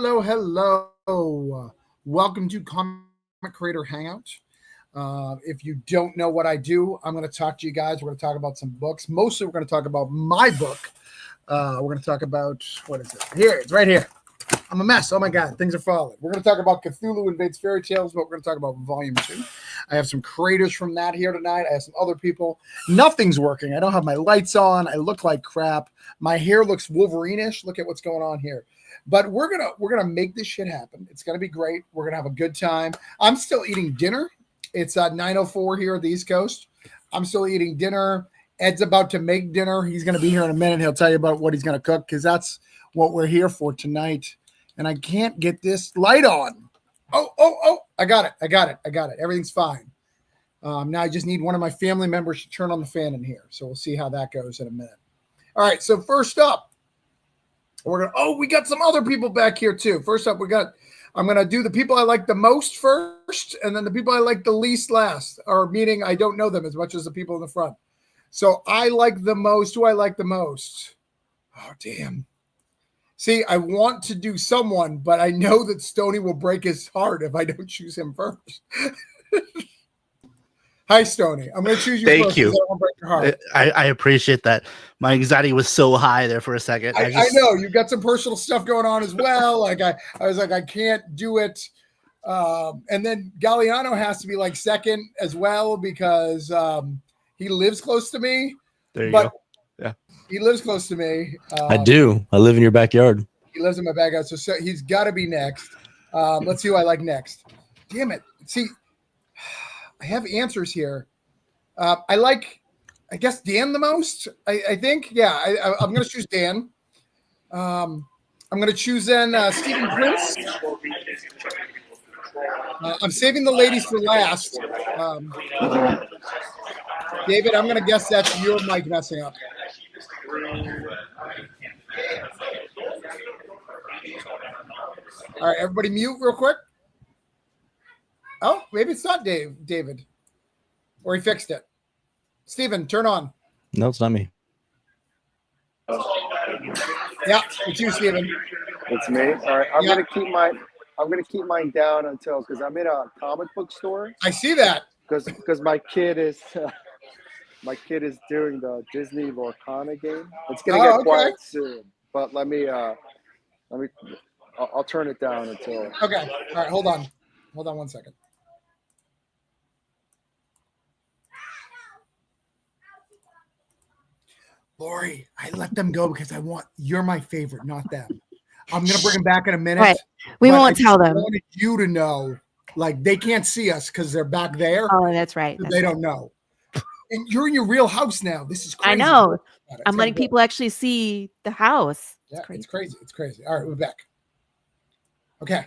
Hello. Welcome to Comic Creator Hangout. If you don't know what I do, I'm going to talk to you guys. We're going to talk about some books. Mostly, we're going to talk about my book. We're going to talk about, what is it? Here, it's right here. I'm a mess. Oh my God, things are falling. We're going to talk about CTHULHU Invades Fairy Tales, but we're going to talk about Volume 2. I have some creators from that here tonight. I have some other people. Nothing's working. I don't have my lights on. I look like crap. My hair looks Wolverine-ish. Look at what's going on here. But we're gonna make this shit happen. It's gonna be great. We're gonna have a good time. I'm still eating dinner. It's 9:04 here at the East Coast. I'm still eating dinner. Ed's about to make dinner. He's gonna be here in a minute. He'll tell you about what he's gonna cook because that's what we're here for tonight. And I can't get this light on. Oh! I got it. Everything's fine. Now I just need one of my family members to turn on the fan in here. So we'll see how that goes in a minute. All right. So first up. We got some other people back here too. First up, I'm going to do the people I like the most first, and then the people I like the least last, or meaning I don't know them as much as the people in the front. So I like the most. Who I like the most? Oh, damn. See, I want to do someone, but I know that Stoney will break his heart if I don't choose him first. Hi, Stoney. I'm going to choose you first. Thank you. I appreciate that. My anxiety was so high there for a second. I know. You've got some personal stuff going on as well. Like I was like, I can't do it. And then Galliano has to be like second as well because he lives close to me. There you go. Yeah. He lives close to me. I do. I live in your backyard. He lives in my backyard. So he's got to be next. Let's see who I like next. Damn it. See, I have answers here. I like, I guess, Dan the most, I think. Yeah, I'm going to choose Dan. I'm going to choose then Stephen Prince. I'm saving the ladies for last. David, I'm going to guess that's your mic messing up. All right, everybody mute real quick. Oh, maybe it's not David. Or he fixed it. Steven, turn on. No, it's not me. Yeah, it's you, Steven. It's me. All right, I'm gonna keep mine down until because I'm in a comic book store. I see that. Because my kid is doing the Disney Lorcana game. It's gonna get quiet soon. But I'll turn it down until. Okay. All right. Hold on 1 second. Lori, I let them go because you're my favorite, not them. I'm going to bring them back in a minute. Right. We won't tell them. I wanted you to know, like, they can't see us because they're back there. Oh, that's right. They don't know. And you're in your real house now. This is crazy. I know. I'm letting people actually see the house. Yeah, it's crazy. It's crazy. All right, we're back. Okay.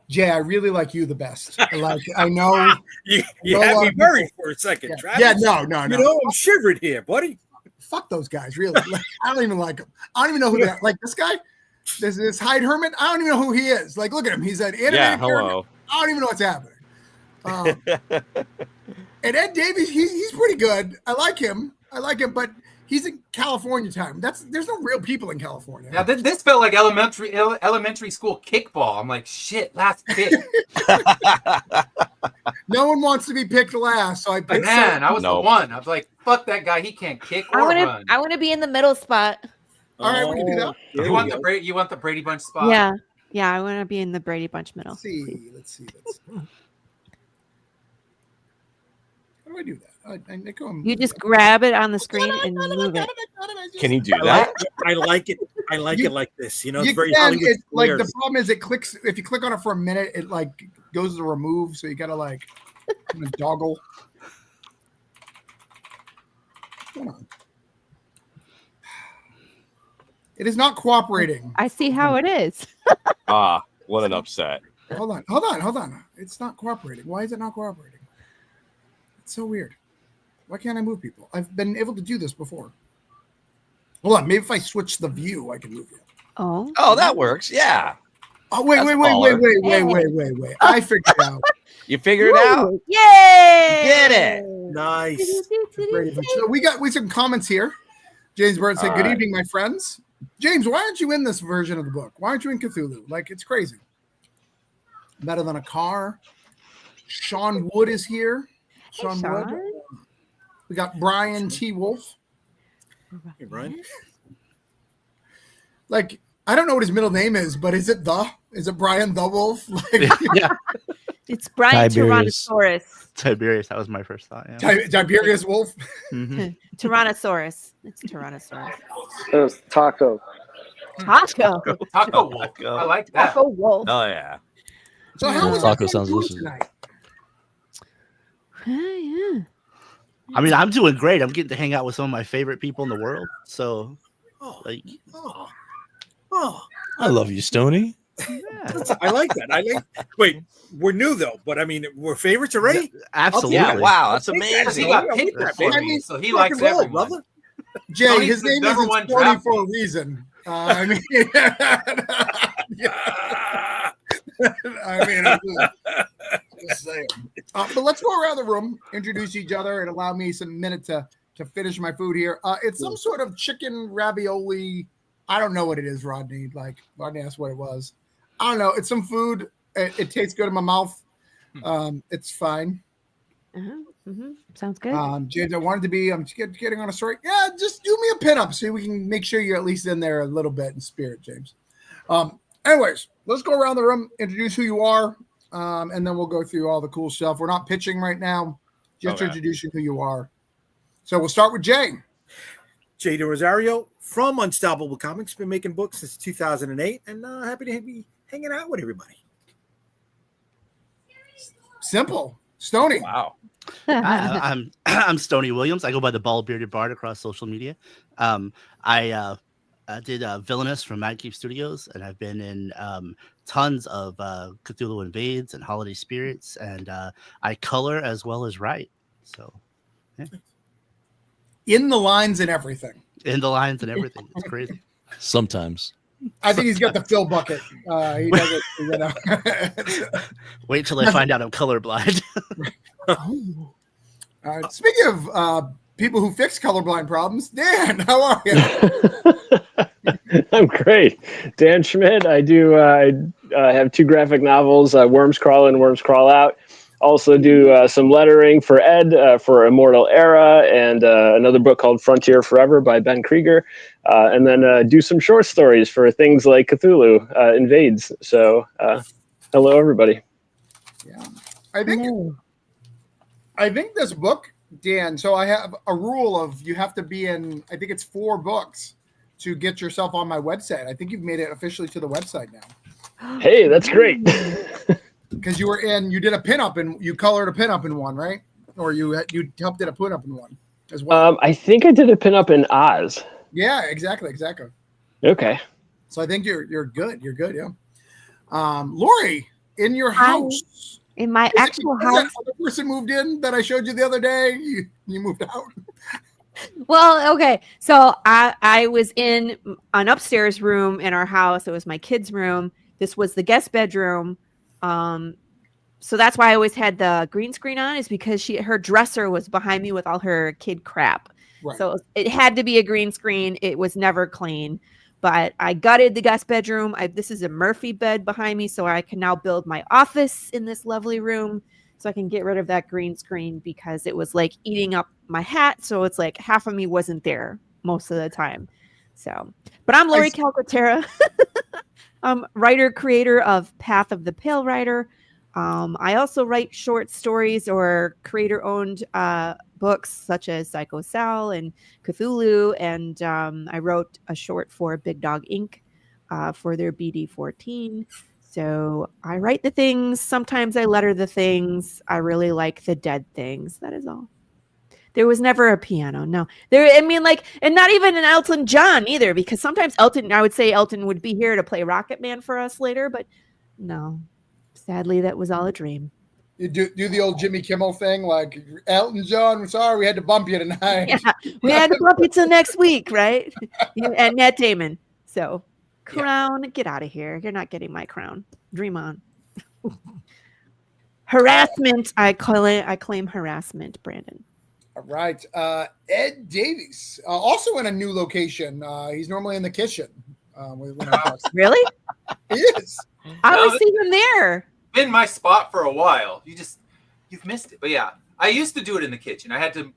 Jay, I really like you the best. I know you had me worried for a second. Yeah, no. You know, I'm shivered here, buddy. Fuck those guys, really. I don't even like them. I don't even know who they are. Like this guy, this Hyde Herman. I don't even know who he is. Like, look at him. He's an animated character. I don't even know what's happening. And Ed Davies, he's pretty good. I like him, but he's in California time. There's no real people in California. Now this felt like elementary school kickball. I'm like, shit, last pick. No one wants to be picked last, so I picked. Man, I was the one. I was like, fuck that guy. He can't kick or run. I want to be in the middle spot. All right, we can do that. You want the Brady Bunch spot? Yeah. I want to be in the Brady Bunch middle. Let's see. How do I do that? You just grab it on the screen and move it. Can you do that? I like it. I like it like this. You know, it's very like the problem is it clicks. If you click on it for a minute, it like goes to remove. So you gotta like doggle. Hold on. It is not cooperating. I see how it is. What an upset. Hold on. It's not cooperating. Why is it not cooperating? It's so weird. Why can't I move people? I've been able to do this before. Hold on. Maybe if I switch the view, I can move you. Oh, that works. Yeah. Oh, wait. I figured it out. You figured it out? Yay! Did it. Nice. So we got some comments here. James Burns said, "Good evening, my friends." James, why aren't you in this version of the book? Why aren't you in Cthulhu? Like, it's crazy. Better Than a Car. Sean Wood is here. Hey, Sean. We got Brian T. Wolf. Hey, Brian. Like, I don't know what his middle name is, but is it Brian the Wolf? Like, Yeah, It's Brian Tiberius. Tyrannosaurus. Tiberius. That was my first thought. Yeah. Tiberius Wolf. Mhm. Tyrannosaurus. It's Tyrannosaurus. It was Taco. Taco. Taco Wolf. Taco. I like that. Taco Wolf. Oh yeah. So how was Taco everyone sounds doing delicious. tonight? Yeah. I mean, I'm doing great. I'm getting to hang out with some of my favorite people in the world. So, Oh, like, oh, I love you, Stony. yeah, I like that. Wait, we're new though, but I mean, we're favorites already. absolutely. Yeah. Wow. That's I'll take that. He amazing. got I'll picked take that, for baby. me, so he Rock likes and roll, everyone. brother. Jay, Tony's his the name number isn't one Stony draft for a reason. I mean, I'm just saying. But let's go around the room, introduce each other, and allow me some minute to finish my food here. It's some sort of chicken ravioli. I don't know what it is, Rodney. Like, Rodney asked what it was. I don't know. It's some food. It tastes good in my mouth. It's fine. Sounds good. James, I wanted to be. I'm getting on a story. Yeah, just do me a pinup so we can make sure you're at least in there a little bit in spirit, James. Anyways, let's go around the room, introduce who you are, and then we'll go through all the cool stuff. We're not pitching right now, just introducing who you are. So we'll start with Jay. Jay DeRosario from Unstoppable Comics. Been making books since 2008, and happy to be hanging out with everybody. Simple. Stony. Wow. I'm Stony Williams. I go by the Bald Bearded Bard across social media. I did Villainous from Mad Cave Studios, and I've been in tons of Cthulhu Invades and Holiday Spirits, and I color as well as write. So, yeah. In the lines and everything. In the lines and everything. It's crazy. Sometimes. I think he's got the fill bucket. He does it, you know. Wait till I find out I'm colorblind. Speaking of people who fix colorblind problems, Dan, how are you? I'm great. Dan Schmidt. I do. I have 2 graphic novels, Worms Crawl In, Worms Crawl Out. Also do some lettering for Ed for Immortal Era, and another book called Frontier Forever by Ben Krieger. And then do some short stories for things like Cthulhu Invades. So hello, everybody. Yeah, I think this book, Dan. So I have a rule of you have to be in. I think it's 4 books to get yourself on my website. I think you've made it officially to the website now. Hey, that's great. Because you did a pinup and you colored a pinup in one, right? Or you helped did a pinup in one as well. I think I did a pinup in Oz. Yeah, exactly. Okay. So I think you're good. You're good, yeah. Lori, in your house. In my actual house. That other person moved in that I showed you the other day. You moved out. Well, okay. So I was in an upstairs room in our house. It was my kids' room. This was the guest bedroom. So that's why I always had the green screen on, is because her dresser was behind me with all her kid crap. Right. So it had to be a green screen. It was never clean, but I gutted the guest bedroom. This is a Murphy bed behind me, so I can now build my office in this lovely room. So I can get rid of that green screen because it was like eating up my hat. So it's like half of me wasn't there most of the time. So, but I'm Lori Calcaterra. I'm writer, creator of Path of the Pale Rider. I also write short stories or creator-owned books such as Psycho Sal and Cthulhu. And I wrote a short for Big Dog Inc. For their BD14. So I write the things. Sometimes I letter the things. I really like the dead things. That is all. There was never a piano. No, and not even an Elton John either, because sometimes I would say Elton would be here to play Rocket Man for us later, but no, sadly, that was all a dream. You do the old Jimmy Kimmel thing, like Elton John. I'm sorry, we had to bump you tonight. Yeah, we had to bump you till next week, right? And Matt Damon. So, crown, get out of here. You're not getting my crown. Dream on. Harassment. I claim harassment, Brandon. All right. Ed Davies, also in a new location. He's normally in the kitchen. Really? He is. I No, was even there. Been my spot for a while. You've missed it. But yeah, I used to do it in the kitchen. I had to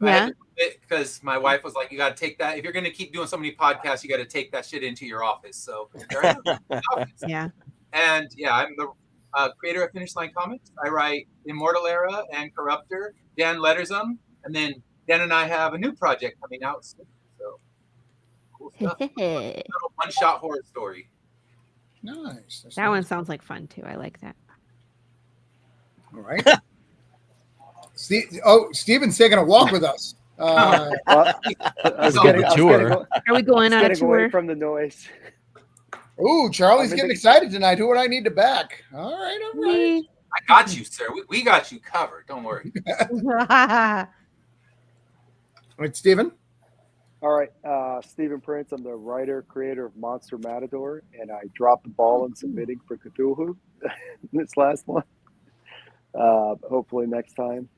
because my wife was like, you got to take that. If you're going to keep doing so many podcasts, you got to take that shit into your office. So there I am, in the office. Yeah. And yeah, I'm the creator of Finish Line Comics. I write Immortal Era and Corruptor. Dan letters them. And then Dan and I have a new project coming out soon. So cool stuff. Little one-shot horror story. Nice. That one sounds like fun too. I like that. All right. Steven's taking a walk with us. I was getting Are we going on a away tour? from the noise. Ooh, Charlie's getting excited tonight. Who would I need to back? All right. Me. I got you, sir. We got you covered. Don't worry. All right, Steven. All right, Stephen Prince. I'm the writer, creator of Monster Matador, and I dropped the ball in submitting for Cthulhu this last one. Hopefully next time.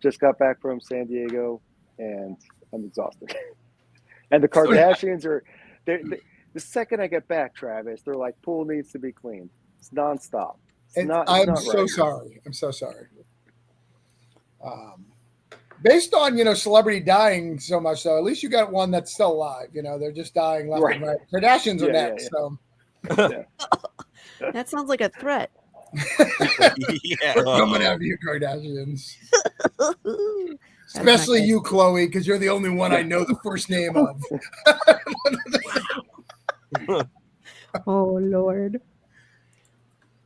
Just got back from San Diego, and I'm exhausted. And the Kardashians are the second I get back, Travis, they're like, pool needs to be cleaned. It's nonstop. I'm so sorry. I'm so sorry. Based on, celebrity dying so much, though, at least you got one that's still alive. They're just dying left and right. Kardashians are next. So That sounds like a threat. We're coming after you, Kardashians. Especially you, Chloe, because you're the only one I know the first name of. Oh, Lord.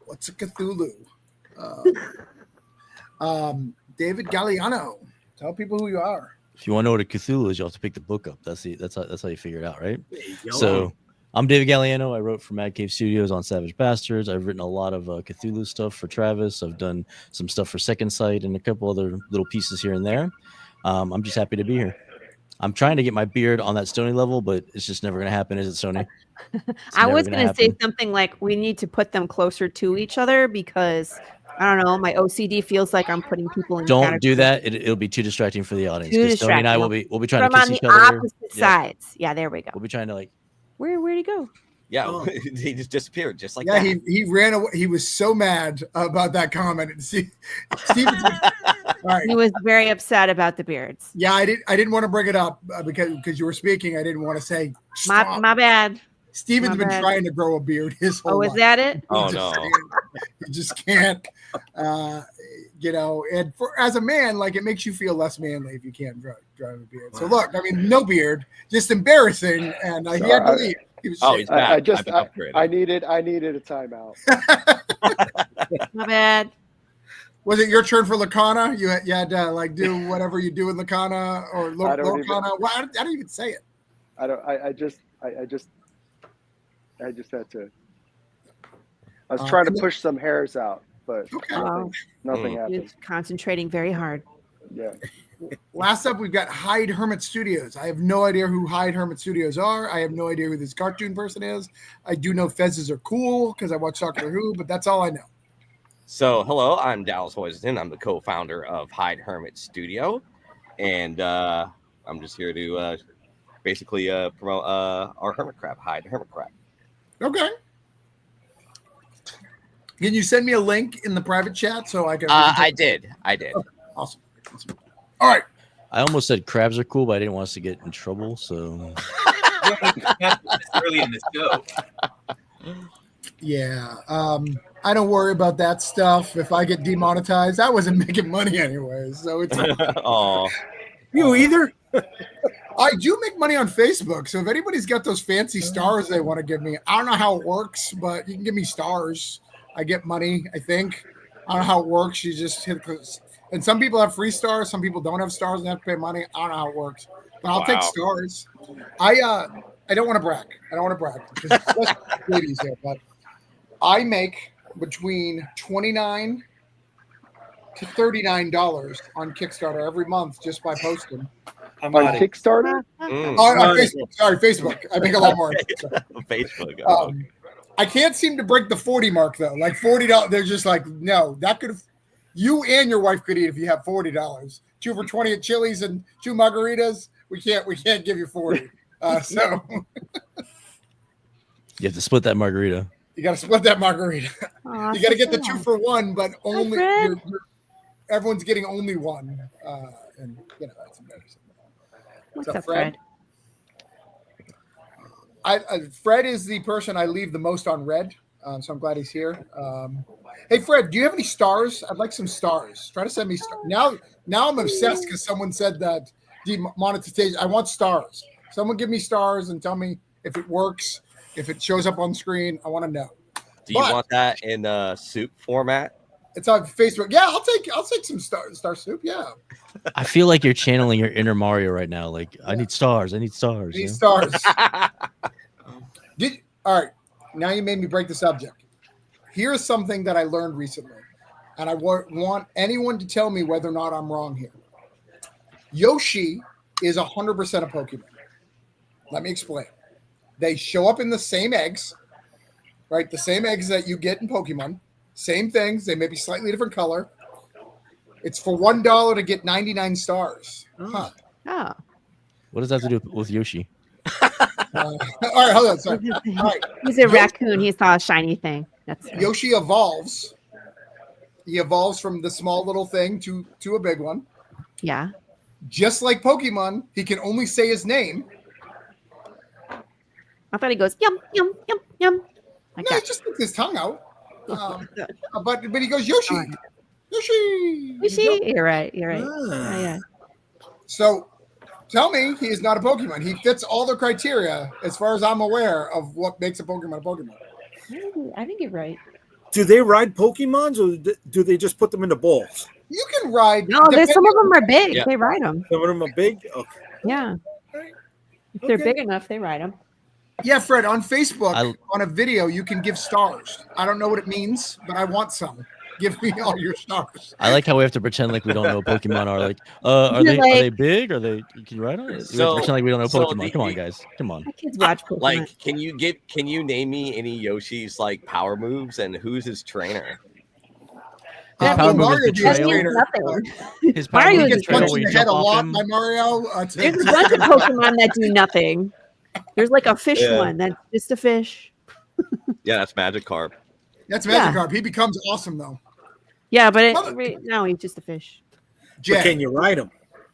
What's a Cthulhu? David Galliano. Tell people who you are. If you want to know what a Cthulhu is, you have to pick the book up. That's how you figure it out, right? So I'm David Galliano. I wrote for Mad Cave Studios on Savage Bastards. I've written a lot of Cthulhu stuff for Travis. I've done some stuff for Second Sight and a couple other little pieces here and there. I'm just happy to be here. I'm trying to get my beard on that Stony level, but it's just never going to happen, is it, Stony? I was going to say something like we need to put them closer to each other because I don't know. My OCD feels like I'm putting people in. Don't do that. It'll be too distracting for the audience. Because Tony and I we'll be trying to kiss each other. On the opposite sides. Yeah, there we go. We'll be trying to Where'd he go? Yeah, he just disappeared, just like that. Yeah, he ran away. He was so mad about that comment. See, Steven's right. He was very upset about the beards. Yeah, I didn't want to bring it up because you were speaking. I didn't want to say my bad. Steven's been trying to grow a beard his whole life. Oh, is that it? Oh no, he just can't. And as a man, it makes you feel less manly if you can't grow a beard. So look, I mean, no beard, just embarrassing, and he had to leave. He was he's back. I needed a timeout. My bad. Was it your turn for Lacana? You had to do whatever you do in Lacana or Lacana. I don't even say it. I just had to. I was trying to push some hairs out, but nothing happened. He was concentrating very hard. Yeah. Last up, we've got Hyde Hermit Studios. I have no idea who Hyde Hermit Studios are. I have no idea who this cartoon person is. I do know fezzes are cool because I watch Doctor Who, but that's all I know. So, hello, I'm Dallas Hoiston. I'm the co-founder of Hyde Hermit Studio, and I'm just here to basically promote our hermit crab, Hyde Hermit Crab. Okay. Can you send me a link in the private chat so I can? I did. Okay, awesome. All right. I almost said crabs are cool, but I didn't want us to get in trouble. So early in the show. Yeah. I don't worry about that stuff. If I get demonetized, I wasn't making money anyway. So it's oh, you either. I do make money on Facebook. So if anybody's got those fancy stars they want to give me, I don't know how it works, but you can give me stars. I get money, I think. I don't know how it works. You just hit, and some people have free stars. Some people don't have stars and have to pay money. I don't know how it works, but I'll take stars. I don't want to brag. Because it's ladies there, but I make between $29 to $39 on Kickstarter every month just by posting. On Kickstarter? On Facebook. Sorry, Facebook. I make a lot more. Facebook. I can't seem to break the 40 mark though. Like $40, they're just like, no, that could have. You and your wife could eat if you have $40. 2 for $20 at Chili's and 2 margaritas, we can't give you 40. So You have to split that margarita. you got to split that margarita. Aw, You got to so get the sad. 2 for 1, but only Fred. everyone's getting only 1. And that's embarrassing. What's So, up, Fred? Fred is the person I leave the most on red, so I'm glad he's here. Hey, Fred, do you have any stars? I'd like some stars. Try to send me stars. Now I'm obsessed because someone said that demonetization. I want stars. Someone give me stars and tell me if it works, if it shows up on screen. I want to know. Do you want that in soup format? It's on Facebook. Yeah, I'll take some star soup. Yeah. I feel like you're channeling your inner Mario right now. Like, I need stars. I need stars. These you know? stars. All right. Now you made me break the subject. Here's something that I learned recently, and I want anyone to tell me whether or not I'm wrong here. Yoshi is 100% a Pokemon. Let me explain. They show up in the same eggs, right? The same eggs that you get in Pokemon. Same things. They may be slightly different color. It's for $1 to get 99 stars. Huh. Oh. What does that have to do with Yoshi? All right, hold on. Sorry. All right. He's a raccoon. He saw a shiny thing. That's Yoshi evolves. He evolves from the small little thing to a big one. Yeah. Just like Pokemon, he can only say his name. I thought he goes yum yum yum yum. Like No, he that. just sticks his tongue out. But he goes Yoshi. All right. Yoshi. Yoshi. You're right. You're right. Ah. Yeah. So tell me he is not a Pokemon. He fits all the criteria as far as I'm aware of what makes a Pokemon a Pokemon. I think you're right. Do they ride Pokemons or do they just put them into balls? You can ride. No, there's some of them are big. Yeah. They ride them. Some of them are big. Okay. Yeah. If they're big enough, they ride them. Yeah, Fred, on Facebook, I- on a video, you can give stars. I don't know what it means, but I want some. Give me all your stars. I like how we have to pretend like we don't know what Pokemon are. Like, are You're they big? Are they? Can you ride on it? We have to So- pretend like we don't know so Pokemon. Come on, guys. Come on. My kids watch Pokemon. Like, can you name me any Yoshi's like power moves and who's his trainer? His power move is Mario That betrayal. means Trainer. nothing. His power Mario move He is gets betrayal punched where in you the head jump a off lot him. by Mario. There's a bunch of Pokemon that do nothing. There's like a fish Yeah. one that's just a fish. Yeah, that's Magikarp. That's Yeah. Magikarp. He becomes awesome, though. Yeah, but Mother- no, he's just a fish. But Jay, can you ride them?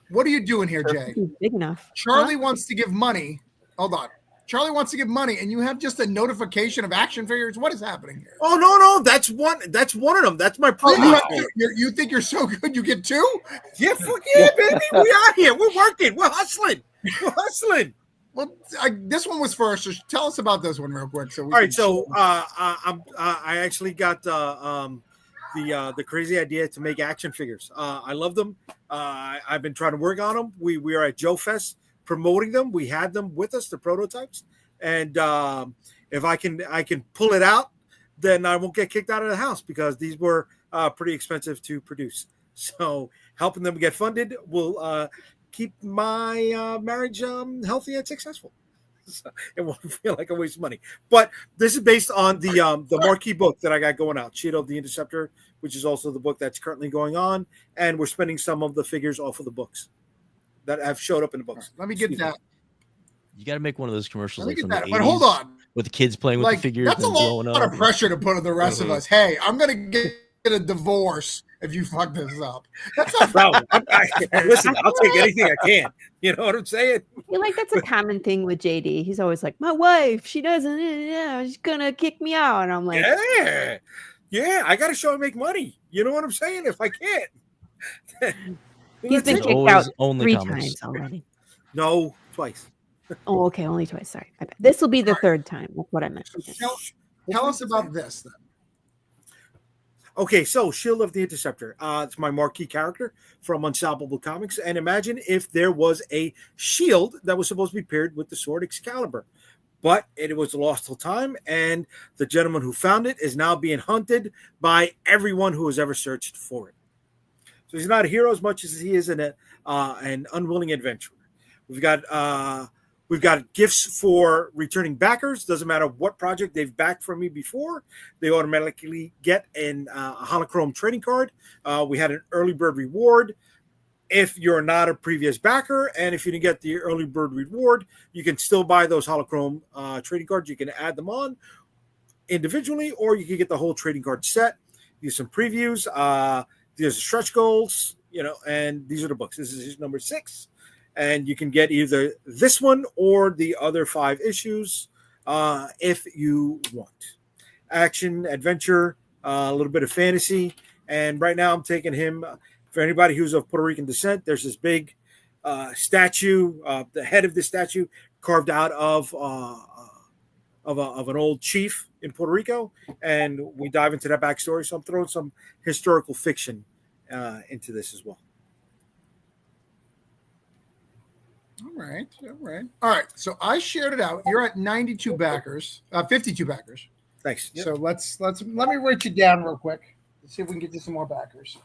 what are you doing here, Jay? He's big enough. Charlie wants to give money. Hold on. Charlie wants to give money, and you have just a notification of action figures. What is happening here? Oh no, that's one of them. That's my Oh, previous. you think you're so good you get 2? Yeah, fuck yeah, baby. We out here. We're working. We're hustling. We're hustling. Well, this one was first. So tell us about this one real quick. So we All right, can- so I actually got the crazy idea to make action figures. I love them. I've been trying to work on them. We are at Joe Fest promoting them. We had them with us, the prototypes, and if I can pull it out, then I won't get kicked out of the house because these were pretty expensive to produce. So helping them get funded will keep my marriage healthy and successful. So it won't feel like a waste of money. But this is based on the marquee book that I got going out, Shield of the Interceptor, which is also the book that's currently going on, and we're spending some of the figures off of the books that have showed up in the books. let me get that. You got to make one of those commercials Let me like get from that. the But hold 80s on. with the kids playing with Like the figures that's a and blowing lot up. of pressure to put on the rest of Mhm. us. Hey, I'm gonna get a divorce if you fuck this up. That's not Bro, listen, I'll take anything I can. You know what I'm saying? I feel like that's a common thing with JD. He's always like, my wife, she doesn't, she's gonna kick me out. And I'm like, Yeah. I got to show and make money. You know what I'm saying? If I can't, he's been It's kicked always out only 3 comics. times already. no, twice. Oh, okay, only twice. Sorry. This will be the All right. 3rd time. That's what I meant. Tell us about this then. Okay, so Shield of the Interceptor. It's my marquee character from Unstoppable Comics. And imagine if there was a shield that was supposed to be paired with the sword Excalibur. But it was lost till time, and the gentleman who found it is now being hunted by everyone who has ever searched for it. So he's not a hero as much as he is an unwilling adventurer. We've got gifts for returning backers. Doesn't matter what project they've backed from me before, they automatically get a holochrome trading card. We had an early bird reward. If you're not a previous backer, and if you didn't get the early bird reward, you can still buy those holochrome trading cards. You can add them on individually, or you can get the whole trading card set. Use some previews. There's stretch goals, and these are the books. This is issue number 6, and you can get either this one or the other 5 issues if you want. Action, adventure, a little bit of fantasy, and right now I'm taking him. For anybody who's of Puerto Rican descent, there's this big statue, the head of the statue carved out of an old chief in Puerto Rico, and we dive into that backstory. So I'm throwing some historical fiction into this as well. All right. So I shared it out. You're at 92 backers, 52 backers. Thanks. Yep. So let me write you down real quick. Let's see if we can get you some more backers.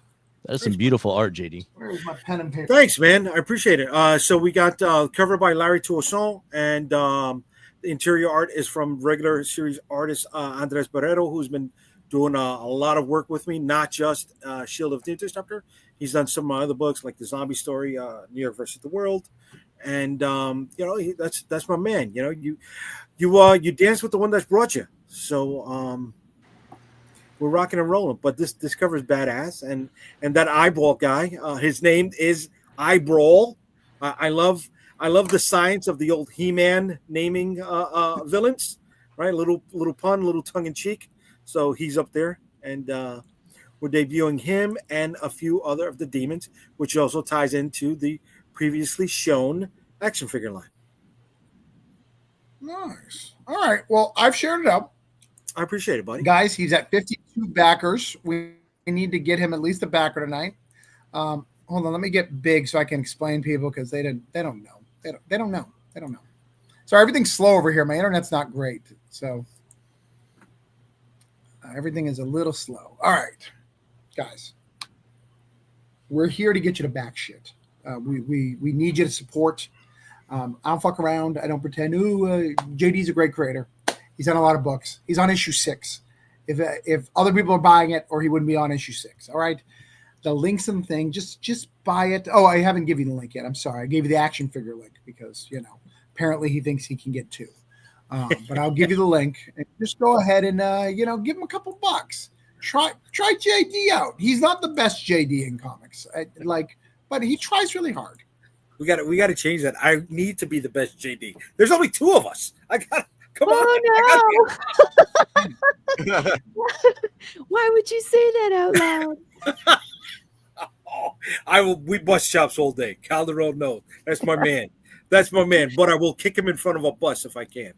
That is some beautiful art, JD. Where's my pen and paper? Thanks, man. I appreciate it. So we got covered by Larry Toussaint, and the interior art is from regular series artist Andres Barrero, who's been doing a lot of work with me, not just Shield of the Interceptor. He's done some of my other books like The Zombie Story, New York versus the World, and that's my man. You dance with the one that's brought you. So we're rocking and rolling. But this cover is badass, and that eyeball guy, his name is Eyeball. I love the science of the old He-Man naming villains, right? Little pun, little tongue in cheek. So he's up there, and we're debuting him and a few other of the demons, which also ties into the previously shown action figure line. Nice. All right. Well, I've shared it out. I appreciate it, buddy. Guys, he's at 52 backers. We need to get him at least a backer tonight. Hold on, let me get big so I can explain people because they don't know. They don't know. So everything's slow over here. My internet's not great. So everything is a little slow. All right, guys. We're here to get you to back shit. We need you to support. I don't fuck around. I don't pretend. JD's a great creator. He's done a lot of books. He's on issue 6. If other people are buying it, or he wouldn't be on issue 6. All right. The links and thing, just buy it. Oh, I haven't given you the link yet. I'm sorry. I gave you the action figure link because apparently he thinks he can get 2. But I'll give you the link and just go ahead and give him a couple bucks. Try JD out. He's not the best JD in comics. But he tries really hard. We got to change that. I need to be the best JD. There's only 2 of us. Come on. No. Why would you say that out loud? We bust chops all day. Calderon, no. That's my man. That's my man. But I will kick him in front of a bus if I can.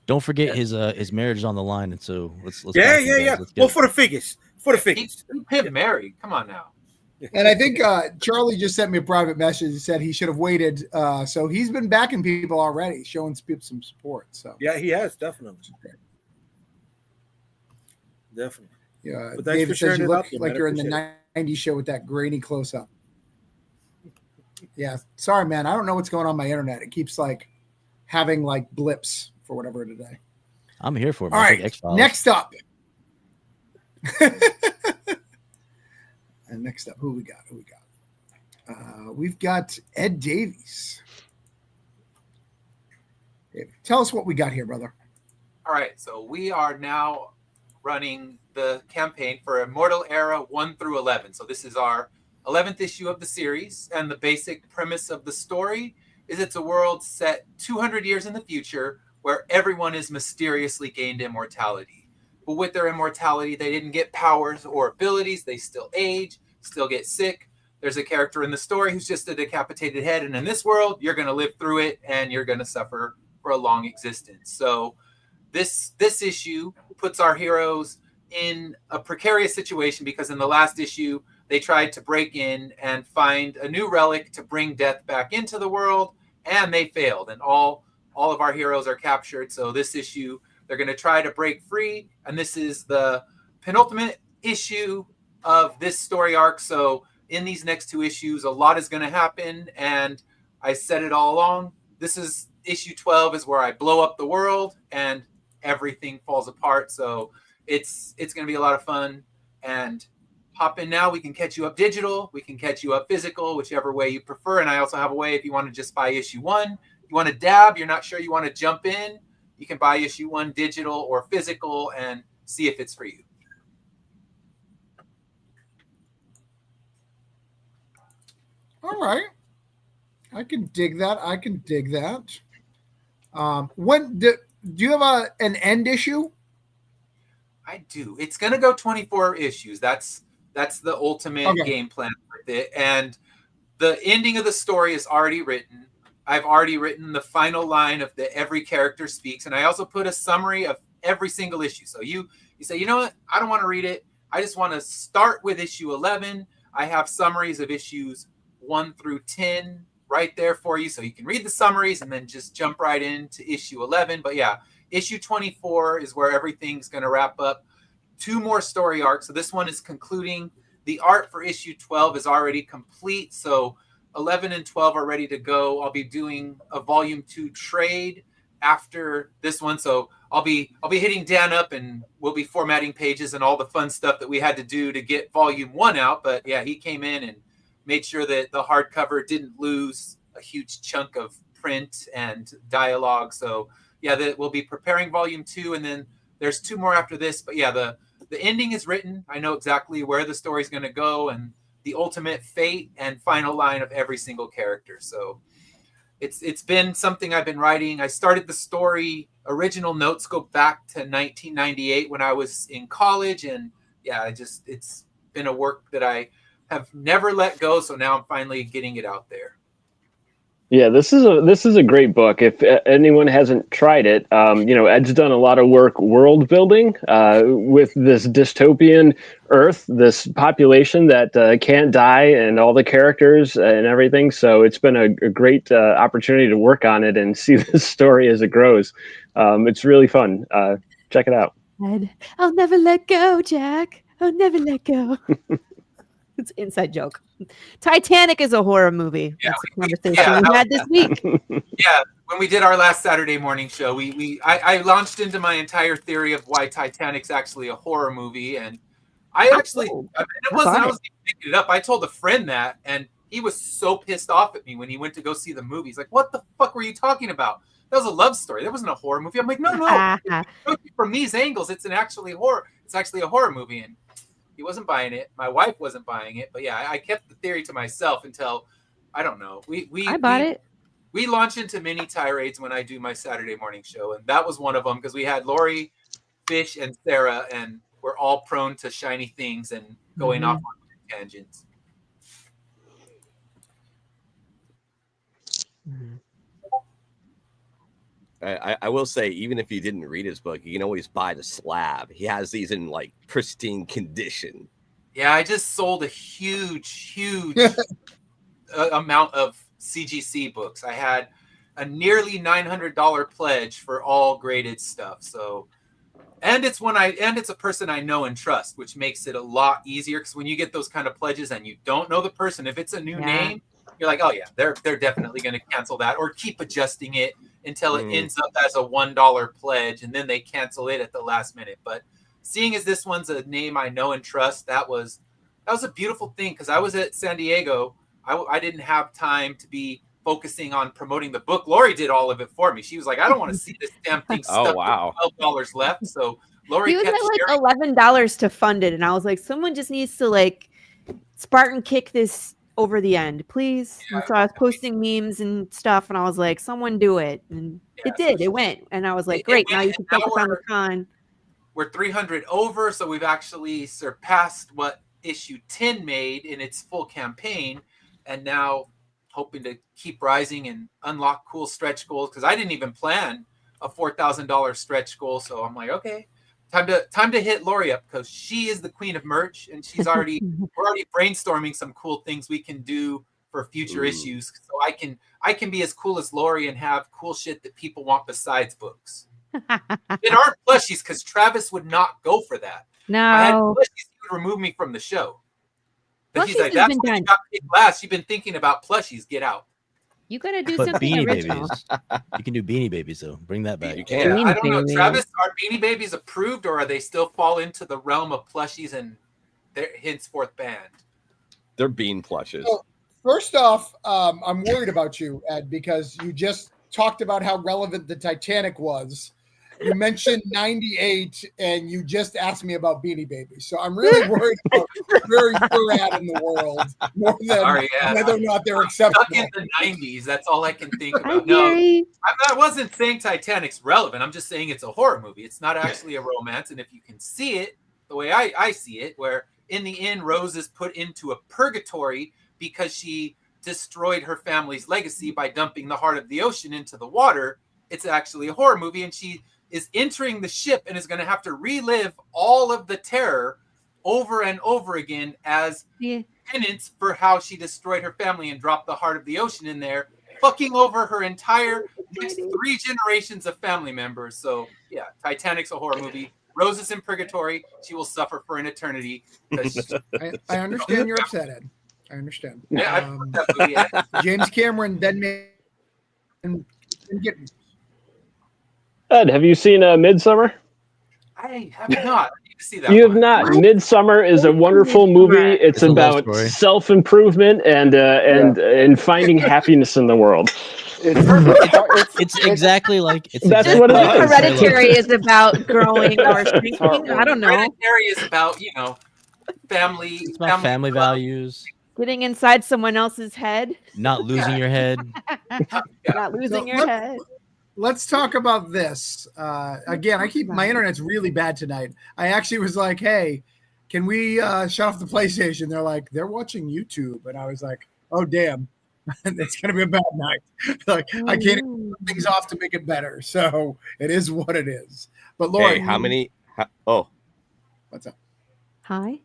Don't forget his marriage is on the line, and so let's yeah. Well, for the figures. Keep him married. Come on now. And I think Charlie just sent me a private message. He said he should have waited. So he's been backing people already, showing people some support. So yeah, he has definitely. Definitely. Yeah, David says you look like you're in the '90s show with that grainy close up. Yeah, sorry, man. I don't know what's going on my internet. It keeps having blips for whatever today. I'm here for it. All right, next up. And next up, who we got? We've got Ed Davies. Tell us what we got here, brother. All right, so we are now running the campaign for Immortal Era 1 through 11. So this is our 11th issue of the series, and the basic premise of the story is it's a world set 200 years in the future where everyone is mysteriously gained immortality. But with their immortality, they didn't get powers or abilities. They still age, still get sick. There's a character in the story who's just a decapitated head. And in this world, you're going to live through it and you're going to suffer for a long existence. So this issue puts our heroes in a precarious situation because in the last issue, they tried to break in and find a new relic to bring death back into the world. And they failed. And all of our heroes are captured. So this issue, they're going to try to break free, and this is the penultimate issue of this story arc. So in these next 2 issues, a lot is going to happen, and I said it all along. This is issue 12 is where I blow up the world, and everything falls apart. So it's going to be a lot of fun, and hop in now. We can catch you up digital. We can catch you up physical, whichever way you prefer. And I also have a way if you want to just buy issue 1. You want to dab, you're not sure you want to jump in, you can buy issue 1 digital or physical and see if it's for you. All right. I can dig that. I can dig that. When do you have an end issue? I do. It's going to go 24 issues. That's the ultimate game plan with it. And the ending of the story is already written. I've already written the final line of the every character speaks. And I also put a summary of every single issue. So you say, you know what? I don't want to read it. I just want to start with issue 11. I have summaries of issues 1 through 10 right there for you. So you can read the summaries and then just jump right into issue 11. But yeah, issue 24 is where everything's going to wrap up. 2 more story arcs. So this one is concluding. The art for issue 12 is already complete. So 11 and 12 are ready to go. I'll be doing a volume 2 trade after this one. So I'll be hitting Dan up and we'll be formatting pages and all the fun stuff that we had to do to get volume 1 out. But yeah, he came in and made sure that the hardcover didn't lose a huge chunk of print and dialogue. So yeah, we'll be preparing volume 2, and then there's 2 more after this. But yeah, the ending is written. I know exactly where the story's going to go and the ultimate fate and final line of every single character. So it's been something I've been writing. I started the story. Original notes go back to 1998 when I was in college, and yeah, it's been a work that I have never let go. So now I'm finally getting it out there. Yeah, this is a great book. If anyone hasn't tried it, Ed's done a lot of work world building with this dystopian Earth, this population that can't die, and all the characters and everything. So it's been a great opportunity to work on it and see this story as it grows. It's really fun. Check it out. Ed, I'll never let go, Jack. I'll never let go. It's an inside joke. Titanic is a horror movie. Yeah, that's the conversation we had this week. Yeah, when we did our last Saturday morning show, I launched into my entire theory of why Titanic's actually a horror movie, and I was making it up. I told a friend that, and he was so pissed off at me when he went to go see the movie. He's like, "What the fuck were you talking about? That was a love story. That wasn't a horror movie." I'm like, "No. From these angles, it's actually horror. It's actually a horror movie." And he wasn't buying it. My wife wasn't buying it. But yeah, I kept the theory to myself until, I don't know. I bought it. We launch into mini tirades when I do my Saturday morning show. And that was one of them because we had Lori, Fish, and Sarah, and we're all prone to shiny things and going off on tangents. I will say, even if you didn't read his book, you can always buy the slab. He has these in like pristine condition. Yeah, I just sold a huge amount of CGC books. I had a nearly $900 pledge for all graded stuff. So, and it's a person I know and trust, which makes it a lot easier. Because when you get those kind of pledges and you don't know the person, if it's a new name, you're like, oh yeah, they're definitely going to cancel that or keep adjusting it until it ends up as a $1 pledge, and then they cancel it at the last minute. But seeing as this one's a name I know and trust, that was a beautiful thing because I was at San Diego. I didn't have time to be focusing on promoting the book. Lori did all of it for me. She was like, I don't want to see this damn thing stuck with $12 left. So Lori was kept at like $11 to fund it, and I was like, someone just needs to like Spartan kick this over the end, please. Yeah. And so I was posting memes and stuff, and I was like, someone do it. And it did. It went. And I was like, great. Now you can focus on the con. We're 300 over, so we've actually surpassed what issue 10 made in its full campaign. And now hoping to keep rising and unlock cool stretch goals because I didn't even plan a $4,000 stretch goal. So I'm like, okay, time to hit Lori up because she is the queen of merch, and we're already brainstorming some cool things we can do for future issues. So I can be as cool as Lori and have cool shit that people want besides books. It aren't plushies because Travis would not go for that. No, I had plushies, he would remove me from the show. But he's like, that's what you got picked last. You've been thinking about plushies. Get out. You gotta do but something Beanie original. Babies. You can do Beanie Babies though. Bring that back. You can. I don't know, Travis. Are Beanie Babies approved, or are they still fall into the realm of plushies and they're henceforth banned. They're bean plushes. So, first off, I'm worried about you, Ed, because you just talked about how relevant the Titanic was. You mentioned 98, and you just asked me about Beanie Babies. So I'm really worried about where you're at in the world more than whether or not they're acceptable. Stuck in the 90s. That's all I can think Hi, about. No, Gary. I wasn't saying Titanic's relevant. I'm just saying it's a horror movie. It's not actually a romance. And if you can see it the way I see it, where in the end, Rose is put into a purgatory because she destroyed her family's legacy by dumping the heart of the ocean into the water, it's actually a horror movie. And she is entering the ship and is going to have to relive all of the terror over and over again as penance for how she destroyed her family and dropped the heart of the ocean in there, fucking over her entire next 3 generations of family members. So yeah, Titanic's a horror movie. Rose is in purgatory. She will suffer for an eternity. I understand you're upset, Ed. I understand. Yeah, James Cameron then made Ed, have you seen Midsummer? I have not. I need to see that. You have not. Midsummer is a wonderful movie. It's about self-improvement and finding happiness in the world. It's exactly like that's what it is. Hereditary is about growing or shrinking. I don't know. Hereditary is about family. It's about family values. Getting inside someone else's head. Not losing your head. Not losing your head. Let's talk about this. Again, my internet's really bad tonight. I actually was like, hey, can we shut off the PlayStation? They're like, they're watching YouTube. And I was like, oh, damn. It's going to be a bad night. Like, I can't put things off to make it better. So it is what it is. But Lori. Hey, what's up? Hi.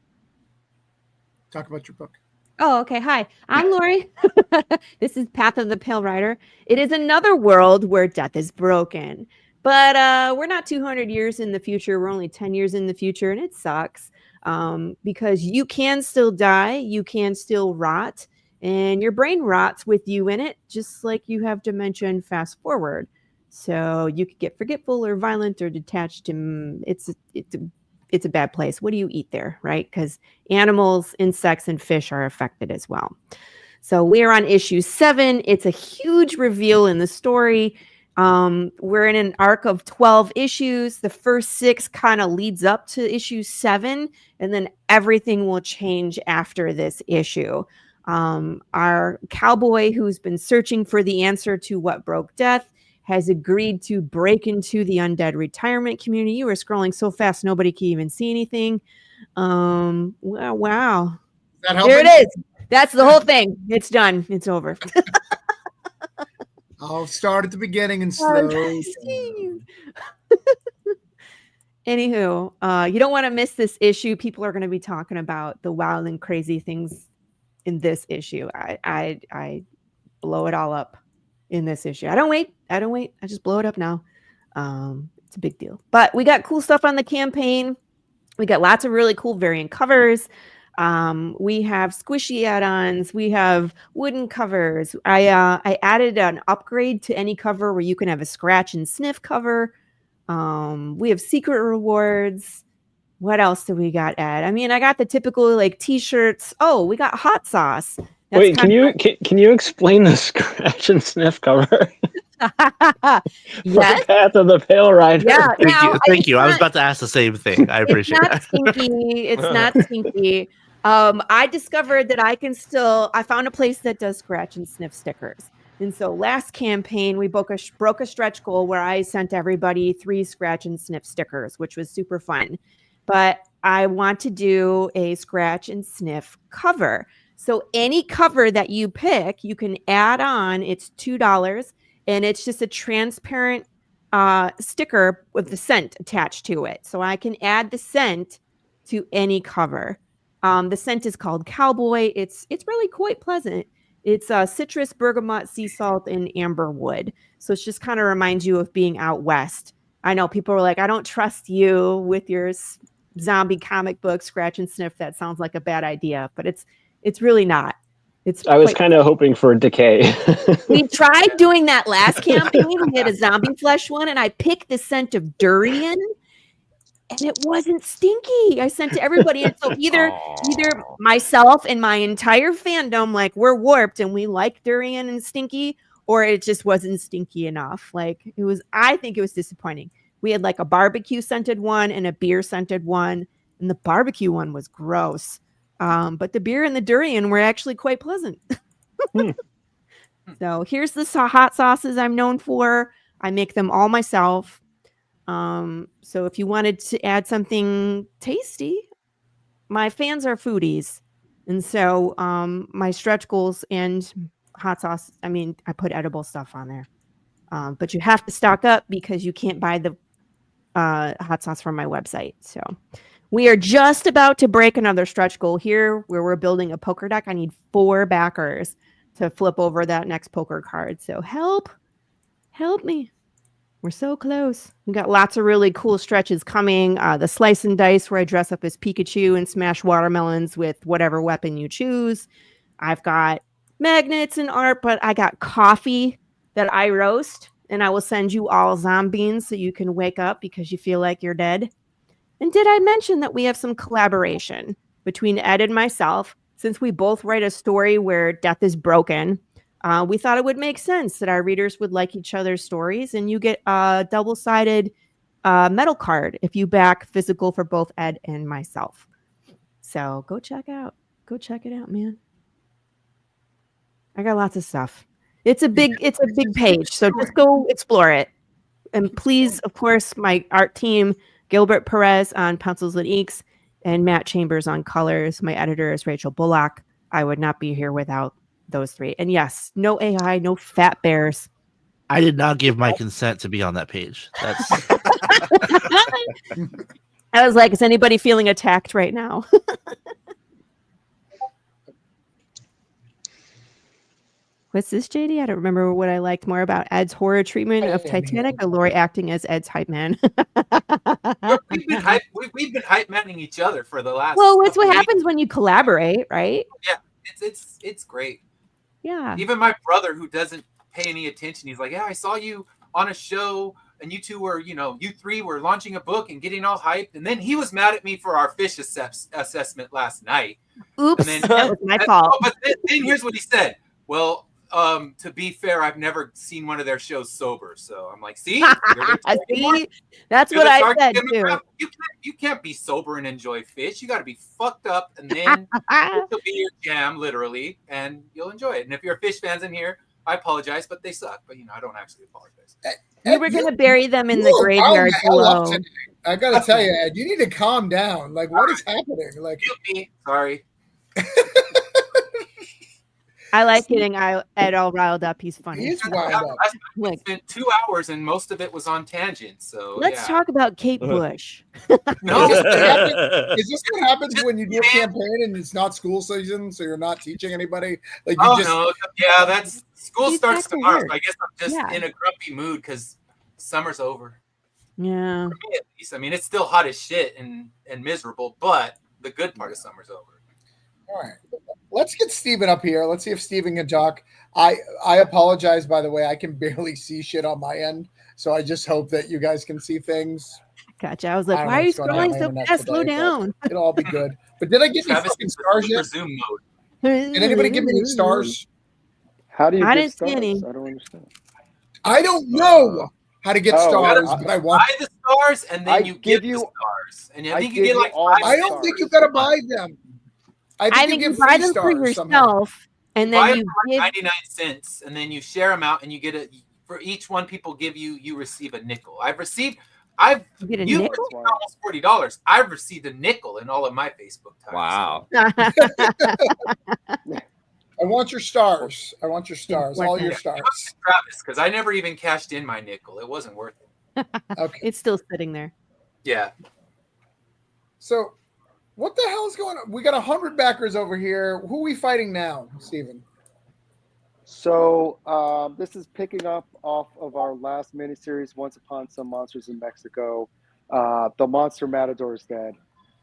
Talk about your book. Oh, okay. Hi, I'm Lori. This is Path of the Pale Rider. It is another world where death is broken. But we're not 200 years in the future. We're only 10 years in the future, and it sucks because you can still die. You can still rot, and your brain rots with you in it, just like you have dementia and fast forward. So you could get forgetful or violent or detached. It's a bad place. What do you eat there, right? Because animals, insects, and fish are affected as well. So we are on issue 7. It's a huge reveal in the story. We're in an arc of 12 issues. The first 6 kind of leads up to issue 7, and then everything will change after this issue. Our cowboy, who's been searching for the answer to what broke death, has agreed to break into the undead retirement community. You were scrolling so fast, nobody can even see anything. Wow. There it is. That's the whole thing. It's done. It's over. I'll start at the beginning and slow. Anywho, you don't want to miss this issue. People are going to be talking about the wild and crazy things in this issue. I blow it all up in this issue. I don't wait. I just blow it up now. It's a big deal. But we got cool stuff on the campaign. We got lots of really cool variant covers. We have squishy add-ons. We have wooden covers. I added an upgrade to any cover where you can have a scratch and sniff cover. We have secret rewards. What else do we got, Ed? I mean, I got the typical like t-shirts. Oh, we got hot sauce. Wait, can you explain the scratch and sniff cover? Yes. Path of the Pale Rider. Yeah. Thank you. I was about to ask the same thing. I appreciate it. It's not stinky. I discovered that I found a place that does scratch and sniff stickers. And so last campaign, we broke a stretch goal where I sent everybody 3 scratch and sniff stickers, which was super fun. But I want to do a scratch and sniff cover. So any cover that you pick, you can add on. It's $2, and it's just a transparent sticker with the scent attached to it. So I can add the scent to any cover. The scent is called Cowboy. It's really quite pleasant. It's citrus, bergamot, sea salt, and amber wood. So it just kind of reminds you of being out west. I know people are like, I don't trust you with your zombie comic book scratch and sniff. That sounds like a bad idea, but it's really not. I was kind of hoping for decay. We tried doing that last campaign. We had a zombie flesh one, and I picked the scent of durian. and it wasn't stinky. I sent to everybody, and so either Aw. myself and my entire fandom, like, we're warped and we like durian and stinky, or it just wasn't stinky enough. Like, it was, I think it was disappointing. We had like a barbecue scented one and a beer scented one, and the barbecue one was gross. But the beer and the durian were actually quite pleasant. So here's the hot sauces I'm known for. I make them all myself. So if you wanted to add something tasty, my fans are foodies. And so my stretch goals and hot sauce, I mean, I put edible stuff on there. But you have to stock up because you can't buy the hot sauce from my website. So we are just about to break another stretch goal here where we're building a poker deck. I need 4 backers to flip over that next poker card. So help me. We're so close. We got lots of really cool stretches coming. The slice and dice where I dress up as Pikachu and smash watermelons with whatever weapon you choose. I've got magnets and art, but I got coffee that I roast, and I will send you all zombies so you can wake up because you feel like you're dead. And did I mention that we have some collaboration between Ed and myself? Since we both write a story where death is broken, we thought it would make sense that our readers would like each other's stories, and you get a double-sided metal card if you back physical for both Ed and myself. So go check it out, man. I got lots of stuff. It's a big page, so just go explore it. And please, of course, my art team, Gilbert Perez on pencils and inks, and Matt Chambers on colors. My editor is Rachel Bullock. I would not be here without those 3. And yes, no AI, no fat bears. I did not give my consent to be on that page. That's I was like, is anybody feeling attacked right now? What's this, JD? I don't remember what I liked more about Ed's horror treatment of Titanic or Lori acting as Ed's hype man. We've been hype manning each other for the last. Well, it's what happens when you collaborate, right? Yeah, it's great. Yeah. Even my brother, who doesn't pay any attention, he's like, "Yeah, I saw you on a show, and you two were, you 3 were launching a book and getting all hyped." And then he was mad at me for our fish assessment last night. Oops, then, that was my fault. Oh, but then here's what he said. Well, to be fair, I've never seen one of their shows sober. So I'm like, see, see? That's what I said too. You can't be sober and enjoy fish. You got to be fucked up, and then it'll be your jam, literally, and you'll enjoy it. And if you're fish fans in here, I apologize, but they suck. But I don't actually apologize. We were gonna bury them in the graveyard below. I gotta tell you, Ed, you need to calm down. Like, what is happening? Like, sorry. I like getting Ed all riled up. He's funny. He's riled up. I spent 2 hours, and most of it was on tangents. So let's talk about Kate Bush. No, is this what happens when you do a campaign and it's not school season, so you're not teaching anybody? Like, no, yeah, that's school starts tomorrow. So I guess I'm just in a grumpy mood because summer's over. Yeah. For me, at least. I mean, it's still hot as shit and miserable, but the good part of summer's over. All right. Let's get Steven up here. Let's see if Steven can talk. I apologize, by the way. I can barely see shit on my end, so I just hope that you guys can see things. Gotcha. I was like, why are you scrolling so fast? Slow down. It'll all be good. But did I get any fucking stars yet? Zoom mode. Did anybody give me any stars? How do you I get didn't see stars? any. I don't understand. I don't know how to get stars, but I want. Buy the stars, and then you give you the stars. And I think you get like 5 I don't think you gotta buy them. I think you buy them for yourself, and then you give 99 cents, and then you share them out, and you get for each one people give you, you receive a nickel. You've received almost $40. I've received a nickel in all of my Facebook times. Wow. I want your stars. I want your stars. All your stars. Travis, because I never even cashed in my nickel. It wasn't worth it. Okay. It's still sitting there. Yeah. So, what the hell is going on? We got 100 backers over here. Who are we fighting now, Steven? So this is picking up off of our last miniseries, Once Upon Some Monsters in Mexico. The Monster Matador is dead.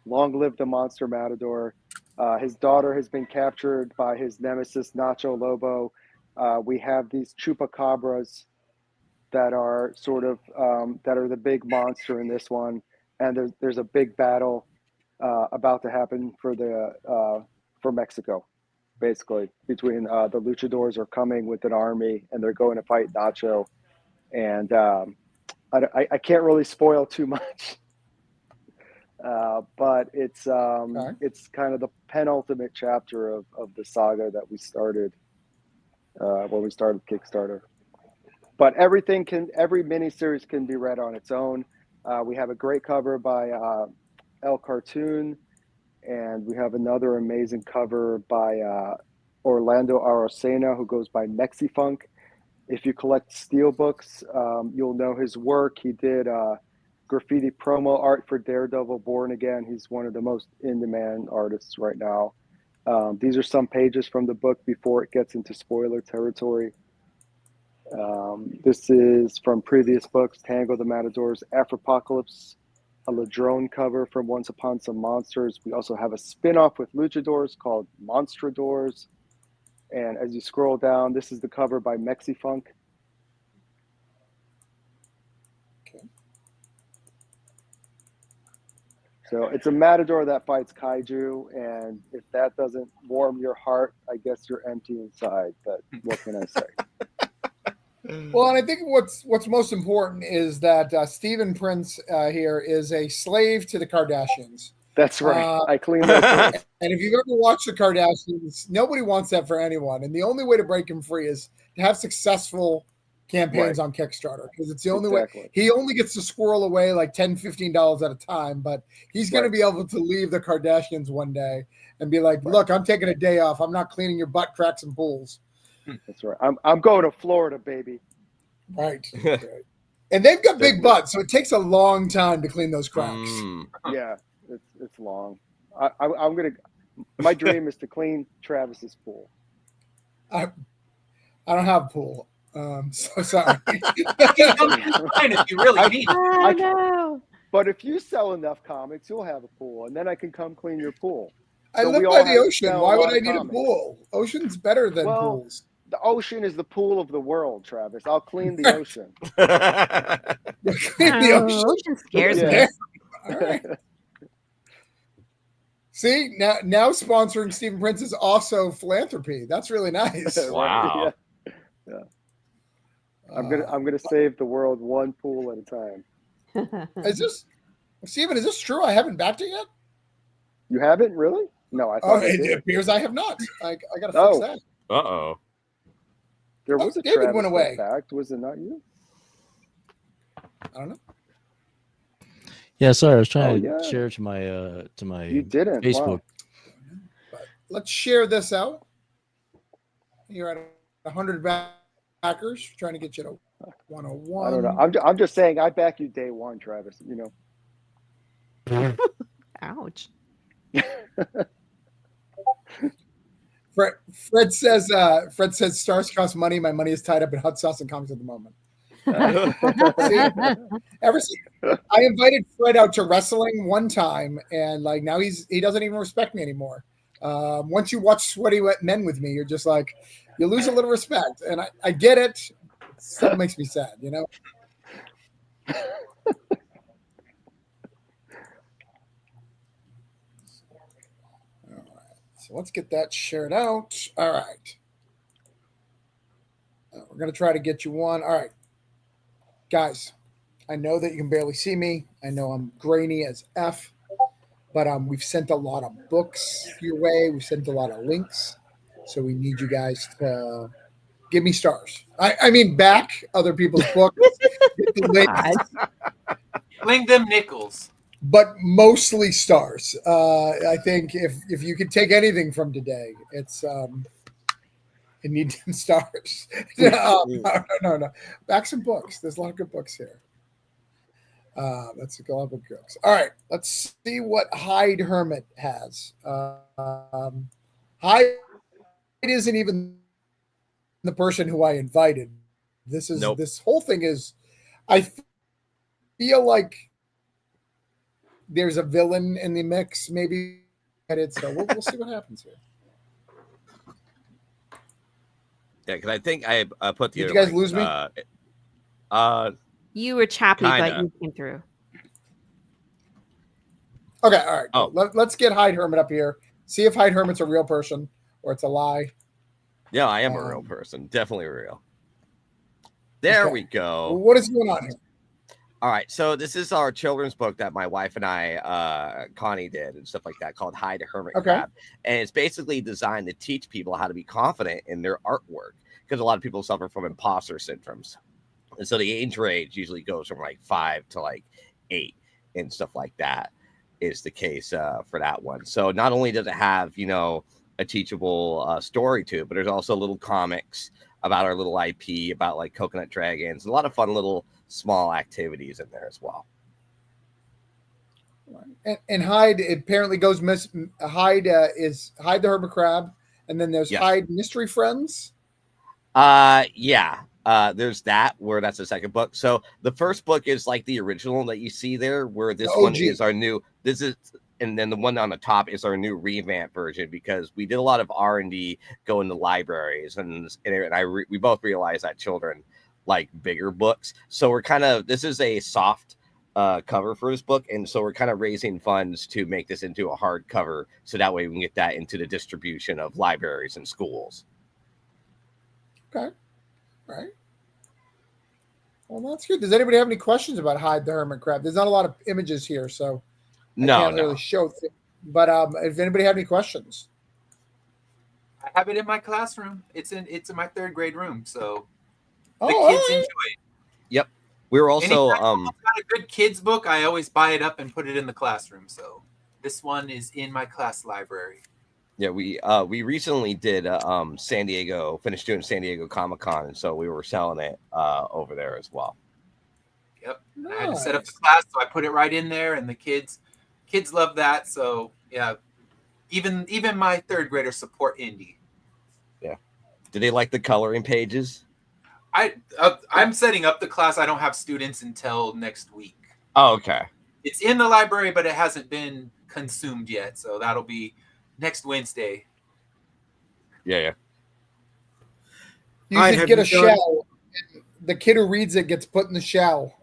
Long live the Monster Matador. His daughter has been captured by his nemesis, Nacho Lobo. We have these chupacabras that are sort of that are the big monster in this one. and there's a big battle about to happen for Mexico, basically, between the luchadors are coming with an army and they're going to fight Nacho, and I can't really spoil too much, but it's kind of the penultimate chapter of the saga that we started when we started Kickstarter. But every miniseries can be read on its own. We have a great cover by El Cartoon, and we have another amazing cover by Orlando Arocena, who goes by Mexifunk. If you collect steelbooks, you'll know his work. He did graffiti promo art for Daredevil Born Again. He's one of the most in-demand artists right now. These are some pages from the book before it gets into spoiler territory. This is from previous books: Tango the Matadors, Afropocalypse, a Ladrone cover from Once Upon Some Monsters. We also have a spin-off with luchadors called Monstradors. And as you scroll down, this is the cover by Mexifunk. Okay. So it's a matador that fights kaiju, and if that doesn't warm your heart, I guess you're empty inside. But what can I say? Well, and I think what's most important is that Stephen Prince here is a slave to the Kardashians. That's right. I cleaned that. And if you've ever watched the Kardashians, nobody wants that for anyone. And the only way to break him free is to have successful campaigns on Kickstarter, because it's the only way. He only gets to squirrel away like $10, $15 at a time, but he's going to be able to leave the Kardashians one day and be like, look, I'm taking a day off. I'm not cleaning your butt cracks and pools. That's right. I'm going to Florida, baby. Right. And they've got big butts, so it takes a long time to clean those cracks. Yeah, it's long. I'm gonna. My dream is to clean Travis's pool. I don't have a pool. So sorry. If you really need. I know. But if you sell enough comics, you'll have a pool, and then I can come clean your pool. I live by the ocean. Why would I need a pool? Ocean's better than pools. The ocean is the pool of the world, Travis. I'll clean the ocean. Clean the ocean. Ocean scares me. All right. See, now sponsoring Stephen Prince is also philanthropy. That's really nice. Wow. Yeah. I'm gonna save the world one pool at a time. Stephen? Is this true? I haven't backed it yet. You haven't really? No, I thought it appears I have not. I gotta fix that. Uh-oh. There was a David Travis went away. Fact. Was it not you? I don't know. Yeah, sorry, I was trying to share to my You didn't. Facebook. Wow. But let's share this out. You're at 100 backers, trying to get you to 101. I don't know. I'm just saying I back you day one, Travis. You know. Ouch. Fred says stars cost money. My money is tied up in hot sauce and comics at the moment. I invited Fred out to wrestling one time, and like now he doesn't even respect me anymore. Once you watch Sweaty Wet Men with me, you're just like, you lose a little respect, and I get it. It still makes me sad, you know. So let's get that shared out. All right. We're going to try to get you one. All right. Guys, I know that you can barely see me. I know I'm grainy as F, but we've sent a lot of books your way. We've sent a lot of links. So we need you guys to give me stars. I mean, back other people's books. Get the links. Fling them nickels. But mostly stars. I think if you could take anything from today, it's it needs stars. No. Back some books. There's a lot of good books here. That's a lot of good books. All right, let's see what Hyde Hermit has. Hyde isn't even the person who I invited. This whole thing is. I feel like there's a villain in the mix, maybe. So we'll see what happens here. Yeah, because I think I put the. Did you guys lose me? You were choppy, kinda. but you came through. Okay, all right. Oh. Cool. Let's get Hyde Hermit up here. See if Hyde Hermit's a real person or it's a lie. Yeah, I am a real person. Definitely real. There we go. What is going on here? All right, so this is our children's book that my wife and I, Connie, did and stuff like that, called Hyde the Hermit Crab, and it's basically designed to teach people how to be confident in their artwork because a lot of people suffer from imposter syndromes, and so the age range usually goes from like 5 to like 8 and stuff like that is the case for that one. So not only does it have a teachable story to it, but there's also little comics about our little IP, about like coconut dragons, a lot of fun little small activities in there as well. And Hyde apparently goes miss. Hyde is Hyde the Hermit Crab, and then there's Hyde Mystery Friends. There's that where that's the second book. So the first book is like the original that you see there, where this one is our new. And then the one on the top is our new revamp version because we did a lot of R&D going to libraries, and we both realized that children like bigger books. So this is a soft cover for this book, and so we're kind of raising funds to make this into a hardcover, so that way we can get that into the distribution of libraries and schools. Okay, all right. Well, that's good. Does anybody have any questions about Hyde the Hermit Crab? There's not a lot of images here, so I can't really show it. But if anybody have any questions, I have it in my classroom. It's in my 3rd grade room, so the Oh, kids all right. enjoy it. Yep. We were also Anytime I've got a good kids book, I always buy it up and put it in the classroom. So this one is in my class library. Yeah, we recently did finished doing San Diego Comic-Con, and so we were selling it over there as well. Yep. Nice. I had to set up the class, so I put it right in there, and the kids love that. So yeah, even my 3rd graders support indie. Yeah. Do they like the coloring pages? I'm setting up the class. I don't have students until next week. Oh, okay. It's in the library, but it hasn't been consumed yet, so that'll be next Wednesday. Yeah. You should get a shell. The kid who reads it gets put in the shell.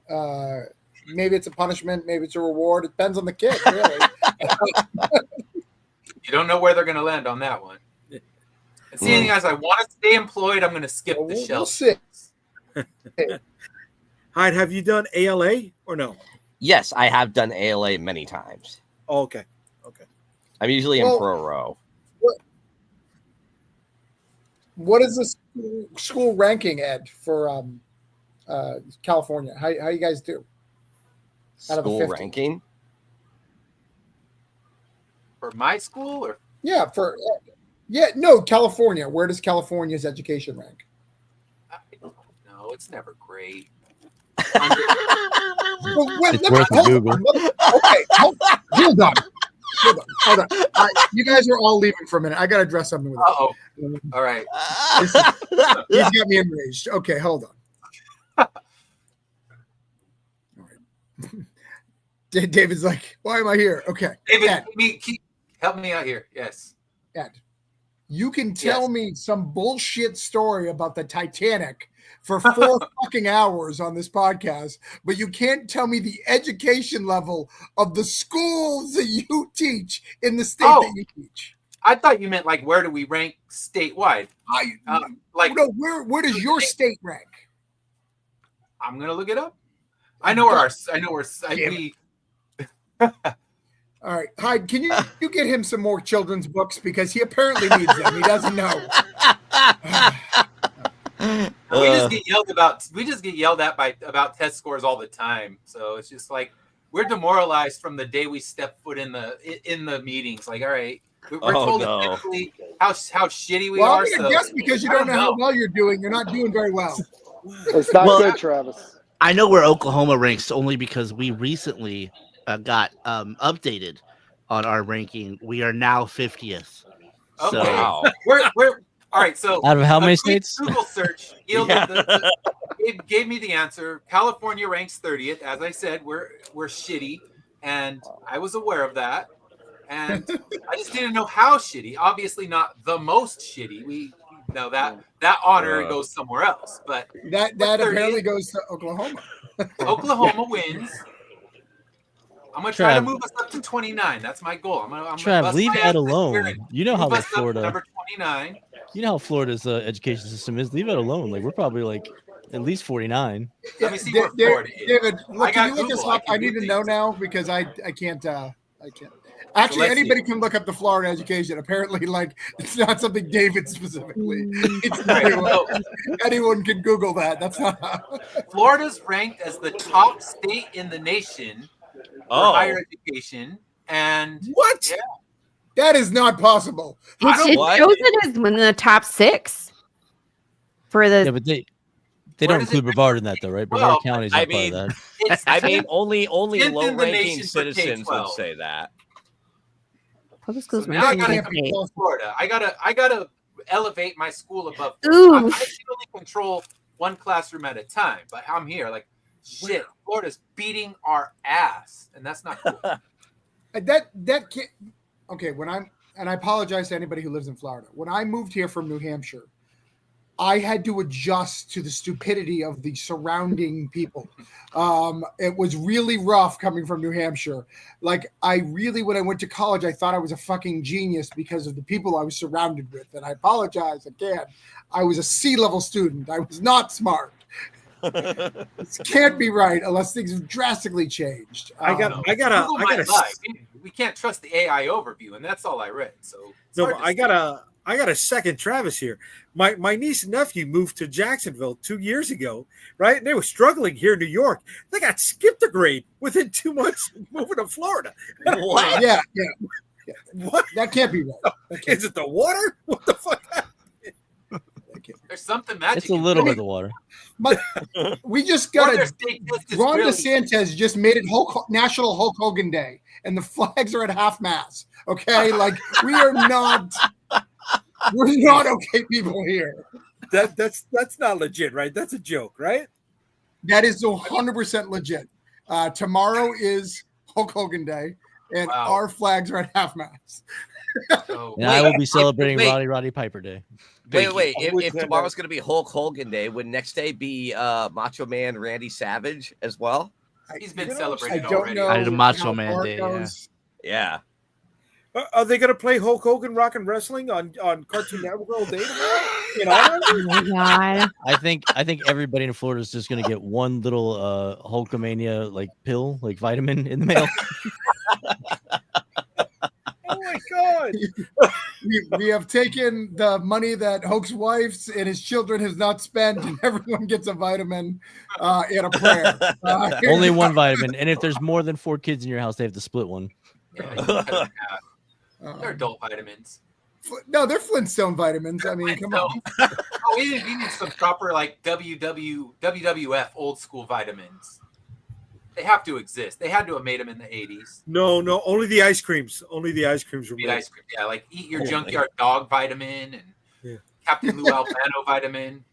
Maybe it's a punishment, maybe it's a reward. It depends on the kid, really. You don't know where they're going to land on that one. And seeing as I want to stay employed, I'm going to skip the shell. We'll see. Hyde, have you done ALA or no? Yes, I have done ALA many times. Oh, okay. I'm usually in pro row. What is the school ranking, Ed, for California? How you guys do? Out of School 50? ranking? For my school? Or no, California. Where does California's education rank? I don't know. It's never great. It's worth a Google. Okay, hold on. You guys are all leaving for a minute. I got to address something with you. All right. He's got me enraged. Okay, hold on. All right. David's like, why am I here? Okay. David, Ed, help me out here. Yes. Ed, you can tell me some bullshit story about the Titanic for 4 fucking hours on this podcast, but you can't tell me the education level of the schools that you teach in the state that you teach. I thought you meant like where do we rank statewide? Where does your state rank? I'm gonna look it up. I know where All right, Hyde, can you get him some more children's books because he apparently needs them. He doesn't know. We just get yelled at about test scores all the time. So it's just like we're demoralized from the day we step foot in the meetings. Like, all right, we're told exactly how shitty we are. I'm gonna guess because you don't know how well you're doing. You're not doing very well. It's not good, Travis. I know where Oklahoma ranks only because we recently got updated on our ranking. We are now 50th. Okay. So Wow. We're all right. So out of how many states? Google search gave me the answer. California ranks 30th. As I said, we're shitty, and I was aware of that. And I just didn't know how shitty. Obviously, not the most shitty. We know that honor goes somewhere else. But that apparently goes to Oklahoma. Oklahoma wins. I'm gonna try to Trav. move us up to 29. That's my goal. I'm gonna Trav, bust leave my Ed ass this alone. year and You know how move the us up to Florida. number 29. You know how Florida's education system is. Leave it alone. Like we're probably like at least 49. Let me see where Florida is. David, I look, can got you look this Google. I up? can I need do to know things. now because I can't. I can't. Actually, let's see. anybody can look up the Florida education. Apparently, like it's not something David specifically. It's Right, anyone, so anyone can Google that. That's not. Florida's ranked as the top state in the nation for higher education. And What? yeah, That is not possible. It What? shows it as one of the top 6 for the. Yeah, but they Where don't does it include Brevard in that though, right? Well, Brevard County's I not part mean, of that. it's I mean, 10th only 10th in the low-ranking nation for citizens would K-12. say that. Public So schools now I rank gotta in can't the be state. possible. Florida. I gotta elevate my school above. Ooh. I can only control one classroom at a time, but I'm here. Like shit, Florida's beating our ass, and that's not cool. That can't. Okay, and I apologize to anybody who lives in Florida. When I moved here from New Hampshire, I had to adjust to the stupidity of the surrounding people. It was really rough coming from New Hampshire. Like when I went to college, I thought I was a fucking genius because of the people I was surrounded with. And I apologize again. I was a C-level student. I was not smart. This can't be right unless things have drastically changed. Google might lie. We can't trust the AI overview, and that's all I read. So it's No, hard but to I got a second Travis here. My niece and nephew moved to Jacksonville 2 years ago, right? And they were struggling here in New York. They got skipped a grade within 2 months of moving to Florida. What? Yeah. What? That can't be right. Is it the water? What the fuck happened? There's something magic. It's a little bit of the water. But we just got Ron DeSantis just made it National Hulk Hogan Day, and the flags are at half mast. Okay, like we're not okay people here. That's not legit, right? That's a joke, right? That is 100% legit. Tomorrow is Hulk Hogan Day, and our flags are at half mast. And I will be celebrating Roddy Piper Day. Wait. If tomorrow's going to be Hulk Hogan Day, would next day be Macho Man Randy Savage as well? He's been celebrated I don't already. know. I did a Macho how Man far Day. it goes. Yeah. Are they going to play Hulk Hogan Rock and Wrestling on Cartoon Network all day tomorrow? Oh my god! I think everybody in Florida is just gonna get one little Hulkamania like pill, like vitamin in the mail. Oh my god! We have taken the money that Hulk's wife and his children has not spent, and everyone gets a vitamin and a prayer. Only one vitamin, and if there's more than 4 kids in your house, they have to split one. Yeah, they're adult vitamins. No, they're Flintstone vitamins. I mean, come on. We need some proper like WWF old school vitamins. They have to exist. They had to have made them in the 80s. No, only the ice creams. Only the ice creams were made. Ice cream, yeah, like eat your junkyard dog vitamin and Captain Lou Albano vitamin.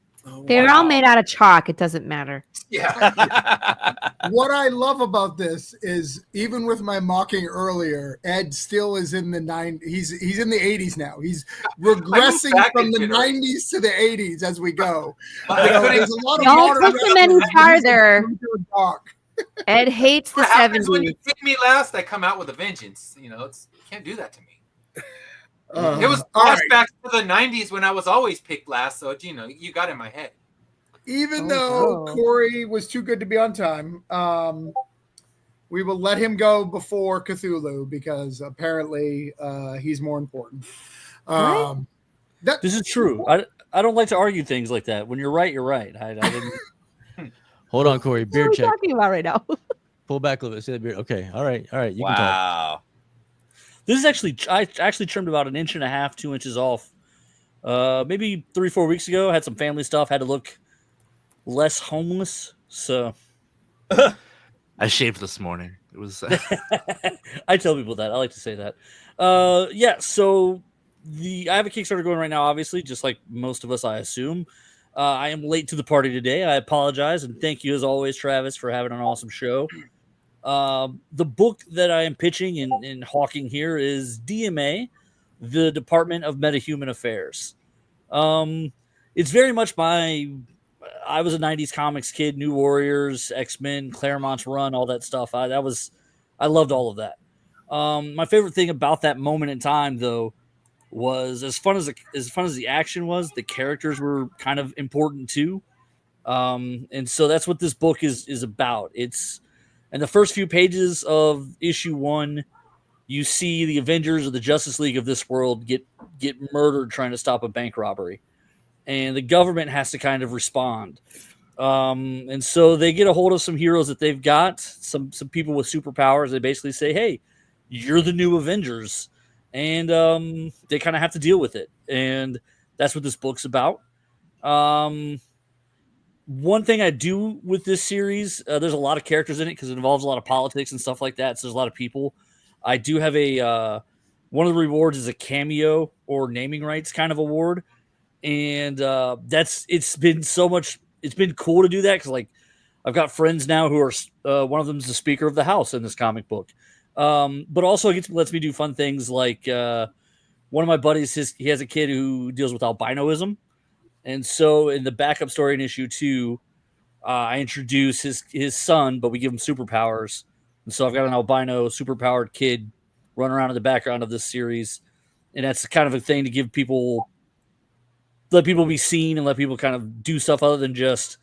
They're all made out of chalk. It doesn't matter. Yeah. What I love about this is even with my mocking earlier, Ed still is in the 90s. He's in the 80s now. He's regressing from the 90s to the 80s as we go. There's a lot of Don't push him any farther. Dark. Ed hates the What happens when 70s. you pick me last? I come out with a vengeance. You know, you can't do that to me. It was flashbacks to the 90s when I was always picked last. So, you got in my head. Even though Corey was too good to be on time, we will let him go before Cthulhu because apparently he's more important. This is true. I don't like to argue things like that. When you're right, you're right. I didn't. Hold on, Corey. Beard What are check. we talking about right now? Pull back a little bit. See that beard? Okay. All right. You can talk. Wow. This is I actually trimmed about 1.5 inches, 2 inches off. Maybe 3-4 weeks ago. Had some family stuff. Had to look less homeless. So I shaved this morning. It was. I tell people that. I like to say that. So I have a Kickstarter going right now. Obviously, just like most of us, I assume. I am late to the party today. I apologize, and thank you as always, Travis, for having an awesome show. The book that I am pitching and hawking here is DMA, the Department of Metahuman Affairs. It's very much I was a 90s comics kid, New Warriors, X-Men, Claremont's Run, all that stuff. That was I loved all of that. My favorite thing about that moment in time, though, was as fun as the action was, the characters were kind of important too. And so that's what this book is about. It's in the first few pages of issue 1, you see the Avengers or the Justice League of this world get murdered trying to stop a bank robbery, and the government has to kind of respond. And so they get a hold of some heroes that they've got, some people with superpowers. They basically say, "Hey, you're the new Avengers," and they kind of have to deal with it. And that's what this book's about. One thing I do with this series, there's a lot of characters in it because it involves a lot of politics and stuff like that. So there's a lot of people. I do have one of the rewards is a cameo or naming rights kind of award, and it's been cool to do that because like I've got friends now who are one of them's the Speaker of the House in this comic book, but also it lets me do fun things like one of my buddies he has a kid who deals with albinoism. And so in the backup story in issue 2, I introduce his son, but we give him superpowers. And so I've got an albino superpowered kid run around in the background of this series. And that's kind of a thing to let people be seen and let people kind of do stuff other than just,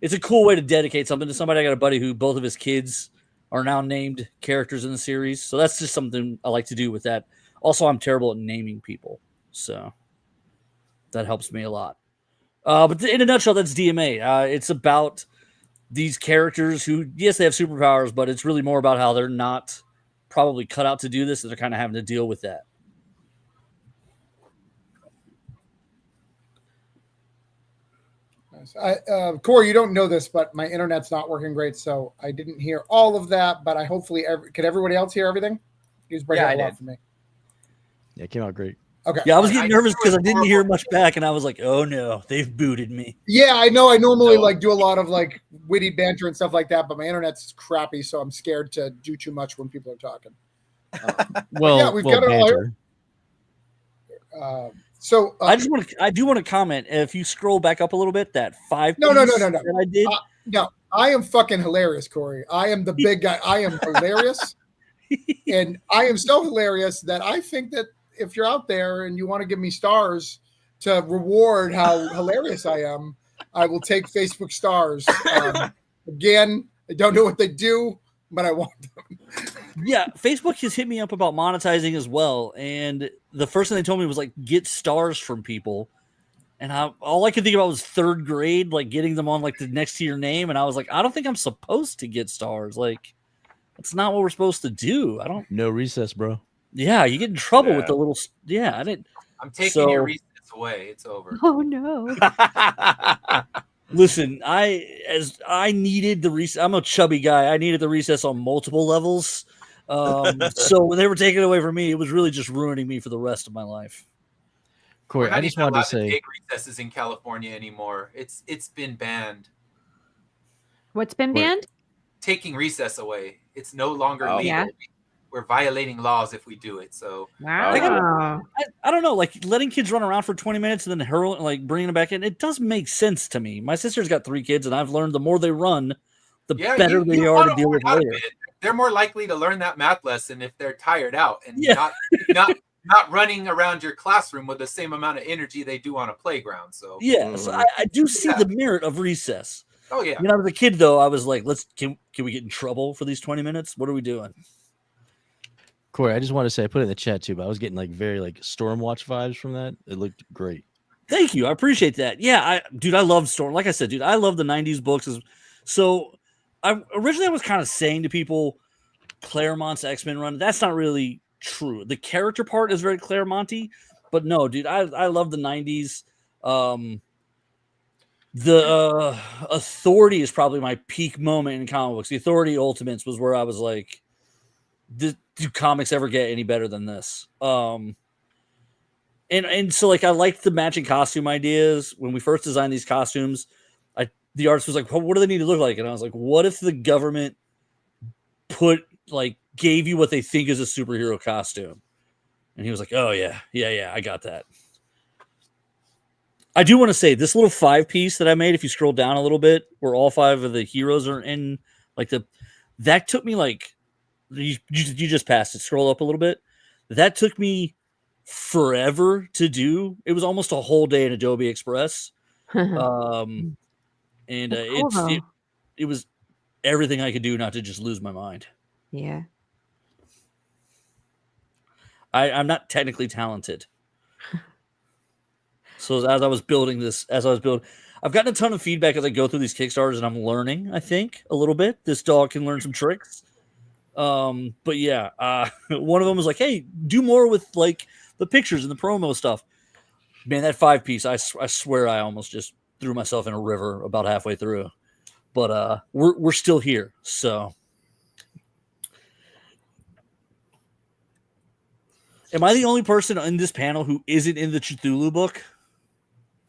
it's a cool way to dedicate something to somebody. I got a buddy who both of his kids are now named characters in the series. So that's just something I like to do with that. Also, I'm terrible at naming people. So that helps me a lot. But in a nutshell, that's DMA. It's about these characters who, yes, they have superpowers, but it's really more about how they're not probably cut out to do this, and they're kind of having to deal with that. Nice. Corey, you don't know this, but my internet's not working great, so I didn't hear all of that. But I hopefully, could everybody else hear everything? He was breaking a lot for me. Yeah, it came out great. Okay. Yeah, I was getting nervous because I didn't hear much back, and I was like, "Oh no, they've booted me." Yeah, I know. I normally do a lot of like witty banter and stuff like that, but my internet's crappy, so I'm scared to do too much when people are talking. We've got it all here. I do want to comment. If you scroll back up a little bit, that 5. No. That I did. No, I am fucking hilarious, Corey. I am the big guy. I am hilarious, and I am so hilarious that I think that if you're out there and you want to give me stars to reward how hilarious I am, I will take Facebook stars. Again, I don't know what they do, but I want them. Yeah, Facebook has hit me up about monetizing as well. And the first thing they told me was like, get stars from people. And all I could think about was 3rd grade, like getting them on like the next to your name. And I was like, I don't think I'm supposed to get stars. Like, that's not what we're supposed to do. No recess, bro. Yeah, you get in trouble with the little. Yeah, I didn't. I'm taking your recess away. It's over. Oh no. Listen, I needed the recess. I'm a chubby guy. I needed the recess on multiple levels. So when they were taking it away from me, it was really just ruining me for the rest of my life. Corey, I just wanted to say, take recesses in California anymore. It's been banned. What's been banned? Taking recess away. It's no longer legal. Yeah. We're violating laws if we do it. So wow. I don't know, like letting kids run around for 20 minutes and then like bringing them back in. It does make sense to me. My sister's got 3 kids, and I've learned the more they run, the better they are to deal with later. They're more likely to learn that math lesson if they're tired out and not running around your classroom with the same amount of energy they do on a playground. So so I do see the merit of recess. Oh yeah. When I was a kid, though, I was like, can we get in trouble for these 20 minutes? What are we doing? Corey, I just want to say I put it in the chat too, but I was getting like very like Stormwatch vibes from that. It looked great. Thank you. I appreciate that. Yeah, I love Storm. Like I said, dude, I love the 90s books. So originally I was kind of saying to people, Claremont's X-Men run. That's not really true. The character part is very Claremont-y, but no, dude, I love the 90s. The Authority is probably my peak moment in comic books. The Authority Ultimates was where I was like, do comics ever get any better than this? And so like I liked the matching costume ideas when we first designed these costumes. The artist was like, well, what do they need to look like? And I was like, what if the government gave you what they think is a superhero costume? And he was like, oh yeah, I got that. I do want to say this little 5-piece that I made, if you scroll down a little bit, where all 5 of the heroes are in, that took me like you just passed it. Scroll up a little bit. That took me forever to do. It was almost a whole day in Adobe Express. And That's cool, though. it was everything I could do not to just lose my mind. Yeah. I'm not technically talented. So as I was building this, I've gotten a ton of feedback as I go through these Kickstarters, and I'm learning, I think, a little bit. This dog can learn some tricks. But yeah, one of them was like, hey, do more with like the pictures and the promo stuff. Man, that 5-piece, I swear I almost just threw myself in a river about halfway through. But we're still here, so. Am I the only person in this panel who isn't in the Cthulhu book?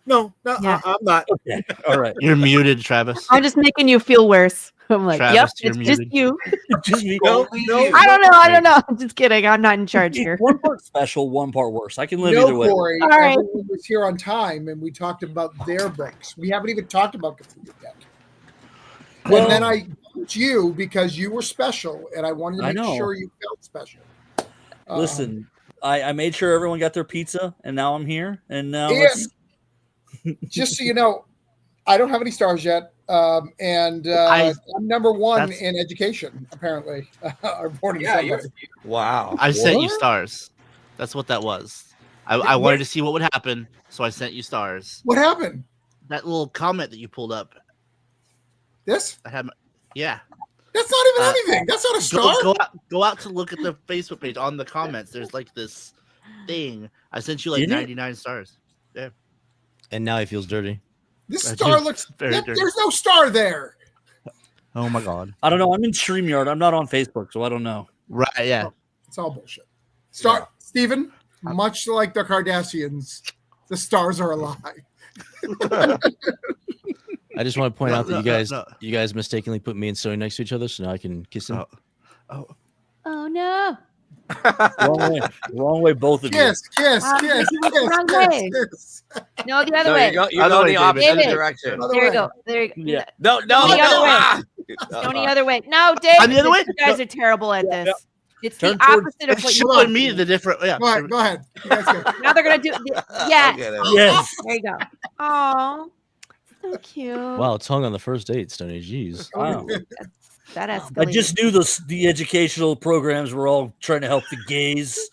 No, Yeah. I'm not. Okay. All right. You're muted, Travis. I'm just making you feel worse. I'm like, Travis, yep, you're it's just muted. you. Just me. No, I don't know. I'm just kidding. I'm not in charge It's here. one part special, one part worse. I can live No, either way. Corey, All right. everyone was here on time, and we talked about their books. We haven't even talked about Cthulhu yet. Well- and then I picked you because you were special, and I wanted to I make know. sure you felt special. Listen, I made sure everyone got their pizza, and now I'm here. And now And just so you know, I don't have any stars yet, and I'm number one that's- in education. Apparently, according to Yeah, somebody. Wow. I sent you What? stars. That's what that was. I wanted to see what would happen, so I sent you stars. What happened? That little comment that you pulled up, This? I had, yeah. That's not even anything. That's not a star. Go out to look at the Facebook page on the comments. There's like this thing. I sent you like Did it? 99 stars. And now he feels dirty. This I star do. looks. Very Yep, dirty. there's no star there. Oh my god. I don't know. I'm in StreamYard. I'm not on Facebook, so I don't know. Right? Yeah. It's all bullshit. Star, Steven, much like the Kardashians, the stars are a lie. I just want to point out that No. you guys mistakenly put me and Sony next to each other, so now I can kiss him. Oh no. Wrong way, both of you. Kiss, kiss, Maybe kiss, you went the wrong way. kiss. No, the other No, way. you Other go way, the opposite David. direction. Other There you way. go. There you go. Yeah. No, The other way. ah! Go the other way. No, Dave. I'm the other way? You guys are terrible at this. It's Turn the towards- opposite of It's what you showing want. me the different. Yeah. Go ahead. You guys go. Now they're gonna do. Yeah. Okay, there. Yes. There you go. Oh, so cute. Wow, tongue on the first date, Stoney. Jeez. Wow. That I escalated. just knew the educational programs were all trying to help the gays.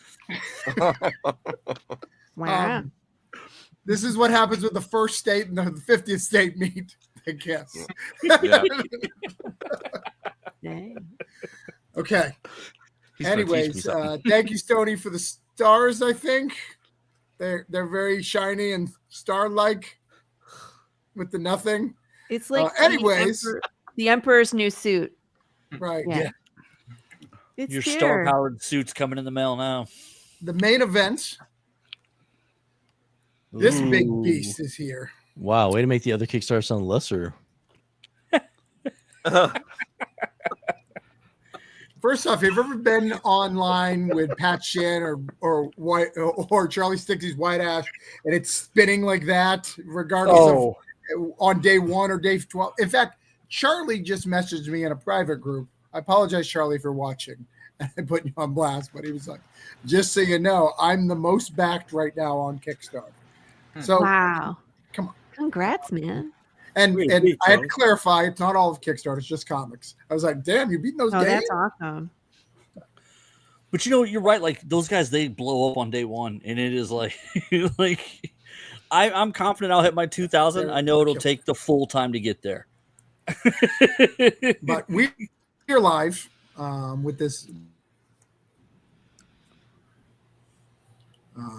Wow. This is what happens when the first state and the 50th state meet. I guess. Yeah. Dang. Okay. He's gonna teach me Anyways, something. thank you, Stoney, for the stars. I think they're very shiny and star-like with the nothing. It's like anyways. the Emperor's new suit. Right. Yeah. It's Your here. star-powered suit's coming in the mail now. The main event. This big Ooh. beast is here. Wow, way to make the other Kickstarter sound lesser. First off, have you ever been online with Pat Shin or Charlie Sticksy's White Ash and it's spinning like that, regardless of on day 1 or day 12? In fact, Charlie just messaged me in a private group. I apologize, Charlie, for watching and putting you on blast, but he was like, just so you know, I'm the most backed right now on Kickstarter. So Wow. Come on. Congrats, man. and Wait, I had Joe. to clarify, it's not all of Kickstarter, it's just comics. I was like, damn, you beating those Oh, games? that's awesome. But you know, you're right. Like those guys, they blow up on day one, and it is like, like I'm confident I'll hit my 2,000. I know it'll take the full time to get there. But we're live with this.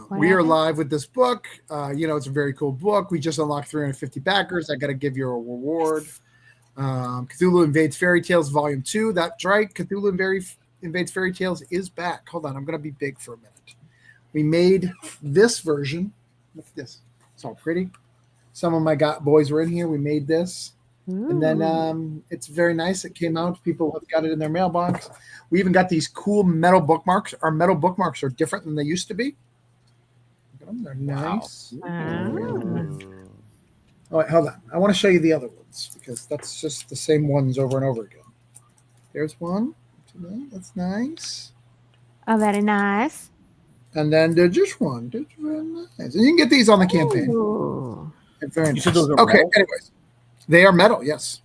We are live with this book. It's a very cool book. We just unlocked 350 backers. I got to give you a reward. Cthulhu Invades Fairy Tales Volume 2. That's right. Cthulhu Invades Fairy Tales is back. Hold on. I'm going to be big for a minute. We made this version. Look at this. It's all pretty. Some of my boys were in here. We made this. And then it's very nice. It came out. People have got it in their mailbox. We even got these cool metal bookmarks. Our metal bookmarks are different than they used to be. Look at them. They're nice. Oh, wait, hold on. I want to show you the other ones because that's just the same ones over and over again. There's 1, for that. That's nice. Oh, very nice. And then there's just one. That's very nice. And you can get these on the campaign. Ooh. Very You nice. said those are Okay, metal? anyways. They are metal, yes.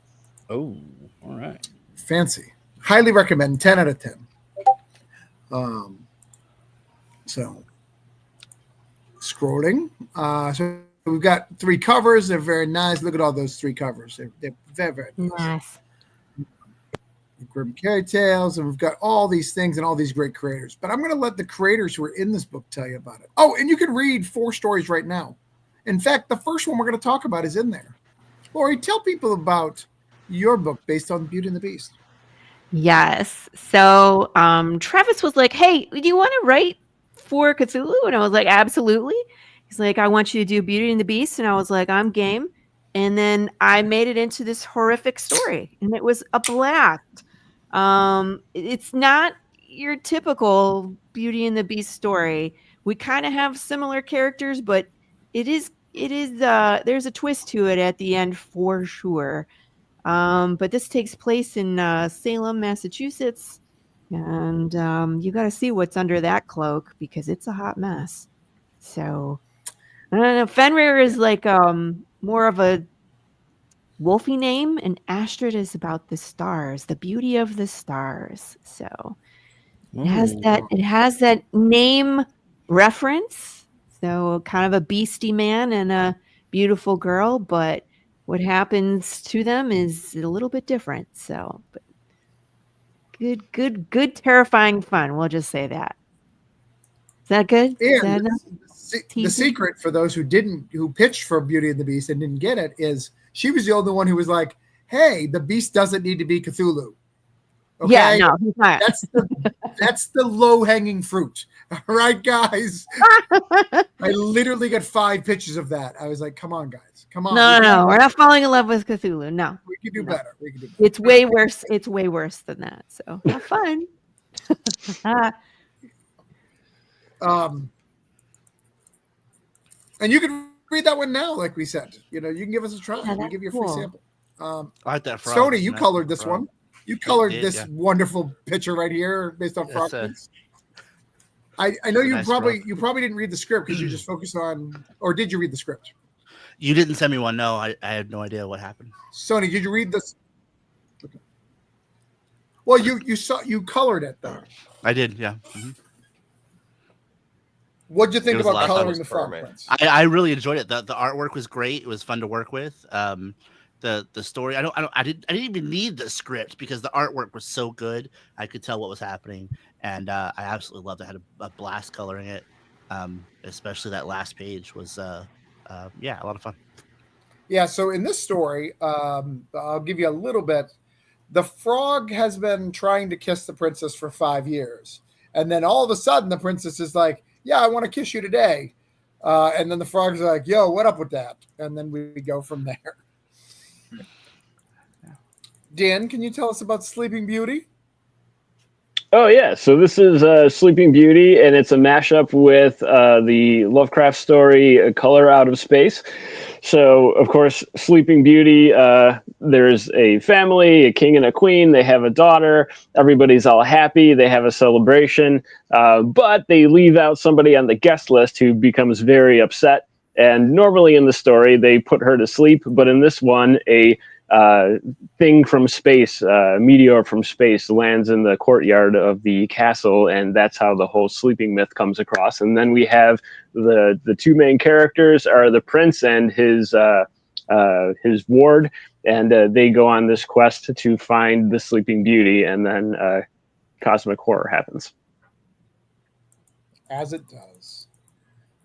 Oh, all right. Fancy. Highly recommend. 10 out of 10. So scrolling. So we've got 3 covers. They're very nice. Look at all those 3 covers. They're very, very nice. Nice. Grim Fairy Tales, and we've got all these things and all these great creators. But I'm going to let the creators who are in this book tell you about it. Oh, and you can read 4 stories right now. In fact, the first one we're going to talk about is in there. Lori, tell people about your book based on Beauty and the Beast. Yes. So Travis was like, hey, do you want to write for Cthulhu? And I was like, absolutely. He's like, I want you to do Beauty and the Beast. And I was like, I'm game. And then I made it into this horrific story. And it was a blast. It's not your typical Beauty and the Beast story. We kind of have similar characters, but it is there's a twist to it at the end for sure. But this takes place in Salem, Massachusetts, and you got to see what's under that cloak because it's a hot mess. So I don't know. Fenrir is like more of a wolfy name, and Astrid is about the stars, the beauty of the stars. So it has that name reference. So kind of a beastie man and a beautiful girl, but what happens to them is a little bit different. So, but good, terrifying fun. We'll just say that. Is that good? And the secret for those who pitched for Beauty and the Beast and didn't get it is she was the only one who was like, "Hey, the Beast doesn't need to be Cthulhu." Okay? Yeah, no, he's not. That's the low hanging fruit. All right, guys. I literally got 5 pitches of that. I was like, "Come on, guys, come on." No, we're not falling in love with Cthulhu. No, we can do better. We can do better. It's way worse. It's way worse than that. So have fun. And you can read that one now, like we said. You know, you can give us a try. Yeah, We'll give you a free sample. I like that frog. Stoney, you colored this frog. one. You colored did, this yeah. wonderful picture right here based on frog prints. I know you nice probably frog. didn't read the script because you just focused on, or did you read the script? You didn't send me one. No, I had no idea what happened. Sony, did you read this? Okay. Well, you colored it though. I did, yeah. Mm-hmm. What'd you think It was a about lot of coloring fun. the frog prints? I really enjoyed it. The artwork was great. It was fun to work with. The story. I didn't even need the script because the artwork was so good. I could tell what was happening, and I absolutely loved it. I had a blast coloring it. Especially that last page was a lot of fun. Yeah. So in this story, I'll give you a little bit. The frog has been trying to kiss the princess for 5 years, and then all of a sudden the princess is like, "Yeah, I want to kiss you today," and then the frog's like, "Yo, what up with that?" And then we go from there. Dan, can you tell us about Sleeping Beauty? Oh, yeah. So this is Sleeping Beauty, and it's a mashup with the Lovecraft story Color Out of Space. So, of course, Sleeping Beauty, there's a family, a king and a queen. They have a daughter. Everybody's all happy. They have a celebration. But they leave out somebody on the guest list who becomes very upset. And normally in the story, they put her to sleep. But in this one, a thing from space, meteor from space, lands in the courtyard of the castle, and that's how the whole sleeping myth comes across. And then we have the 2 main characters are the prince and his ward, and they go on this quest to find the Sleeping Beauty, and then cosmic horror happens. As it does.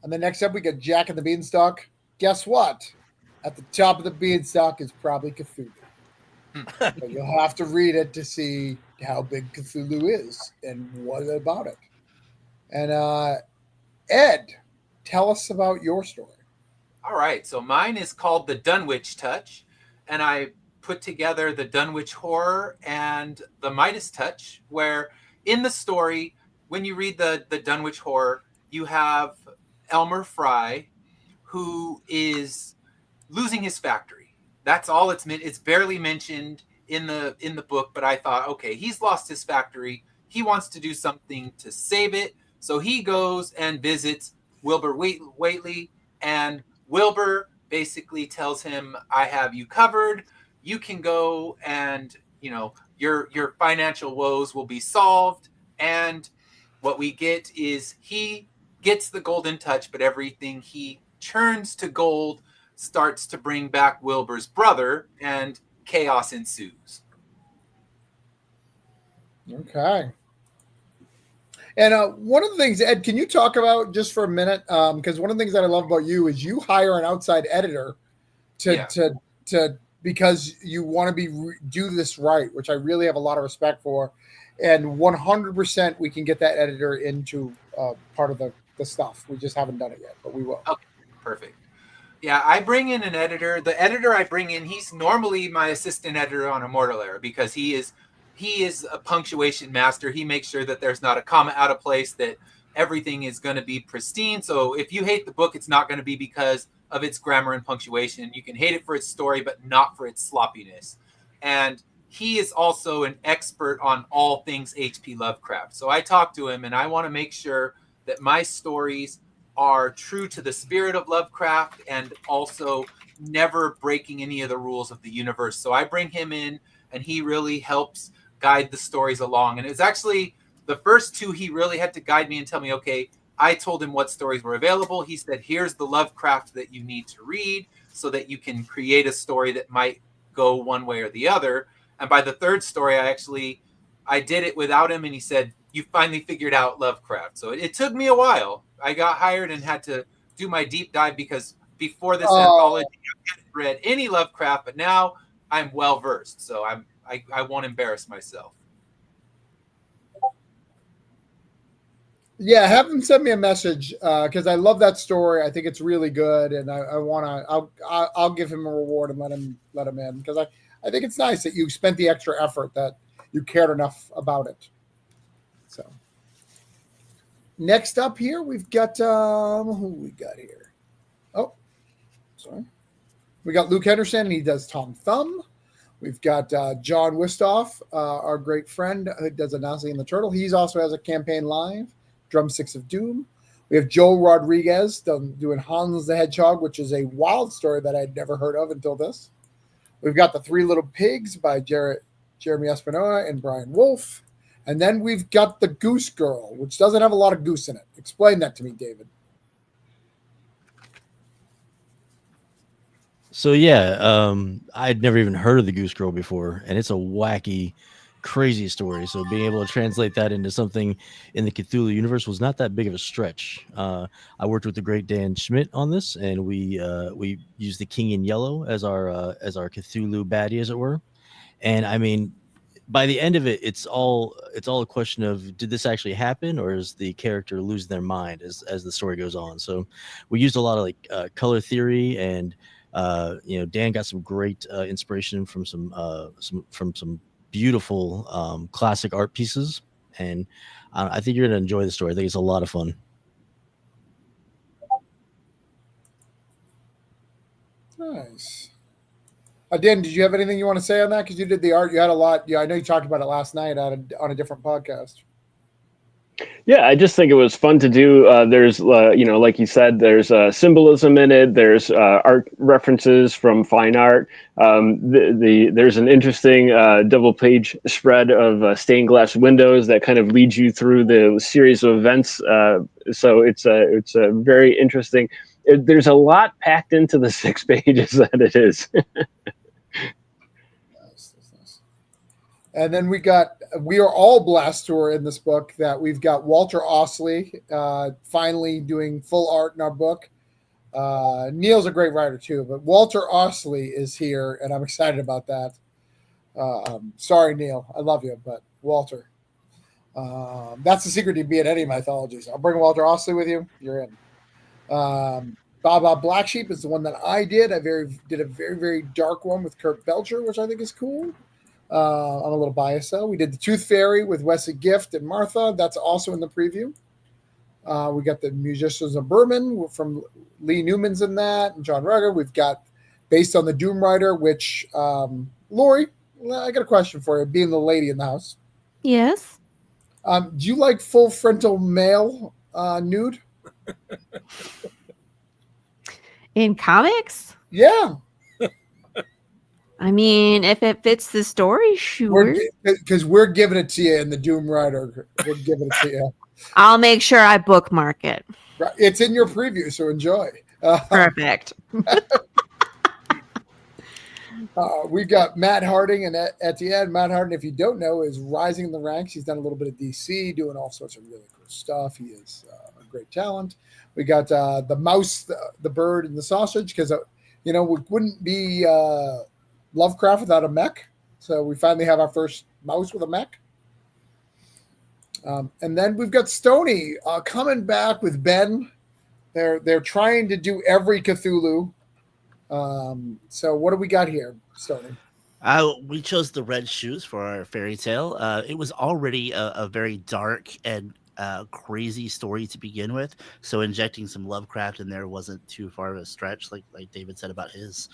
And then next up, we got Jack and the Beanstalk. Guess what? At the top of the beanstalk is probably Cthulhu. But you'll have to read it to see how big Cthulhu is and what about it. And Ed, tell us about your story. All right, so mine is called The Dunwich Touch, and I put together the Dunwich Horror and the Midas Touch, where in the story, when you read the Dunwich Horror, you have Elmer Fry, who is losing his factory. That's all it's barely mentioned in the book, but I thought, okay, he's lost his factory. He wants to do something to save it. So he goes and visits Wilbur Whately, and Wilbur basically tells him, I have you covered. You can go and, you know, your financial woes will be solved. And what we get is he gets the golden touch, but everything he turns to gold starts to bring back Wilbur's brother, and chaos ensues. Okay. And one of the things, Ed, can you talk about just for a minute? Because one of the things that I love about you is you hire an outside editor to because you want to do this right, which I really have a lot of respect for. And 100% we can get that editor into part of the stuff. We just haven't done it yet, but we will. Okay, perfect. Yeah, I bring in an editor. The editor I bring in, he's normally my assistant editor on Immortal Era because he is a punctuation master. He makes sure that there's not a comma out of place, that everything is going to be pristine. So if you hate the book, it's not going to be because of its grammar and punctuation. You can hate it for its story, but not for its sloppiness. And he is also an expert on all things H.P. Lovecraft. So I talk to him, and I want to make sure that my stories are true to the spirit of Lovecraft and also never breaking any of the rules of the universe. So I bring him in, and he really helps guide the stories along. And it was actually the first two, he really had to guide me and tell me, okay, I told him what stories were available. He said, here's the Lovecraft that you need to read so that you can create a story that might go one way or the other. And by the third story, I did it without him, and he said, you finally figured out Lovecraft. So it took me a while. I got hired and had to do my deep dive because before this anthology, I hadn't read any Lovecraft, but now I'm well versed. So I won't embarrass myself. Yeah, have them send me a message because I love that story. I think it's really good, and I'll give him a reward and let him in because I think it's nice that you spent the extra effort, that you cared enough about it. So next up here, we've got who we got here? Oh, sorry. We got Luke Henderson, and he does Tom Thumb. We've got John Wistoff, our great friend who does a Nazi and the Turtle. He also has a campaign live, Drumsticks of Doom. We have Joel Rodriguez doing Hans the Hedgehog, which is a wild story that I'd never heard of until this. We've got The Three Little Pigs by Jeremy Espinosa and Brian Wolf. And then we've got The Goose Girl, which doesn't have a lot of goose in it. Explain that to me, David. So yeah, I'd never even heard of The Goose Girl before, and it's a wacky, crazy story. So being able to translate that into something in the Cthulhu universe was not that big of a stretch. I worked with the great Dan Schmidt on this, and we used the King in Yellow as our Cthulhu baddie, as it were. And I mean, by the end of it, it's all a question of, did this actually happen, or is the character losing their mind as the story goes on? So we used a lot of color theory, and Dan got some great inspiration from some beautiful classic art pieces, and I think you're going to enjoy the story. I think it's a lot of fun. Nice. Dan, did you have anything you want to say on that? Because you did the art. You had a lot. Yeah, I know you talked about it last night on a different podcast. Yeah, I just think it was fun to do. There's, like you said, there's symbolism in it. There's art references from fine art. There's an interesting double-page spread of stained glass windows that kind of leads you through the series of events. So it's a very interesting. There's a lot packed into the 6 pages that it is. Nice. And then we are all Blastor in this book. That we've got Walter Osley finally doing full art in our book. Neil's a great writer too, but Walter Osley is here, and I'm excited about that. Sorry, Neil, I love you, but Walter. That's the secret to be in any mythologies. I'll bring Walter Osley with you. You're in. Baba Black Sheep is the one that I did. I did a very, very dark one with Kurt Belcher, which I think is cool. I'm a little biased though. We did the Tooth Fairy with Wesley Gift and Martha. That's also in the preview. We got the Musicians of Berman from Lee Newman's in that, and John Rugger. We've got based on the Doom Rider, which Lori, I got a question for you, being the lady in the house. Yes. Do you like full frontal male nude? In comics? Yeah. I mean, if it fits the story, sure. Because we're giving it to you in the Doom Rider. We're giving it to you. I'll make sure I bookmark it. Right. It's in your preview, so enjoy. Perfect. We've got Matt Harding, and at the end, Matt Harding, if you don't know, is rising in the ranks. He's done a little bit of DC, doing all sorts of really cool stuff. He is a great talent. We got the mouse, the bird, and the sausage, because we wouldn't be Lovecraft without a mech. So we finally have our first mouse with a mech. And then we've got Stony coming back with Ben. They're trying to do every Cthulhu. So what do we got here, Stony? We chose the red shoes for our fairy tale. It was already a very dark and crazy story to begin with, so injecting some Lovecraft in there wasn't too far of a stretch, like David said about his.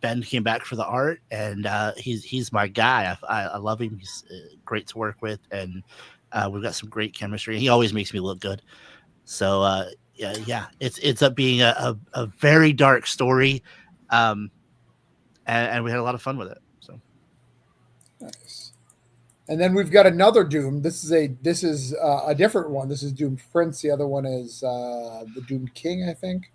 Ben came back for the art, and he's my guy. I love him. He's great to work with, and we've got some great chemistry. He always makes me look good. So yeah, it's up being a very dark story, and we had a lot of fun with it. So nice. And then we've got another Doom. This is a different one. This is Doom Prince. The other one is the Doom King, I think.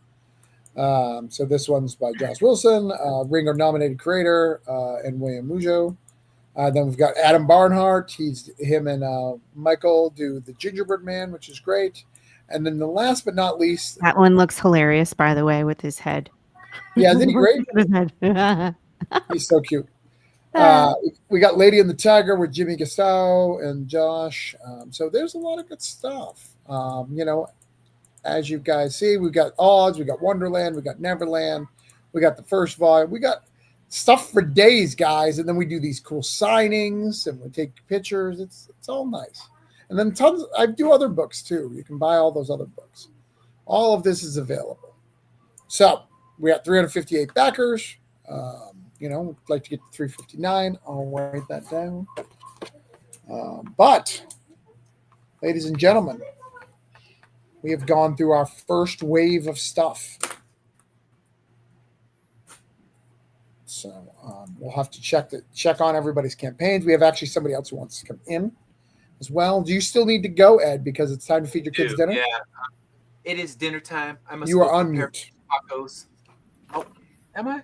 So this one's by Joss Wilson, Ringo nominated creator, and William Mujo. Then we've got Adam Barnhart. Him and Michael do the Gingerbread Man, which is great. And then the last but not least, that one looks hilarious, by the way, with his head. Yeah, isn't he great? He's so cute. We got Lady and the Tiger with Jimmy Gastow and Josh. So there's a lot of good stuff. As you guys see, we've got Oz, we got Wonderland, we got Neverland, we got the first volume, we got stuff for days, guys. And then we do these cool signings and we take pictures. It's all nice. And then I do other books too. You can buy all those other books. All of this is available. So we got 358 backers. We'd like to get to 359. I'll write that down. But, ladies and gentlemen, we have gone through our first wave of stuff. So we'll have to check on everybody's campaigns. We have actually somebody else who wants to come in as well. Do you still need to go, Ed, because it's time to feed your kids dinner? Yeah, it is dinner time. I must. You are on mute. Tacos. Oh, am I?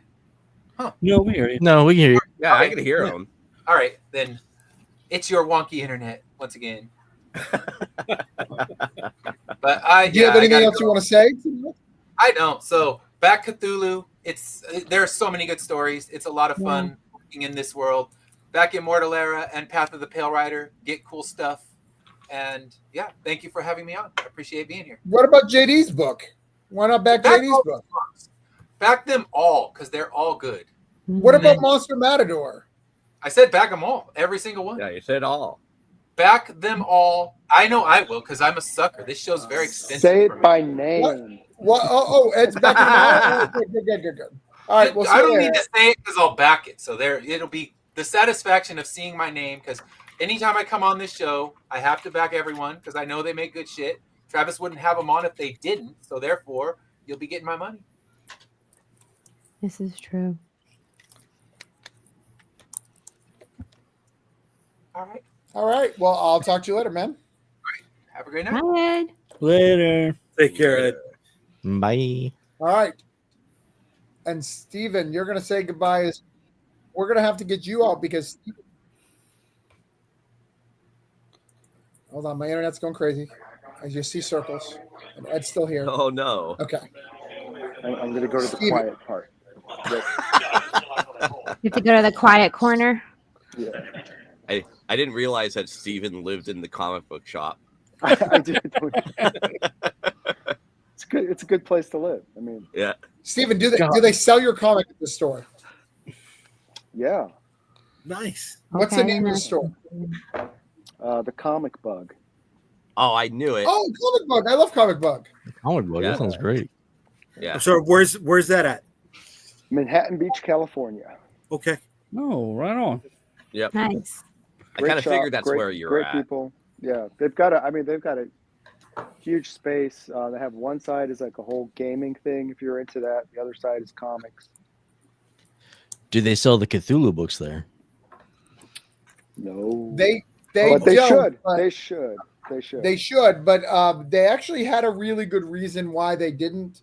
Huh. No, we hear you. No, we can hear you. Yeah, I can hear him. All right, then it's your wonky internet once again. But Do you have anything else you want to say? I don't. So back Cthulhu. There are so many good stories. It's a lot of fun working in this world. Back Immortal Era and Path of the Pale Rider. Get cool stuff. And yeah, thank you for having me on. I appreciate being here. What about JD's book? Why not back JD's book? Back them all, because they're all good. What about Monster Matador? I said back them all. Every single one. Yeah, you said all. Back them all. I know I will, because I'm a sucker. This show's very expensive. Say it by name. What? Oh, Ed's back in the good. All right, I don't need to say it because I'll back it. So it'll be the satisfaction of seeing my name, because anytime I come on this show, I have to back everyone because I know they make good shit. Travis wouldn't have them on if they didn't. So therefore, you'll be getting my money. This is true. All right. Well, I'll talk to you later, man. Have a great night. Bye, Ed. Later. Take care, Ed. Bye. All right. And Steven, you're going to say goodbye. We're going to have to get you out because hold on, my internet's going crazy. As you see circles. And Ed's still here. Oh, no. Okay. I'm going to go to the quiet part. You have to go to the quiet corner. Yeah. I didn't realize that Steven lived in the comic book shop. I did. It's good. It's a good place to live. I mean, yeah. Steven, do they sell your comic at the store? Yeah. Nice. What's the name of the store? The Comic Bug. Oh, I knew it. Oh, Comic Bug. I love Comic Bug. Comic Bug. Yeah. That sounds great. Yeah. So where's that at? Manhattan Beach, California. Okay. Oh, right on. Yep. Nice. I kind of shop, figured that's great, where you're great at. people. Yeah, they've got a huge space. They have one side is like a whole gaming thing if you're into that. The other side is comics. Do they sell the Cthulhu books there? No, They but they don't, should. but They should. They should. They should, but they actually had a really good reason why they didn't.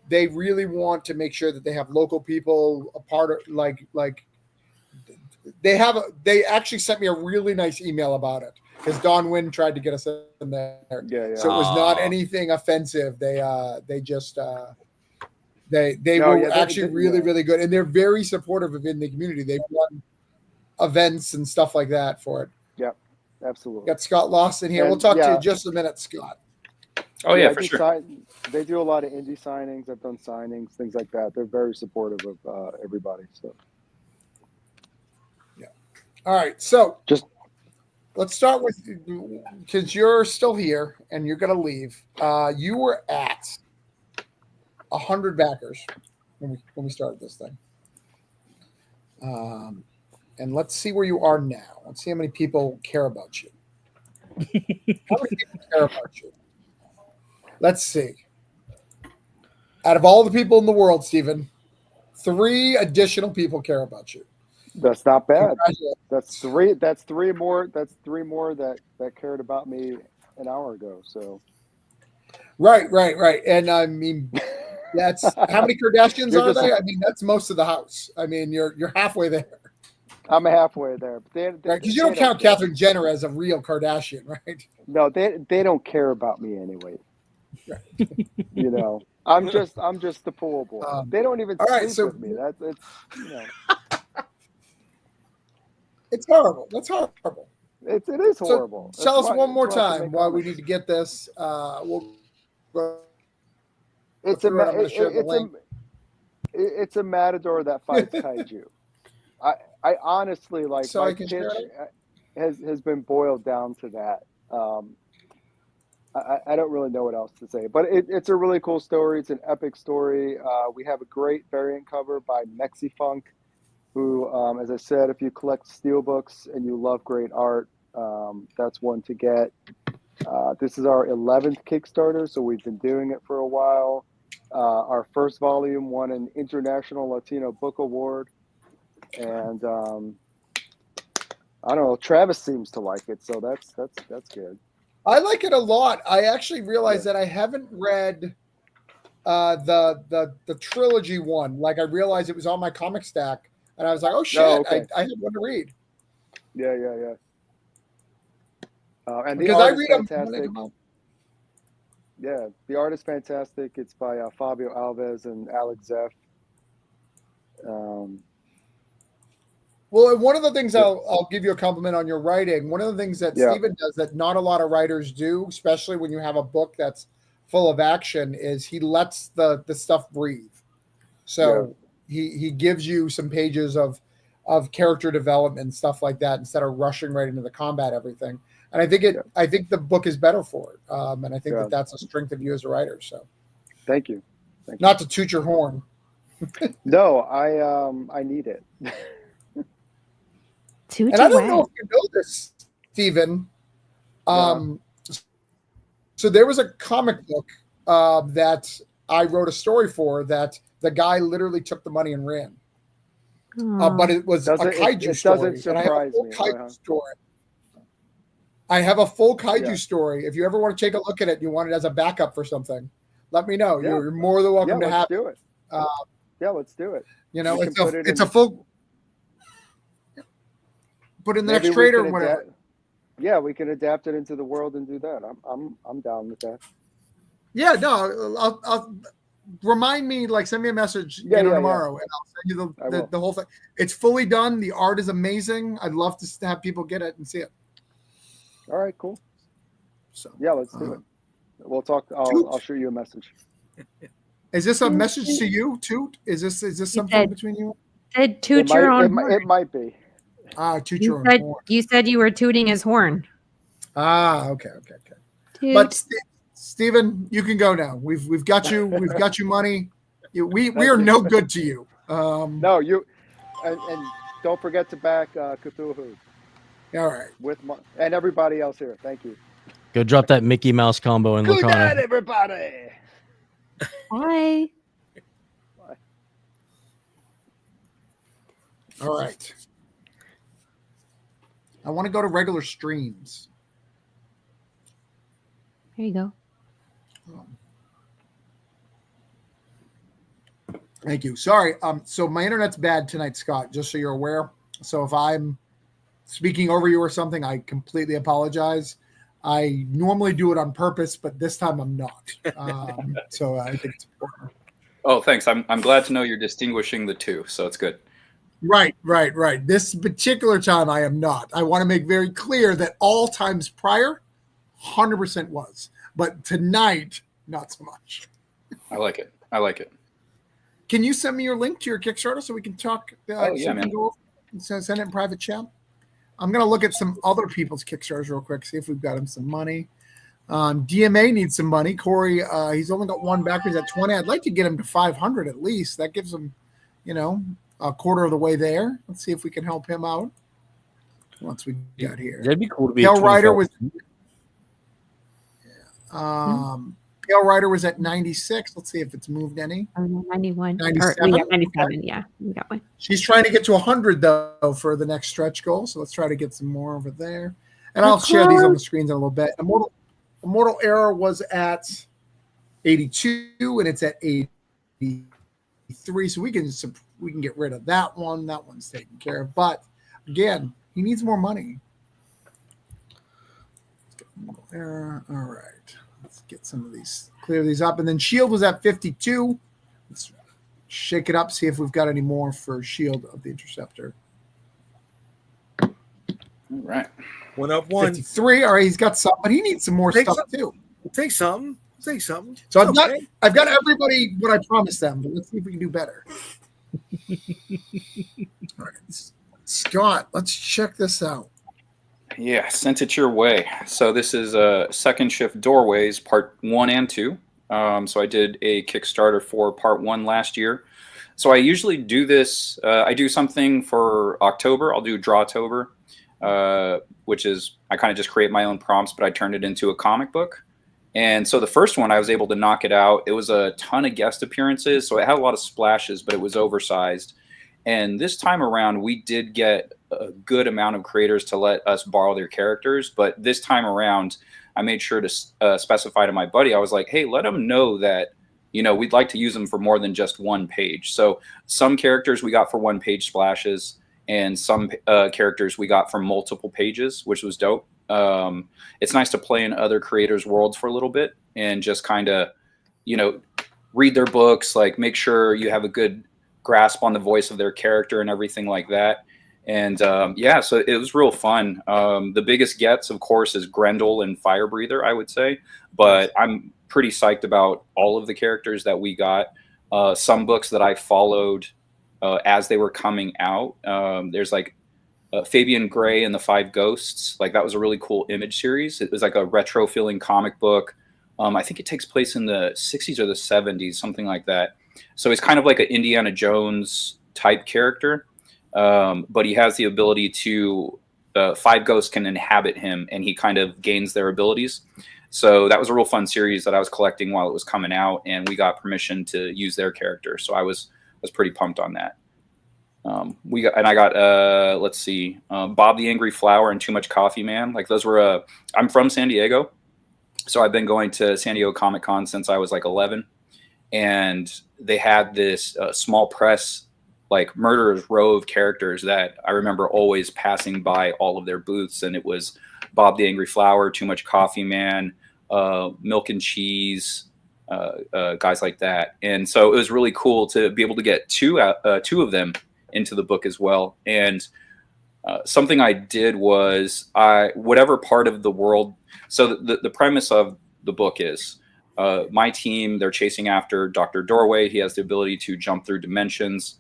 They really want to make sure that they have local people a part of, like they have. They actually sent me a really nice email about it because Don Wynn tried to get us in there. Yeah. So it was not Oh. anything offensive. They just they No, were yeah, actually really yeah. really good, and they're very supportive of in the community. They've run events and stuff like that for it. Yep, absolutely. Got Scott Lawson here. And, we'll talk to you yeah. in just a minute, Scott. Oh yeah, I for do sure. They do a lot of indie signings. I've done signings, things like that. They're very supportive of everybody. So All right, so Just- let's start with, because you're still here and you're going to leave. You were at 100 backers when we started this thing, and let's see where you are now. Let's see how many people care about you. How many people care about you? Let's see. Out of all the people in the world, Stephen, 3 additional people care about you. that's not bad. Congratulations. That's three. That's three more. That's 3 more that cared about me an hour ago. So Right. And I mean, that's how many Kardashians You're are just- they? I mean, that's most of the house. I mean, you're halfway there, I'm halfway there. But they right? Because you don't count Catherine Jenner as a real Kardashian, right? No, they don't care about me anyway. You know, I'm just the pool boy. They don't even all right, sleep so- with me. It's you know, It's horrible. That's horrible. it is So horrible. tell us That's one more that's why I have to time make why we comments. need to get this. We'll go It's a through it. I'm gonna share the it's link. it's a matador that fights kaiju. I honestly like So my I can share pitch has been boiled down to that. I don't really know what else to say, but it's a really cool story. It's an epic story. We have a great variant cover by Mexifunk, who, as I said, if you collect steelbooks and you love great art, that's one to get. This is our 11th Kickstarter, so we've been doing it for a while. Our first volume won an International Latino Book Award, and I don't know. Travis seems to like it, so that's good. I like it a lot. I actually realized that I haven't read the trilogy one. Like I realized it was on my comic stack, and I was like, oh shit, okay. I had one to read. Yeah. And the Because I art is read them when they fantastic. come out. Yeah, the art is fantastic. It's by Fabio Alves and Alex Zeff. Well, one of the things I'll give you a compliment on your writing. One of the things that Yeah. Stephen does that not a lot of writers do, especially when you have a book that's full of action, is he lets the stuff breathe. So he gives you some pages of character development and stuff like that instead of rushing right into the combat everything. And I think the book is better for it. And I think that's a strength of you as a writer. So Thank you. not to toot your horn. No, I need it. Toot And I don't away. know if you know this, Stephen. So there was a comic book that I wrote a story for that the guy literally took the money and ran. But it was a kaiju it story. doesn't And I have a surprise full me. kaiju story. I have a full kaiju Yeah. story. If you ever want to take a look at it, you want it as a backup for something, let me know. Yeah. You're more than welcome to let's have do it. Let's do it. You know, We it's can put it a in- full. Put in the Maybe next we trade or can whatever. Yeah, we can adapt it into the world and do that. I'm down with that. Yeah, no, I'll remind me, like send me a message tomorrow and I'll send you I will. the whole thing. It's fully done. The art is amazing. I'd love to have people get it and see it. All right, cool. So Yeah, let's do it. We'll talk. I'll shoot you a message. is this a message to you, Toot? Is this something said- between you? Said toot your own horn. It might be. Toot your You own said, horn. you said you were tooting his horn. Okay. Toot. But Stephen, you can go now. We've got you. We've got you money. We are no good to you. No, you and don't forget to back Cthulhu All right. and everybody else here. Thank you. Go drop that Mickey Mouse combo in Good night, Lacana. everybody. Bye. All right. I want to go to regular streams. There you go. Thank you. Sorry. So my internet's bad tonight, Scott, just so you're aware. So if I'm speaking over you or something, I completely apologize. I normally do it on purpose, but this time I'm not. So I think it's important. Oh, thanks. I'm glad to know you're distinguishing the two, so it's good. Right. This particular time I am not. I want to make very clear that all times prior, 100% was. But tonight, not so much. I like it. Can you send me your link to your Kickstarter so we can talk? Yeah, man. Send it in private chat. I'm going to look at some other people's Kickstarters real quick, see if we've got him some money. DMA needs some money. Corey, he's only got one back. He's at 20. I'd like to get him to 500 at least. That gives him, a quarter of the way there. Let's see if we can help him out. Once we got here. That'd be cool to be. Pale Rider was. Pale Rider was at 96. Let's see if it's moved any. 91. 97. 97. Yeah, we got one. She's trying to get to 100 though for the next stretch goal. So let's try to get some more over there. And I'll share these on the screens in a little bit. Immortal Era was at 82 and it's at 83. So we can get rid of that one. That one's taken care of. But again, he needs more money. Immortal Era. All right. Let's get some of these, clear these up. And then Shield was at 52. Let's shake it up, see if we've got any more for Shield of the Interceptor. All right. Went up one. 53. All right, he's got some, but he needs some more stuff too. Take something. So I've got everybody what I promised them, but let's see if we can do better. All right. Scott, let's check this out. Yeah, sent it your way. So this is Second Shift Doorways, part 1 and 2. So I did a Kickstarter for part 1 last year. So I usually do this. I do something for October. I'll do Drawtober, which is I kind of just create my own prompts, but I turned it into a comic book. And so the first one, I was able to knock it out. It was a ton of guest appearances, so it had a lot of splashes, but it was oversized. And this time around, we did get a good amount of creators to let us borrow their characters. But this time around, I made sure to specify to my buddy, I was like, hey, let them know that, we'd like to use them for more than just one page. So some characters we got for one page splashes, and some characters we got from multiple pages, which was dope. It's nice to play in other creators' worlds for a little bit and just kind of, read their books, like make sure you have a good grasp on the voice of their character and everything like that. And so it was real fun. The biggest gets, of course, is Grendel and Fire Breather, I would say. But I'm pretty psyched about all of the characters that we got. Some books that I followed as they were coming out. There's like Fabian Gray and the Five Ghosts. Like that was a really cool image series. It was like a retro feeling comic book. I think it takes place in the 60s or the 70s, something like that. So he's kind of like an Indiana Jones type character, but he has the ability to, Five Ghosts can inhabit him and he kind of gains their abilities. So that was a real fun series that I was collecting while it was coming out, and we got permission to use their character. So I was pretty pumped on that. I got Bob the Angry Flower and Too Much Coffee Man. Like those were, I'm from San Diego. So I've been going to San Diego Comic Con since I was like 11. And they had this small press, like murderer's row of characters that I remember always passing by all of their booths. And it was Bob the Angry Flower, Too Much Coffee Man, Milk and Cheese, guys like that. And so it was really cool to be able to get two of them into the book as well. And something I did was whatever part of the world. So the premise of the book is, my team, they're chasing after Dr. Doorway. He has the ability to jump through dimensions,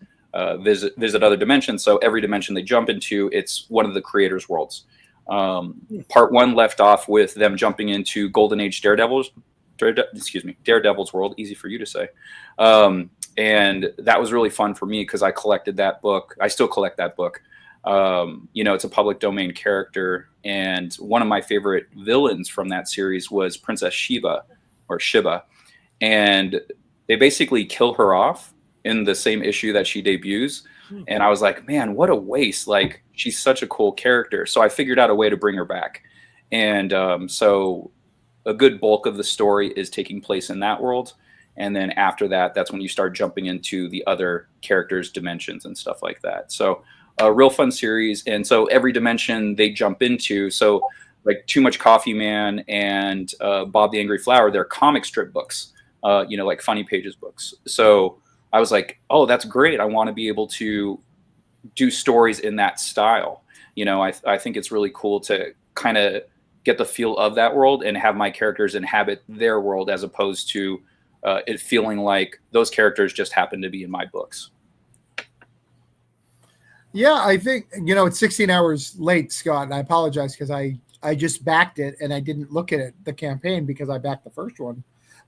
visit other dimensions. So every dimension they jump into, it's one of the creators' worlds. Part 1 left off with them jumping into Golden Age Daredevil's world. Easy for you to say. And that was really fun for me because I collected that book. I still collect that book. You know, it's a public domain character, and one of my favorite villains from that series was Princess Sheba, and they basically kill her off in the same issue that she debuts. And I was like, man, what a waste. Like, she's such a cool character. So I figured out a way to bring her back. And so a good bulk of the story is taking place in that world. And then after that, that's when you start jumping into the other characters' dimensions and stuff like that. So a real fun series. And so every dimension they jump into, so like Too Much Coffee Man and Bob the Angry Flower, they're comic strip books, you know, like Funny Pages books. So I was like, oh, that's great. I want to be able to do stories in that style. You know, I think it's really cool to kind of get the feel of that world and have my characters inhabit their world, as opposed to it feeling like those characters just happen to be in my books. Yeah, I think, you know, it's 16 hours late, Scott, and I apologize because I just backed it and I didn't look at it, the campaign, because I backed the first one.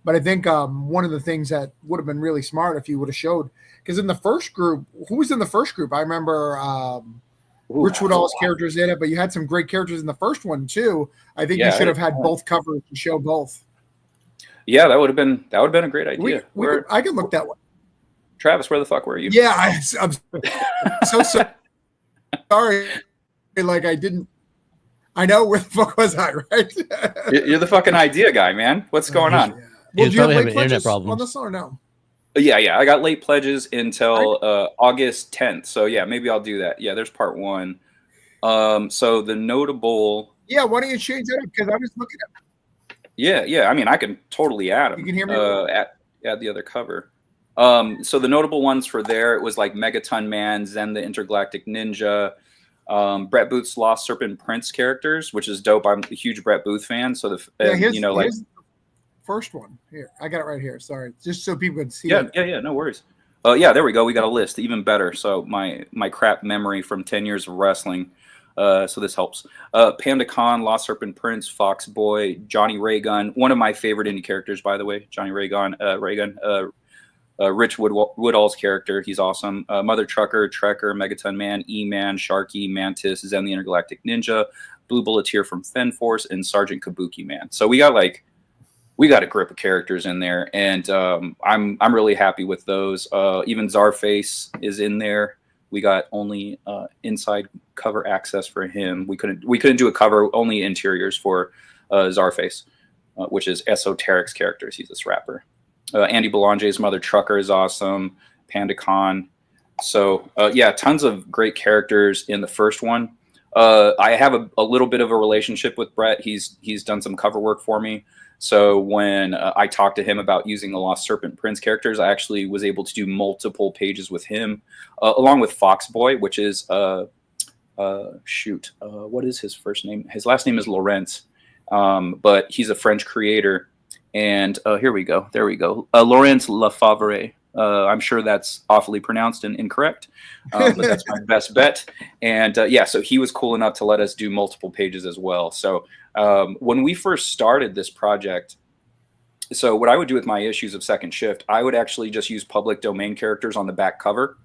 But I think one of the things that would have been really smart if you would have showed, because in the first group, who was in the first group? I remember Rich Woodall's characters in it, but you had some great characters in the first one too. I think you should have had both covers to show both. Yeah, that would have been a great idea. I can look that one. Travis, where the fuck were you? Yeah, I'm so sorry. Like, I know, where the fuck was I, right? You're the fucking idea guy, man. What's going on? Yeah. Well, do you have late pledges on this one or no? Yeah. I got late pledges until August 10th. So yeah, maybe I'll do that. Yeah, there's part 1. So the notable. Yeah, why don't you change that up? Because I was looking at. Yeah. I mean, I can totally add them. You can hear me. Add the other cover. So the notable ones for there, it was like Megaton Man, Zen the Intergalactic Ninja, Brett Booth's Lost Serpent Prince characters, which is dope. I'm a huge Brett Booth fan. So here's the first one here. I got it right here. Sorry, just so people can see. Yeah. No worries. Yeah, there we go. We got a list, even better. So my crap memory from 10 years of wrestling. So this helps. Panda Khan, Lost Serpent Prince, Fox Boy, Johnny Raygun. One of my favorite indie characters, by the way, Johnny Raygun. Rich Woodall's character, he's awesome. Mother Trucker, Trekker, Megaton Man, E-Man, Sharky, Mantis, Zen the Intergalactic Ninja, Blue Bulleteer from Fen Force, and Sergeant Kabuki Man. So we got a grip of characters in there, and I'm really happy with those. Even Czarface is in there. We got only inside cover access for him. We couldn't do a cover, only interiors for Czarface, which is Esoteric's characters. He's this rapper. Andy Belange's Mother Trucker is awesome. Panda Khan. So yeah, tons of great characters in the first one. I have a little bit of a relationship with Brett. He's done some cover work for me. So when I talked to him about using the Lost Serpent Prince characters, I actually was able to do multiple pages with him, along with Fox Boy, which is what is his first name? His last name is Laurent, but he's a French creator. And here we go. There we go. Laurent Lefavre. I'm sure that's awfully pronounced and incorrect, but that's my best bet. And yeah, so he was cool enough to let us do multiple pages as well. So when we first started this project, so what I would do with my issues of Second Shift, I would actually just use public domain characters on the back cover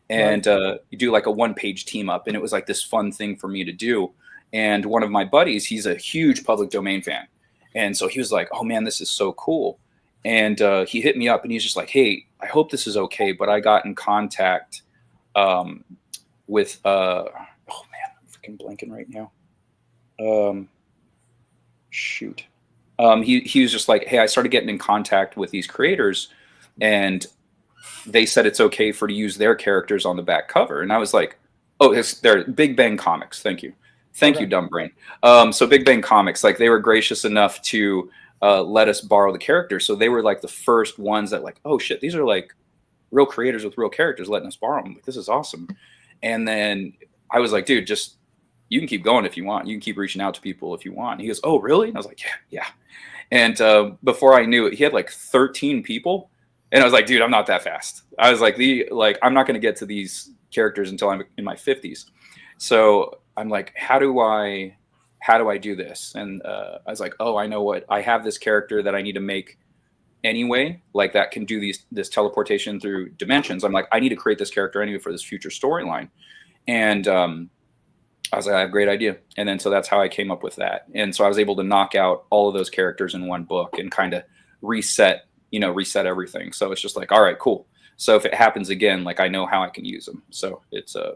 and you do like a 1-page team up. And it was like this fun thing for me to do. And one of my buddies, he's a huge public domain fan. And so he was like, oh man, this is so cool. And he hit me up and he's just like, hey, I hope this is okay. But I got in contact with, oh man, I'm freaking blanking right now. He was just like, hey, I started getting in contact with these creators and they said it's okay to use their characters on the back cover. And I was like, oh, they're Big Bang Comics. Thank you. Thank you, dumb brain. So Big Bang Comics, like they were gracious enough to let us borrow the characters. So they were like the first ones that like, oh shit, these are like real creators with real characters letting us borrow them. Like, this is awesome. And then I was like, dude, you can keep going if you want. You can keep reaching out to people if you want. And he goes, oh, really? And I was like, yeah. And before I knew it, he had like 13 people. And I was like, dude, I'm not that fast. I was like, I'm not going to get to these characters until I'm in my 50s. So I'm like, how do I do this? And I was like, oh, I know what. I have this character that I need to make anyway, like that can do this teleportation through dimensions. I'm like, I need to create this character anyway for this future storyline. And I was like, I have a great idea. And then so that's how I came up with that. And so I was able to knock out all of those characters in one book and kind of reset everything. So it's just like, all right, cool. So if it happens again, like I know how I can use them. So it's a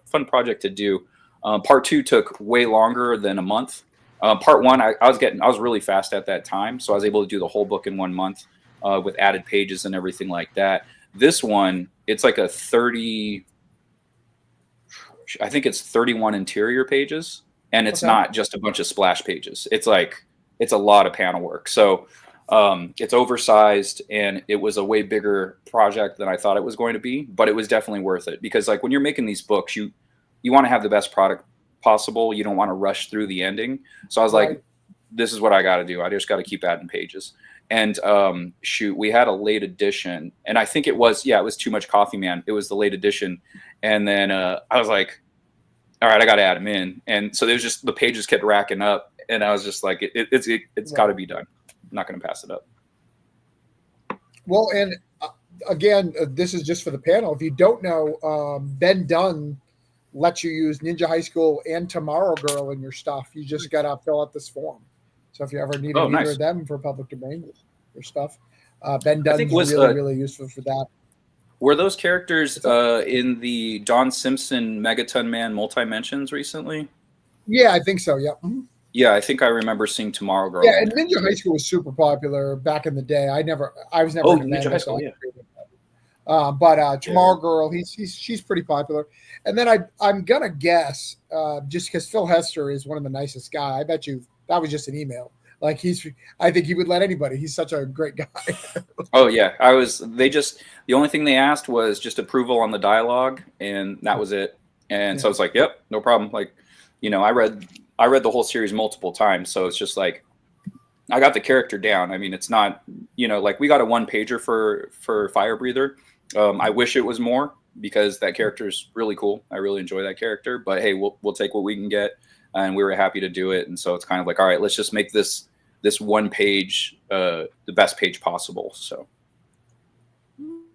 fun project to do. Part 2 took way longer than a month. Part 1, I was really fast at that time. So I was able to do the whole book in 1 month with added pages and everything like that. This one, it's like I think it's 31 interior pages, and it's not just a bunch of splash pages. It's a lot of panel work. So it's oversized, and it was a way bigger project than I thought it was going to be, but it was definitely worth it because like when you're making these books, you want to have the best product possible. You don't want to rush through the ending. So I was like, this is what I got to do. I just got to keep adding pages. And we had a late edition, and I think it was Too Much Coffee Man. It was the late edition. And then I was like, all right, I got to add them in. And so there's just the pages kept racking up, and I was just like, it's got to be done. I'm not going to pass it up. Well, and again, this is just for the panel. If you don't know, Ben Dunn lets you use Ninja High School and Tomorrow Girl in your stuff. You just got to fill out this form. So if you ever need either of them for public domain or stuff, Ben Dunn's really useful for that. Were those characters in the Don Simpson Megaton Man multi-mentions recently? Yeah, I think so. Yeah. Mm-hmm. Yeah, I think I remember seeing Tomorrow Girl. Yeah, and Ninja High School was super popular back in the day. I was never into Ninja High School. Yeah. But Tomorrow Girl, she's pretty popular. And then I'm gonna guess just because Phil Hester is one of the nicest guys. I bet you that was just an email. Like I think he would let anybody. He's such a great guy. Oh yeah, the only thing they asked was just approval on the dialogue, and that was it. And so I was like, yep, no problem. Like, I read the whole series multiple times, so it's just like I got the character down. I mean, it's not, like we got a 1-pager for Fire Breather. I wish it was more because that character is really cool. I really enjoy that character, but hey, we'll take what we can get, and we were happy to do it. And so it's kind of like, all right, let's just make this 1 page the best page possible. So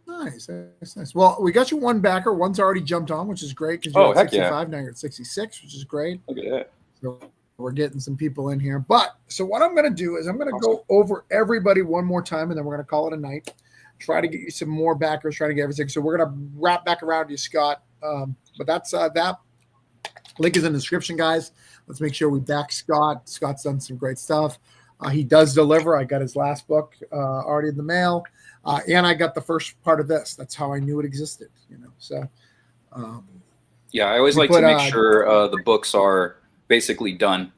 nice. That's nice. Well, we got you 1 backer. One's already jumped on, which is great because you're at 65 now. You're at 66, which is great. Look at that. So we're getting some people in here. But so what I'm going to do is I'm going to go over everybody one more time, and then we're going to call it a night. Try to get you some more backers, try to get everything. So we're going to wrap back around you, Scott. But that's that. Link is in the description, guys. Let's make sure we back Scott. Scott's done some great stuff. He does deliver. I got his last book already in the mail. And I got the first part of this. That's how I knew it existed, So yeah, I always like to make sure the books are basically done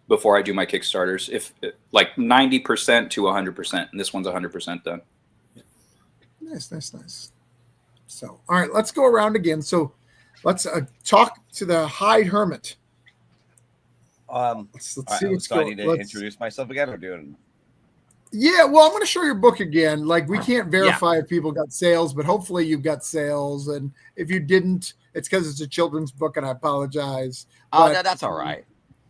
before I do my Kickstarters. If like 90% to 100%, and this one's 100% done. Nice. So, all right, let's go around again. So let's talk to the Hyde Hermit. Let's see what's going on. I need to introduce myself again or doing. Yeah, well, I'm going to show your book again. Like, we can't verify if people got sales, but hopefully you've got sales. And if you didn't, it's because it's a children's book, and I apologize. But, that's all right.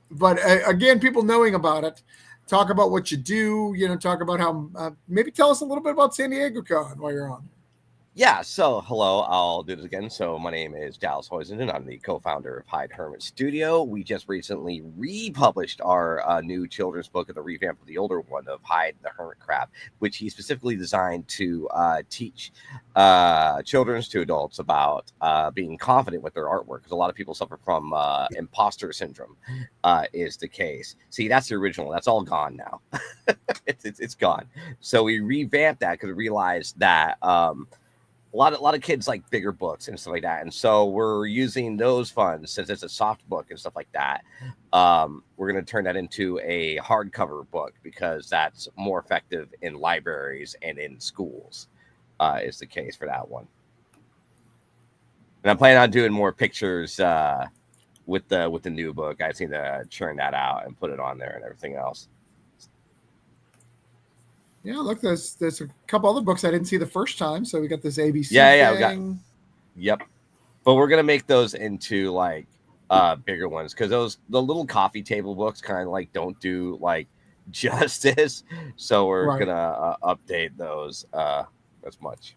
But again, people knowing about it, talk about what you do. Talk about how. Maybe tell us a little bit about San Diego Con while you're on. Yeah, so hello, I'll do this again. So my name is Dallas Hoisenden. I'm the co-founder of Hyde Hermit Studio. We just recently republished our new children's book of the revamp of the older one of Hyde the Hermit Crab, which he specifically designed to teach children to adults about being confident with their artwork, because a lot of people suffer from imposter syndrome is the case. See, that's the original. That's all gone now. It's gone. So we revamped that because we realized that a lot of kids like bigger books and stuff like that, and so we're using those funds, since it's a soft book and stuff like that. We're going to turn that into a hardcover book because that's more effective in libraries and in schools. Is the case for that one. And I'm planning on doing more pictures with the new book. I just need to churn that out and put it on there and everything else. Yeah, look, there's a couple other books I didn't see the first time. So we got this ABC thing. Yep. But we're gonna make those into like bigger ones, because the little coffee table books kind of like don't do like justice. So we're gonna update those as much.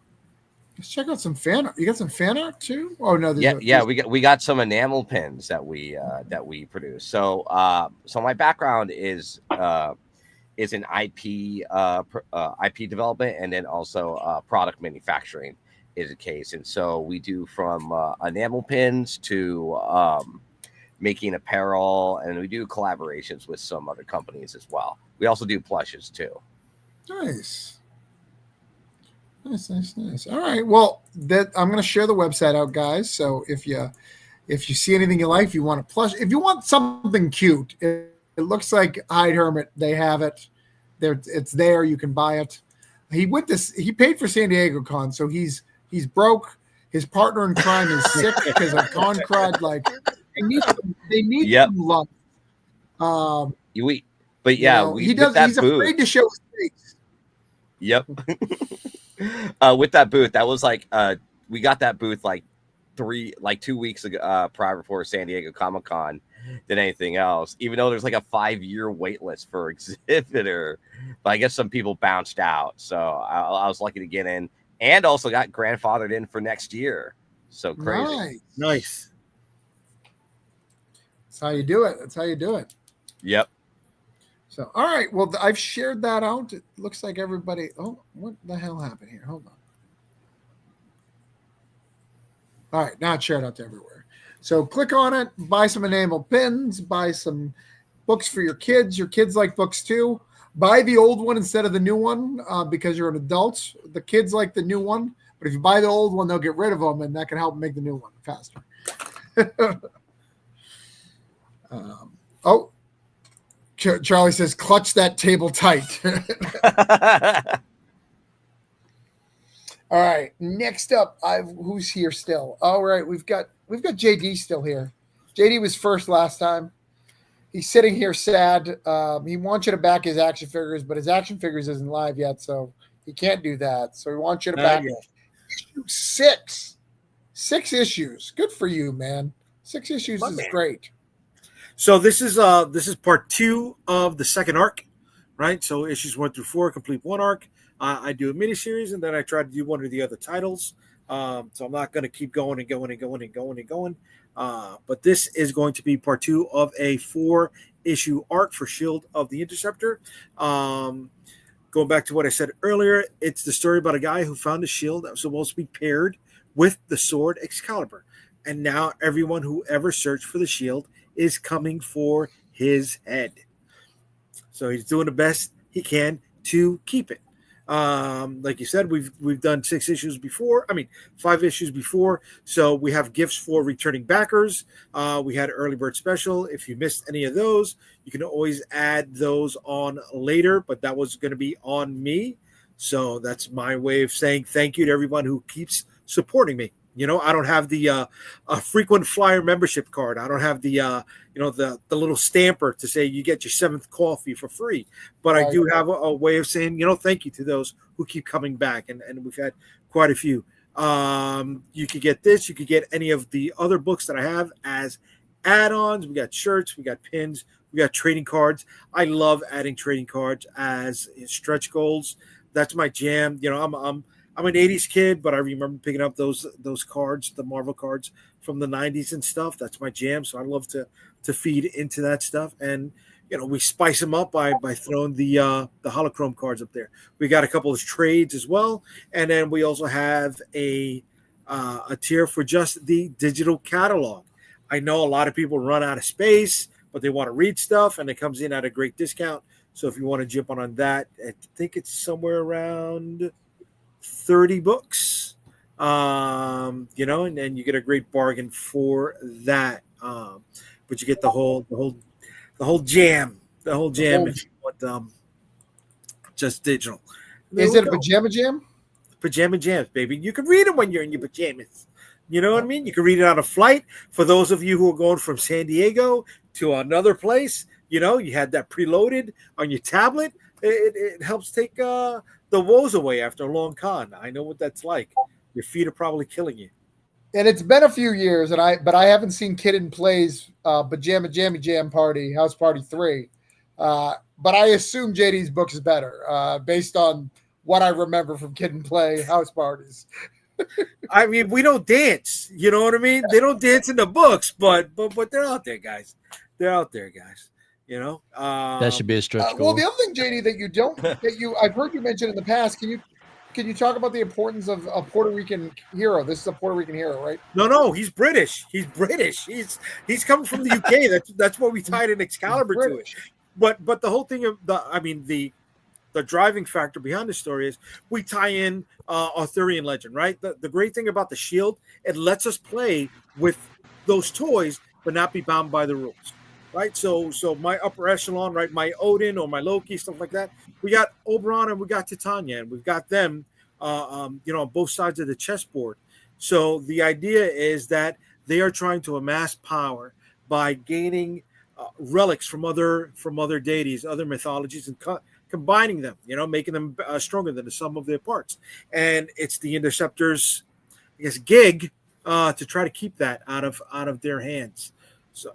Let's check out some fan art. You got some fan art too? Oh no, We got some enamel pins that we produce. So so my background is in IP IP development, and then also product manufacturing is a case. And so we do from enamel pins to making apparel, and we do collaborations with some other companies as well. We also do plushes too. Nice. Nice. All right. Well, I'm going to share the website out, guys. So if you see anything you like, if you want a plush, if you want something cute, it looks like Hyde Hermit. They have it. It's there. You can buy it. He paid for San Diego Con, so he's broke. His partner in crime is sick because of con crud. Like they need some love. He's afraid to show his face. Yep. With that booth, that was like we got that booth like 2 weeks ago, prior before San Diego Comic-Con than anything else, even though there's like a 5-year wait list for exhibitor. But I guess some people bounced out, so I was lucky to get in, and also got grandfathered in for next year. So crazy. Nice. That's how you do it. Yep. So, all right. Well, I've shared that out. It looks like everybody. Oh, what the hell happened here? Hold on. All right. Now it's shared out to everywhere. So click on it, buy some enamel pins, buy some books for your kids. Your kids like books too. Buy the old one instead of the new one because you're an adult. The kids like the new one. But if you buy the old one, they'll get rid of them, and that can help make the new one faster. Charlie says, clutch that table tight. All right. Next up, who's here still? All right, we've got JD still here. JD was first last time. He's sitting here sad. He wants you to back his action figures, but his action figures isn't live yet, so he can't do that. So he wants you to back issue 6. 6 issues. Good for you, man. 6 issues is great. So this is part 2 of the second arc, right? So issues 1 through 4 complete one arc. I do a miniseries, and then I try to do one or the other titles. So I'm not going to keep going. But this is going to be part 2 of a 4-issue arc for Shield of the Interceptor. Going back to what I said earlier, it's the story about a guy who found a shield that was supposed to be paired with the sword Excalibur. And now everyone who ever searched for the shield is coming for his head. So he's doing the best he can to keep it. Like you said, we've done 5 issues before. So we have gifts for returning backers. We had early bird special. If you missed any of those, you can always add those on later, but that was going to be on me. So that's my way of saying thank you to everyone who keeps supporting me. You know, I don't have the frequent flyer membership card. I don't have the the little stamper to say you get your 7th coffee for free. But I do have a way of saying, thank you to those who keep coming back. And we've had quite a few. You could get this. You could get any of the other books that I have as add-ons. We got shirts. We got pins. We got trading cards. I love adding trading cards as stretch goals. That's my jam. I'm an 80s kid, but I remember picking up those cards, the Marvel cards from the 90s and stuff. That's my jam. So I love to feed into that stuff. And, we spice them up by throwing the holochrome cards up there. We got a couple of trades as well. And then we also have a tier for just the digital catalog. I know a lot of people run out of space, but they want to read stuff, and it comes in at a great discount. So if you want to jump on that, I think it's somewhere around 30 books, and you get a great bargain for that. But you get the whole jam, if you want just digital. Is it a pajama jam? Pajama jams, baby. You can read them when you're in your pajamas. You know what I mean? You can read it on a flight. For those of you who are going from San Diego to another place, you had that preloaded on your tablet. It helps take the woes away after a long con. I know what that's like. Your feet are probably killing you. And it's been a few years, but I haven't seen Kid and Play's Pajama Jammy Jam Party, House Party 3. But I assume JD's book is better based on what I remember from Kid and Play house parties. I mean, we don't dance. You know what I mean? They don't dance in the books, but they're out there, guys. They're out there, guys. You know, That should be a stretch goal. Well, the other thing, JD, I've heard you mention in the past. Can you talk about the importance of a Puerto Rican hero? This is a Puerto Rican hero, right? No, he's British. He's British. He's coming from the UK. That's why we tied an Excalibur to it. But the whole thing of the driving factor behind the story is we tie in Arthurian legend, right? The great thing about the shield, it lets us play with those toys, but not be bound by the rules, right? So my upper echelon, right? My Odin or my Loki, stuff like that. We got Oberon and we got Titania, and we've got them, on both sides of the chessboard. So the idea is that they are trying to amass power by gaining relics from other deities, other mythologies, and combining them, making them stronger than the sum of their parts. And it's the Interceptors, I guess, gig to try to keep that out of their hands. So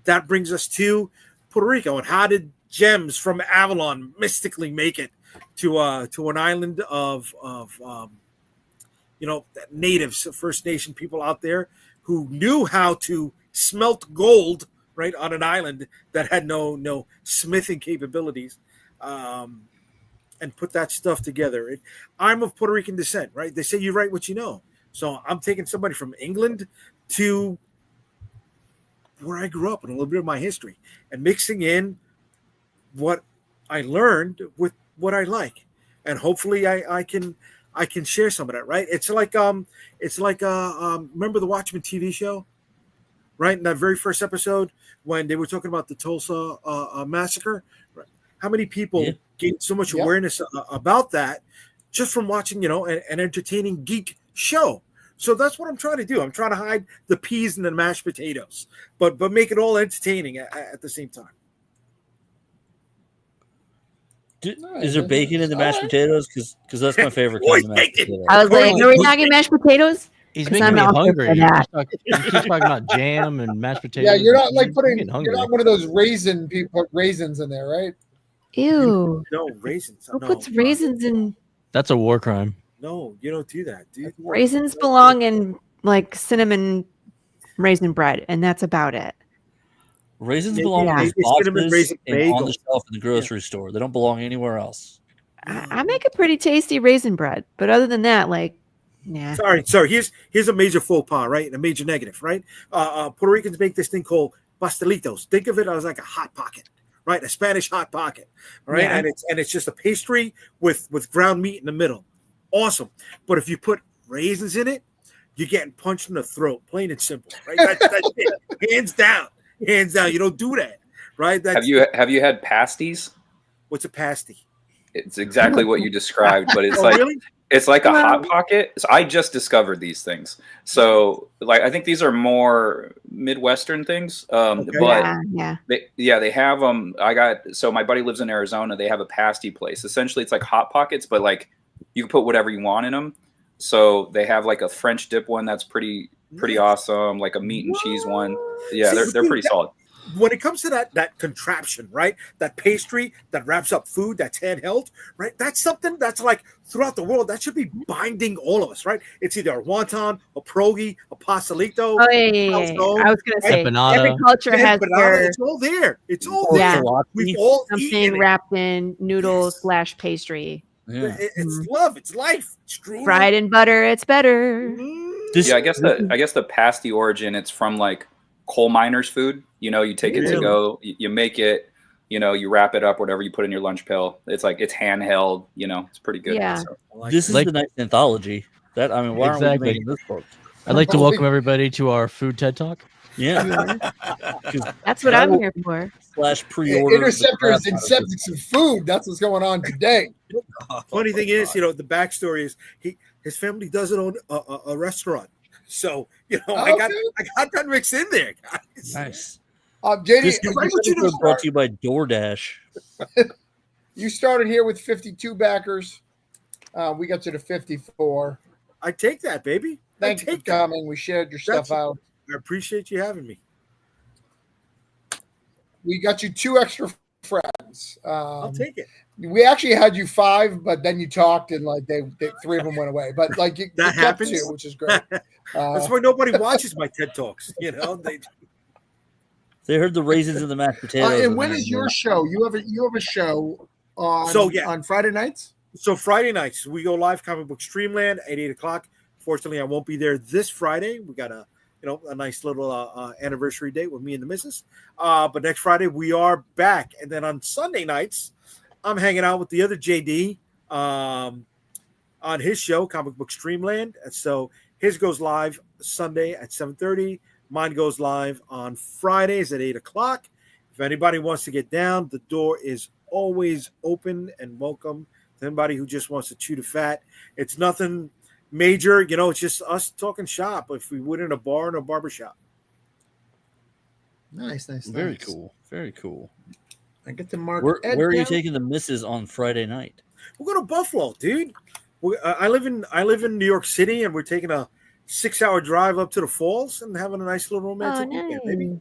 that brings us to Puerto Rico. And how did gems from Avalon mystically make it to an island of natives, First Nation people out there who knew how to smelt gold, right, on an island that had no smithing capabilities, and put that stuff together. I'm of Puerto Rican descent, right? They say you write what you know. So I'm taking somebody from England to where I grew up and a little bit of my history and mixing in what I learned with what I like. And hopefully I can share some of that, right? It's like remember the Watchmen TV show, right? In that very first episode when they were talking about the Tulsa massacre, right? How many people gained so much awareness about that just from watching, an entertaining geek show? So that's what I'm trying to do. I'm trying to hide the peas and the mashed potatoes, but make it all entertaining at the same time. Is there bacon in the mashed potatoes? Because that's my favorite kind of mashed potato. I was like, are we talking mashed potatoes? He's making me hungry. He keeps talking about jam and mashed potatoes. Yeah, you're not like you're not one of those raisin people put raisins in there, right? Ew. No, raisins. Who puts raisins in? That's a war crime. No, you don't do that, dude. Raisins belong in like cinnamon raisin bread, and that's about it. Raisins belong in boxes and on the shelf in the grocery store. They don't belong anywhere else. I make a pretty tasty raisin bread, but other than that, like, nah. Sorry. Here's a major faux pas, right? And a major negative, right? Puerto Ricans make this thing called pastelitos. Think of it as like a hot pocket, right? A Spanish hot pocket, right? Yeah. And it's just a pastry with ground meat in the middle. Awesome. But if you put raisins in it, you're getting punched in the throat, plain and simple, right? That's it. Hands down. You don't do that, right? Have you had pasties? What's a pasty? It's exactly what you described, but it's really? It's like a hot pocket. So I just discovered these things. So like I think these are more Midwestern things. Okay. But yeah. They have them. So my buddy lives in Arizona. They have a pasty place. Essentially, it's like hot pockets, but like you can put whatever you want in them. So they have like a French dip one that's pretty awesome, like a meat and cheese one. Yeah, they're pretty solid. When it comes to that contraption, right? That pastry that wraps up food that's handheld, right? That's something that's like throughout the world that should be binding all of us, right? It's either a wonton, a pierogi, a pastelito. Oh yeah. I was gonna say empanada. every culture has their. It's all there. It's all there. We've all something wrapped in noodles / pastry. Yeah. It's love. It's life. It's true. Fried in butter. It's better. I guess the pasty origin. It's from like coal miners' food. You take it to go. You make it. You wrap it up. Whatever you put in your lunch pail. It's handheld. It's pretty good. Yeah. So. This is the nice anthology. Why aren't we making this book? I'd like to welcome everybody to our food TED Talk. Yeah. That's what I'm here for. / pre-order. Interceptors and septics and food. That's what's going on today. Funny thing is, the backstory is his family doesn't own a restaurant, so I got that mixed in there, guys. Nice. JD, this is brought to you by DoorDash. You started here with 52 backers. We got you to 54. I take that, baby. Thank you for coming. We shared your stuff out. I appreciate you having me. We got you 2 extra frags. ones. I'll take it. We actually had you 5, but then you talked and like they 3 of them went away. But like you That kept happens. 2, which is great. That's why nobody watches my TED Talks. You know, They heard the raisins in the mashed potatoes. and when is your show? You have a show on on Friday nights? So Friday nights we go live Comic Book Streamland at 8 o'clock. Fortunately, I won't be there this Friday. We got a nice little anniversary date with me and the missus. But next Friday we are back, and then on Sunday nights I'm hanging out with the other JD on his show Comic Book Streamland. And so his goes live Sunday at 7:30. Mine goes live on Fridays at 8 o'clock. If anybody wants to get down, the door is always open and welcome to anybody who just wants to chew the fat. It's nothing major, it's just us talking shop if we would in a bar and a barbershop. Nice. Very cool. Very cool. I get to mark. Where are you taking the missus on Friday night? We're going to Buffalo, dude. I live in New York City, and we're taking a 6-hour drive up to the falls and having a nice little romantic weekend, baby.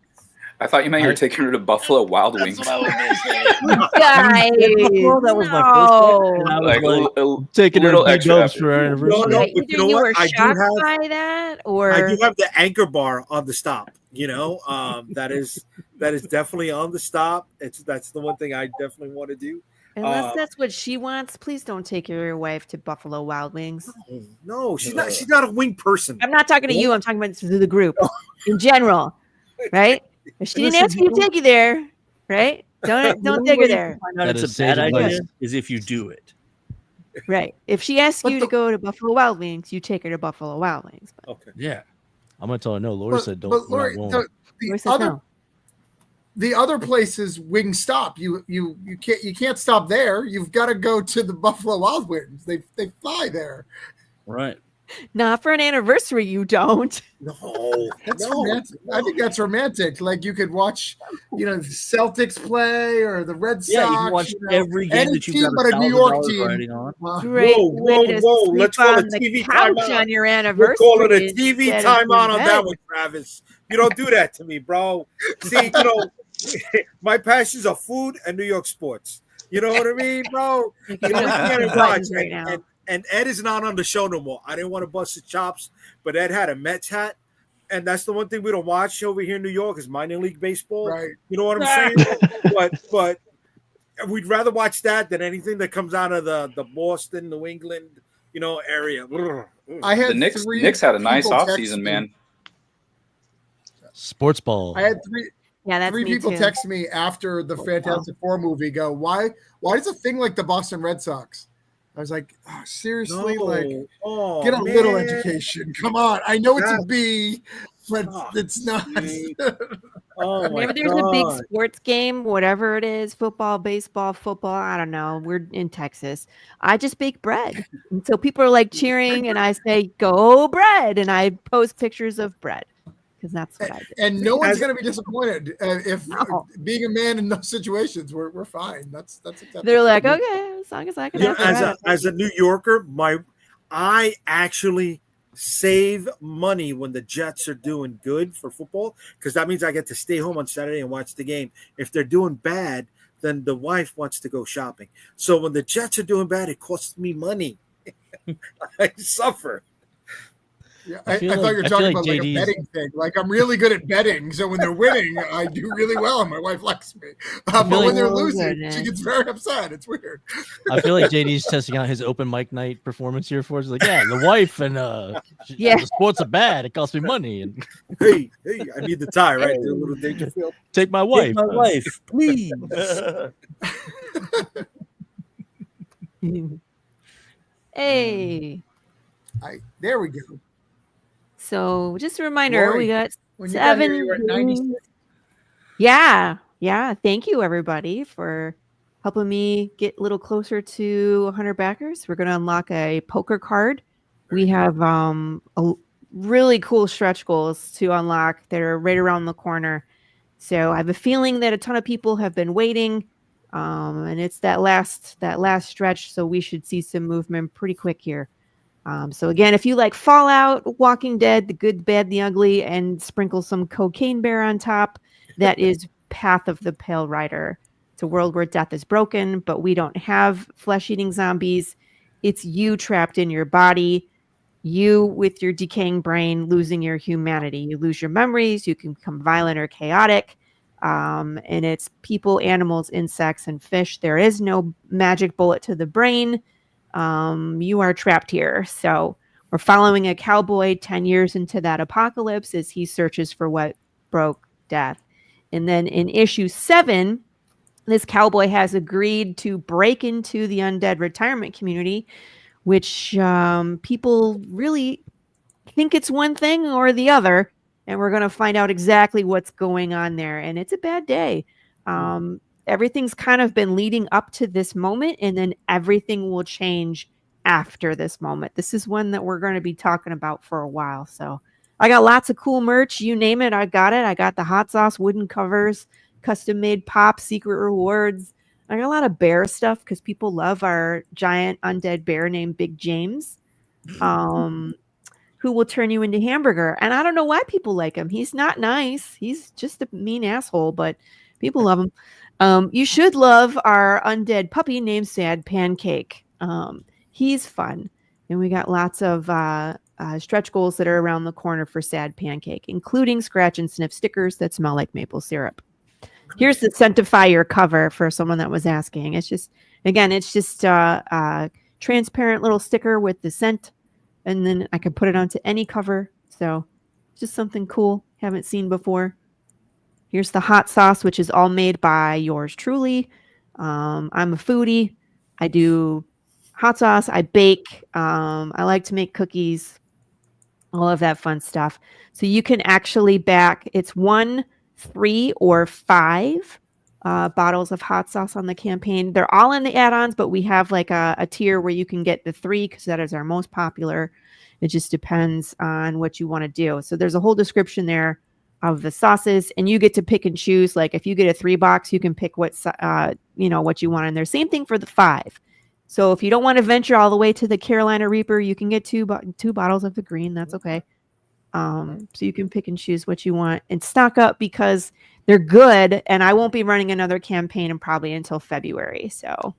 I thought you meant you were taking her to Buffalo Wild Wings. Guys, that was my first question. I was like, taking her little to Big extra Gulps effort. for our anniversary. No, Either but you know you what? were I do shocked have- by that, or I do have the Anchor Bar on the stop. That is definitely on the stop. That's the one thing I definitely want to do. unless that's what she wants, please don't take your wife to Buffalo Wild Wings. No, she's not. She's not a wing person. I'm not talking to you. I'm talking about the group in general, right? If she didn't ask you to take you there, right? Don't take her there, Find out That it's is a bad sage idea advice. is if you do it. right? If she asks But you to go to Buffalo Wild Wings, you take her to Buffalo Wild Wings. But Okay. Yeah. I'm gonna tell her no. Laura said don't. But we're Lori, not going. Lori says no. the other place is Wing Stop. You can't stop there. You've got to go to the Buffalo Wild Wings. They fly there. Right. Not for an anniversary, you don't. No, That's no. romantic. I think that's romantic. Like you could watch, the Celtics play or the Red Sox. Yeah, you can watch every game any that you've team got but a New York $1,000 team. riding on. Great Whoa, way to whoa, sleep let's call on it the TV couch timeout. on your We're anniversary. calling it a TV instead of timeout in on bed. that one, Travis. You don't do that to me, bro. See, my passions are food and New York sports. You know what I mean, bro? You're We gonna can't push watch. buttons right now. And Ed is not on the show no more. I didn't want to bust his chops, but Ed had a Mets hat. And that's the one thing we don't watch over here in New York is minor league baseball. Right. You know what I'm saying? but we'd rather watch that than anything that comes out of the Boston, New England, area. I had The Knicks 3 Knicks had a nice people text offseason, me. man. Sports ball. I had 3 Yeah, that's me people too. text me after the Fantastic Four movie. Go, why does a thing like the Boston Red Sox? I was like, seriously, get a little education. Come on, I know it's a B, but it's not. Oh my Whenever there's a big God. sports game, whatever it is, football, baseball, I don't know. We're in Texas. I just bake bread. And so people are like cheering, and I say, go bread. And I post pictures of bread because that's what I do. And no one's going to be disappointed if being a man in those situations, we're fine. That's acceptable. They're like, okay, as long as I can have bread. As a New Yorker, I actually save money when the Jets are doing good for football because that means I get to stay home on Saturday and watch the game. If they're doing bad, then the wife wants to go shopping. So when the Jets are doing bad, it costs me money. I suffer. Yeah, I thought you were talking about like a betting thing. Like I'm really good at betting, so when they're winning, I do really well, and my wife likes me. But when they're losing, she gets very upset. It's weird. I feel like JD's testing out his open mic night performance here for us. He's like, yeah, the wife and the sports are bad. It costs me money. And hey, I need the tie, right? Do a little Dangerfield. Take my wife. Take my wife, please. Hey. There we go. So just a reminder, Lori, we got when you got 7 here, you were at 96. Yeah. Thank you everybody for helping me get a little closer to 100 backers. We're going to unlock a poker card. We have a really cool stretch goals to unlock that are right around the corner. So I have a feeling that a ton of people have been waiting, and it's that last stretch. So we should see some movement pretty quick here. So again, if you like Fallout, Walking Dead, The Good, Bad, the Ugly, and sprinkle some Cocaine Bear on top, that is Path of the Pale Rider. It's a world where death is broken, but we don't have flesh-eating zombies. It's you trapped in your body, you with your decaying brain losing your humanity. You lose your memories, you can become violent or chaotic. And it's people, animals, insects, and fish. There is no magic bullet to the brain. You are trapped here. So we're following a cowboy 10 years into that apocalypse as he searches for what broke death. And then in issue 7, this cowboy has agreed to break into the undead retirement community, which people really think it's one thing or the other. And we're going to find out exactly what's going on there. And it's a bad day. Everything's kind of been leading up to this moment, and then everything will change after this moment. This is one that we're going to be talking about for a while. So I got lots of cool merch. You name it, I got it. I got the hot sauce wooden covers, custom made pop, secret rewards. I got a lot of bear stuff because people love our giant undead bear named Big James, who will turn you into hamburger. And I don't know why people like him. He's not nice. He's just a mean asshole, but people love him. You should love our undead puppy named Sad Pancake. He's fun. And we got lots of stretch goals that are around the corner for Sad Pancake, including scratch and sniff stickers that smell like maple syrup. Here's the Scentifier cover for someone that was asking. It's just, again, it's just a transparent little sticker with the scent, and then I can put it onto any cover. So just something cool, haven't seen before. Here's the hot sauce, which is all made by yours truly. I'm a foodie. I do hot sauce. I bake. I like to make cookies. All of that fun stuff. So you can actually back, it's 1, 3, or 5 bottles of hot sauce on the campaign. They're all in the add-ons, but we have like a tier where you can get the 3 because that is our most popular. It just depends on what you want to do. So there's a whole description there of the sauces, and you get to pick and choose. Like if you get a 3 box, you can pick what what you want in there. Same thing for the 5. So if you don't want to venture all the way to the Carolina Reaper, you can get two bottles of the green. That's okay. So you can pick and choose what you want and stock up because they're good. And I won't be running another campaign and probably until February. So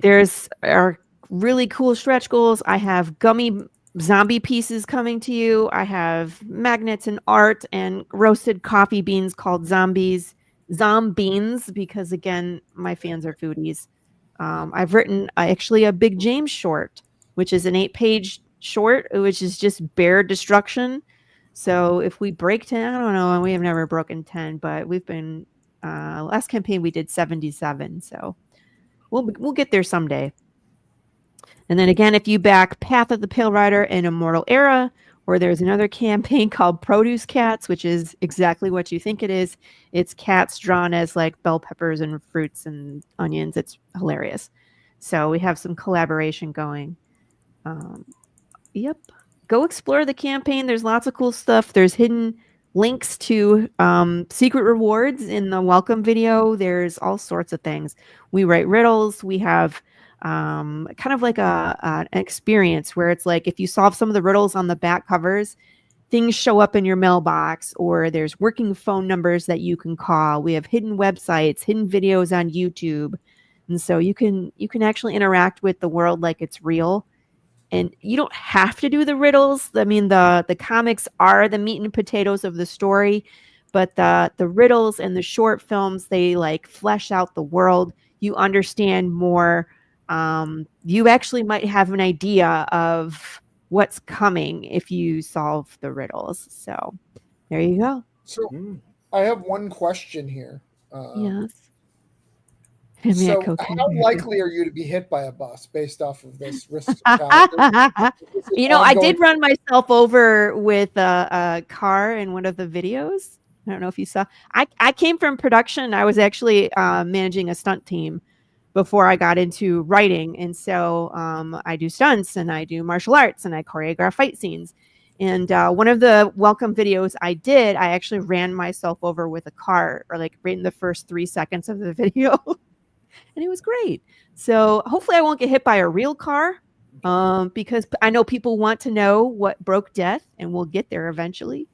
there's our really cool stretch goals. I have gummy zombie pieces coming to you. I have magnets and art and roasted coffee beans called zombeans, because again, my fans are foodies. I've written actually a Big James short, which is an 8-page short, which is just bear destruction. So if we break 10, I don't know, and we have never broken 10, but we've been last campaign we did 77. So we'll get there someday. And then again, if you back Path of the Pale Rider and Immortal Era, or there's another campaign called Produce Cats, which is exactly what you think it is. It's cats drawn as like bell peppers and fruits and onions. It's hilarious. So we have some collaboration going. Yep. Go explore the campaign. There's lots of cool stuff. There's hidden links to secret rewards in the welcome video. There's all sorts of things. We write riddles. We have kind of like an experience where it's like if you solve some of the riddles on the back covers, things show up in your mailbox, or there's working phone numbers that you can call. We have hidden websites, hidden videos on YouTube, and so you can actually interact with the world like it's real. And you don't have to do the riddles. I mean, the comics are the meat and potatoes of the story, but the riddles and the short films, they like flesh out the world. You understand more. You actually might have an idea of what's coming if you solve the riddles. So there you go. So I have one question here. Yes. So how likely are you to be hit by a bus based off of this risk? I did run myself over with a car in one of the videos. I don't know if you saw. I came from production. I was actually managing a stunt team before I got into writing. And so I do stunts and I do martial arts and I choreograph fight scenes. And one of the welcome videos I did, I actually ran myself over with a car, or like right in the first 3 seconds of the video. And it was great. So hopefully I won't get hit by a real car because I know people want to know what broke death, and we'll get there eventually.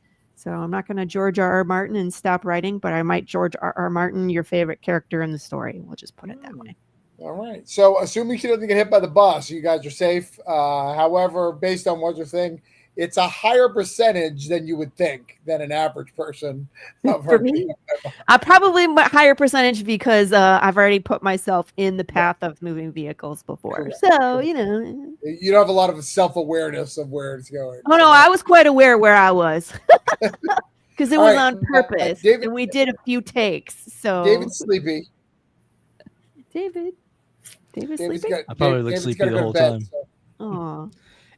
So I'm not going to George R.R. Martin and stop writing, but I might George R.R. Martin your favorite character in the story. We'll just put it that way. All right. So assuming she doesn't get hit by the bus, you guys are safe. However, based on what you're saying, it's a higher percentage than you would think than an average person. For me, probably a higher percentage because I've already put myself in the path of moving vehicles before. Correct. So, you know. You don't have a lot of self-awareness of where it's going. Oh, no, I was quite aware where I was. Because it was on purpose. David, and we did a few takes. So David's sleepy. David's sleeping? I probably looked sleepy the whole time. Aw.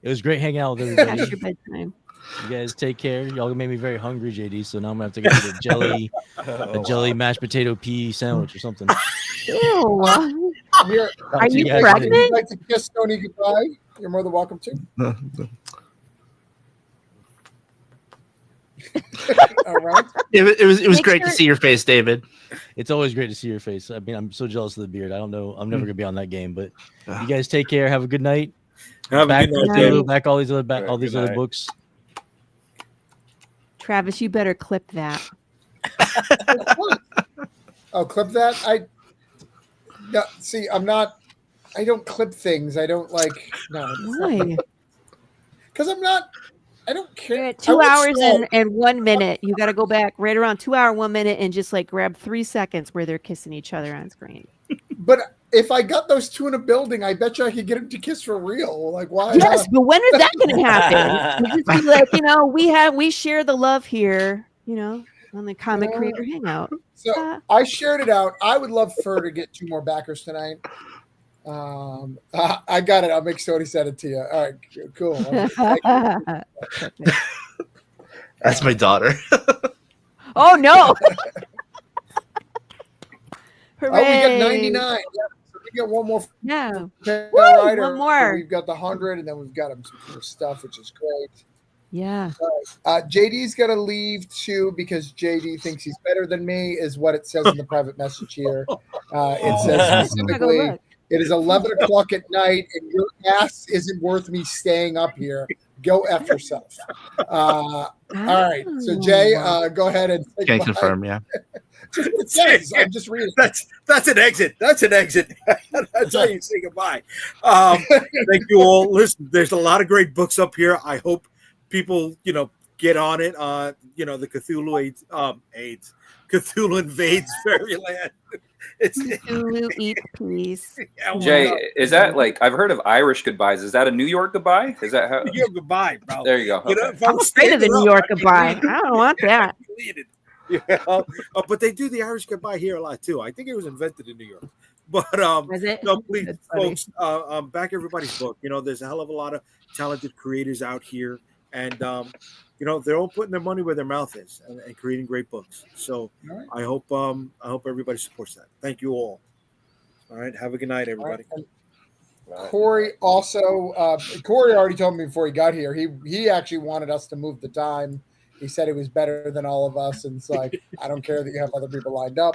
It was great hanging out with everybody. Past your bedtime. You guys take care. Y'all made me very hungry, JD. So now I'm gonna have to get a jelly mashed potato pea sandwich or something. Ew. Here, are you If pregnant? you'd like to kiss Tony goodbye, you're more than welcome to. All right. It was great to see your face, David. It's always great to see your face. I mean, I'm so jealous of the beard. I don't know. I'm never gonna be on that game, but you guys take care. Have a good night. Have a good night, David. Back all these other books. Travis, you better clip that. Oh, clip that? See, I don't clip things. I don't like, no. Why? Because I don't care. 2 hours and 1 minute. You got to go back right around 2 hour, 1 minute and just like grab 3 seconds where they're kissing each other on screen. But if I got those two in a building, I bet you I could get them to kiss for real. Like, why? Yes, but when is that going to happen? You just be like, we share the love here, on the Comic Creator Hangout. So I shared it out. I would love for her to get 2 more backers tonight. I got it. I'll make Sony send it to you. All right, cool. That's my daughter. Oh no! Oh, we got 99. Yeah, so we get one more. Yeah. One more. So we've got the 100, and then we've got some cool stuff, which is great. Yeah. JD's going to leave too because JD thinks he's better than me, is what it says in the private message here. It says specifically, it is 11 o'clock at night, and your ass isn't worth me staying up here. Go F yourself. All right. So, Jay, go ahead and say Can goodbye. confirm, yeah. It says, I'm just reading. That's an exit. That's an exit. That's how you say goodbye. Thank you all. Listen, there's a lot of great books up here. I hope people, get on it. The Cthulhu Invades Fairyland. It's Cthulhu eat peace. Jay, is that like I've heard of Irish goodbyes? Is that a New York goodbye? Is that how? New York goodbye, bro. There you go. Okay. I'm afraid of the New York goodbye. I don't want that. But they do the Irish goodbye here a lot too. I think it was invented in New York. But please, folks, back everybody's book. There's a hell of a lot of talented creators out here, and they're all putting their money where their mouth is and creating great books. So right. I hope everybody supports that. Thank you all. All right, have a good night, everybody. Right. Corey also, Corey already told me before he got here, he actually wanted us to move the time. He said he was better than all of us, and it's like, I don't care that you have other people lined up.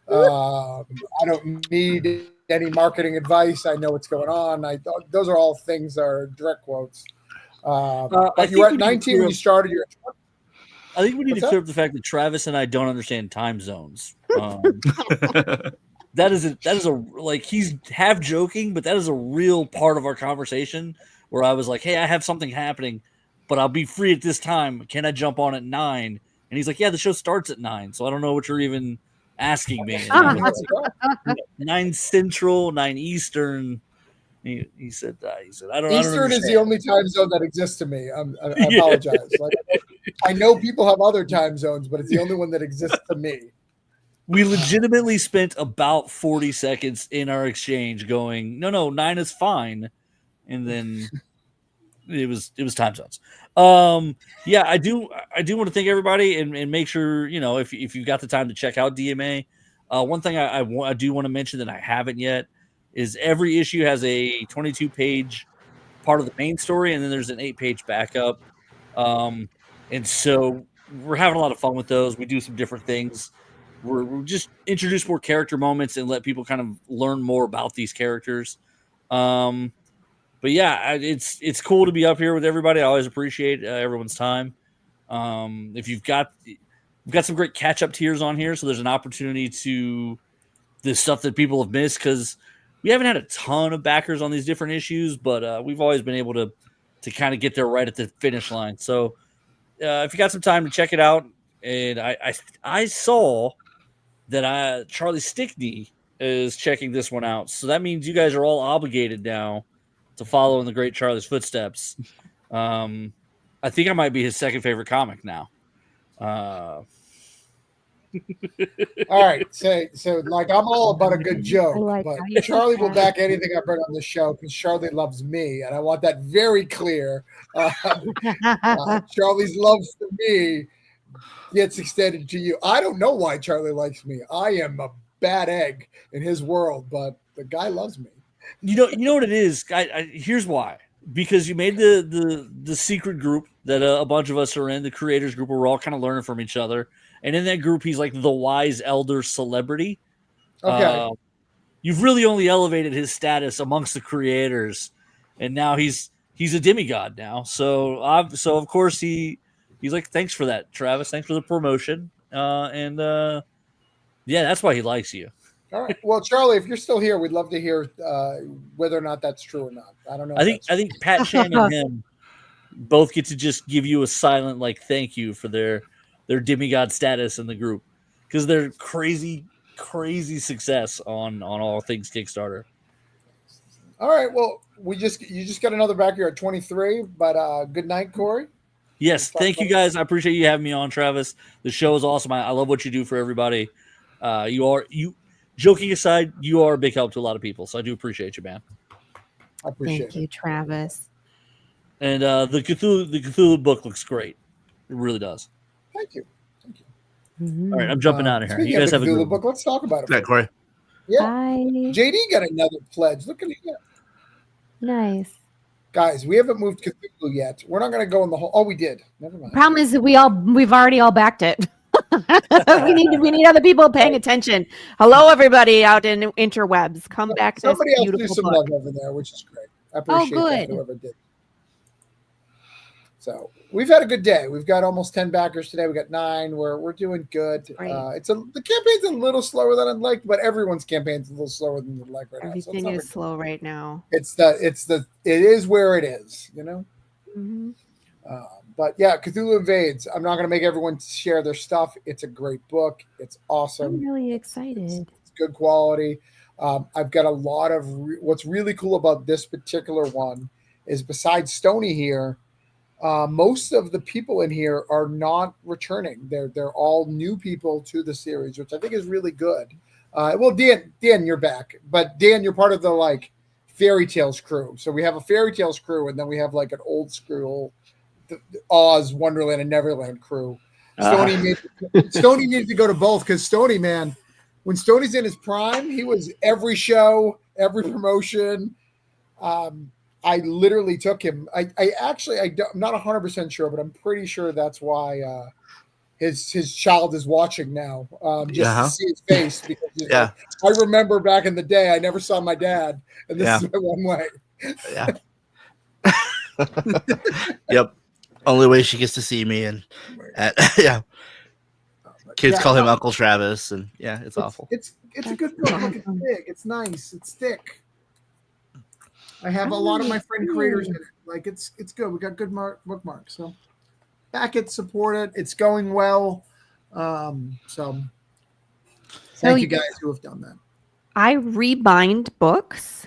I don't need any marketing advice. I know what's going on. Those are all things that are direct quotes. But you were at 19 when you started your. I think we need to clear up the fact that Travis and I don't understand time zones. That is a like he's half joking, but that is a real part of our conversation where I was like, "Hey, I have something happening, but I'll be free at this time. Can I jump on at 9?" And he's like, "Yeah, the show starts at 9, so I don't know what you're even asking me." 9 Central, 9 Eastern. He said, I don't. Eastern is the only time zone that exists to me. I apologize. Like, I know people have other time zones, but it's the only one that exists to me. We legitimately spent about 40 seconds in our exchange going, no, 9 is fine. And then it was time zones. Yeah, I do want to thank everybody and make sure, if you've got the time to check out DMA. One thing I do want to mention that I haven't yet is every issue has a 22-page part of the main story, and then there's an 8-page backup. And so we're having a lot of fun with those. We do some different things. We're just introduce more character moments and let people kind of learn more about these characters. But yeah, it's cool to be up here with everybody. I always appreciate everyone's time. If we've got some great catch up tiers on here, so there's an opportunity to the stuff that people have missed, because we haven't had a ton of backers on these different issues, but we've always been able to kind of get there right at the finish line. So if you got some time to check it out, and I saw that Charlie Stickney is checking this one out, so that means you guys are all obligated now to follow in the great Charlie's footsteps. I think I might be his second favorite comic now. All right, so like I'm all about a good joke, like but how you Charlie said will that. back anything I bring on the show because Charlie loves me, and I want that very clear. Charlie's love for me gets extended to you. I don't know why Charlie likes me. I am a bad egg in his world, but the guy loves me. You know what it is. Here's why. Because you made the secret group that a bunch of us are in, the creators group, where we're all kind of learning from each other. And in that group, he's like the wise elder celebrity. Okay. You've really only elevated his status amongst the creators, and now he's a demigod now. So of course he's like, thanks for that, Travis. Thanks for the promotion. Yeah, that's why he likes you. All right. Well, Charlie, if you're still here, we'd love to hear whether or not that's true or not. I don't know. I think Pat Chan and him both get to just give you a silent thank you for their demigod status in the group, because they're crazy success on all things Kickstarter. All right. Well, you just got another back here at 23, but good night, Corey. Yes, thank you guys. I appreciate you having me on, Travis. The show is awesome. I love what you do for everybody. You joking aside, you are a big help to a lot of people, so I do appreciate you, man. I appreciate Thank you, Travis. And the Cthulhu book looks great. It really does. Thank you. All right, I'm jumping out of here. You guys have a good book. Let's talk about it. Yeah, Corey. Yeah. Bye. JD got another pledge. Look at it. Nice. Guys, we haven't moved Cthulhu yet. We're not going to go in the whole. Oh, we did. Never mind. Problem is that we've already all backed it. we need other people paying attention. Hello, everybody out in interwebs. Come back. Somebody this else do beautiful some book. love over there, which is great. I appreciate that, good. whoever did. So we've had a good day. We've got almost 10 backers today. We got 9. We're doing good. Great. The campaign's a little slower than I'd like, but everyone's campaign's a little slower than you'd like right Everything now. So is slow right now. it is where it is, you know. Mm-hmm. But yeah, Cthulhu Invades. I'm not going to make everyone share their stuff. It's a great book. It's awesome. I'm really excited. It's good quality. I've got a lot of what's really cool about this particular one is besides Stony here, most of the people in here are not returning. They're all new people to the series, which I think is really good. Well, Dan, you're back, but Dan, you're part of the Fairy Tales crew. So we have a Fairy Tales crew, and then we have an old school the Oz, Wonderland, and Neverland crew. Stony needs to go to both because Stony, man, when Stoney's in his prime, he was every show, every promotion. I literally took him. I'm not 100% sure, but I'm pretty sure that's why his child is watching now, just to see his face. Because I remember back in the day, I never saw my dad, and this is my one way. Yep. Only way she gets to see me, and kids call him Uncle Travis, and it's awful. It's a good book. Look, it's big. It's nice. It's thick. I have a lot of my friend creators in it. It's good. We got good bookmarks. So back it, support it. It's going well. So thank you guys who have done that. I rebind books,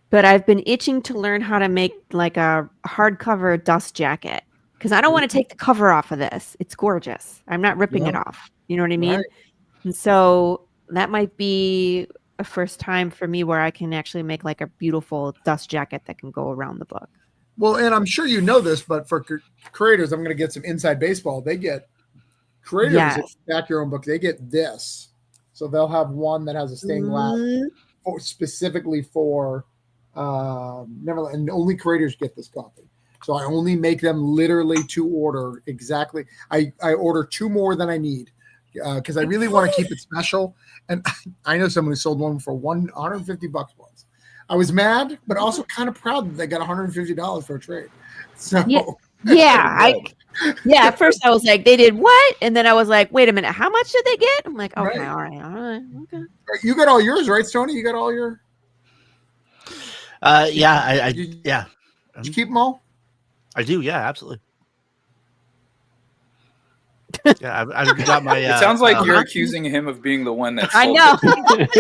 but I've been itching to learn how to make a hardcover dust jacket because I don't want to take the cover off of this. It's gorgeous. I'm not ripping it off. You know what I mean? Right. And so that might be a first time for me where I can actually make a beautiful dust jacket that can go around the book. Well, and I'm sure you know this, but for creators, I'm going to get some inside baseball. They get creators that back your own book. They get this, so they'll have one that has a stained glass specifically for Neverland, and only creators get this copy. So I only make them literally to order exactly. I order 2 more than I need because I really want to keep it special. And I know someone who sold one for $150 once. I was mad, but also kind of proud that they got $150 for a trade. So Yeah, at first I was like, they did what? And then I was like, wait a minute, how much did they get? I'm like, okay, Right. all right, okay. You got all yours, right, Stoney? You got all your. Yeah, Did yeah, you keep them all? I do. Yeah, absolutely. Yeah, I've got my. It sounds like you're accusing him of being the one that. I know.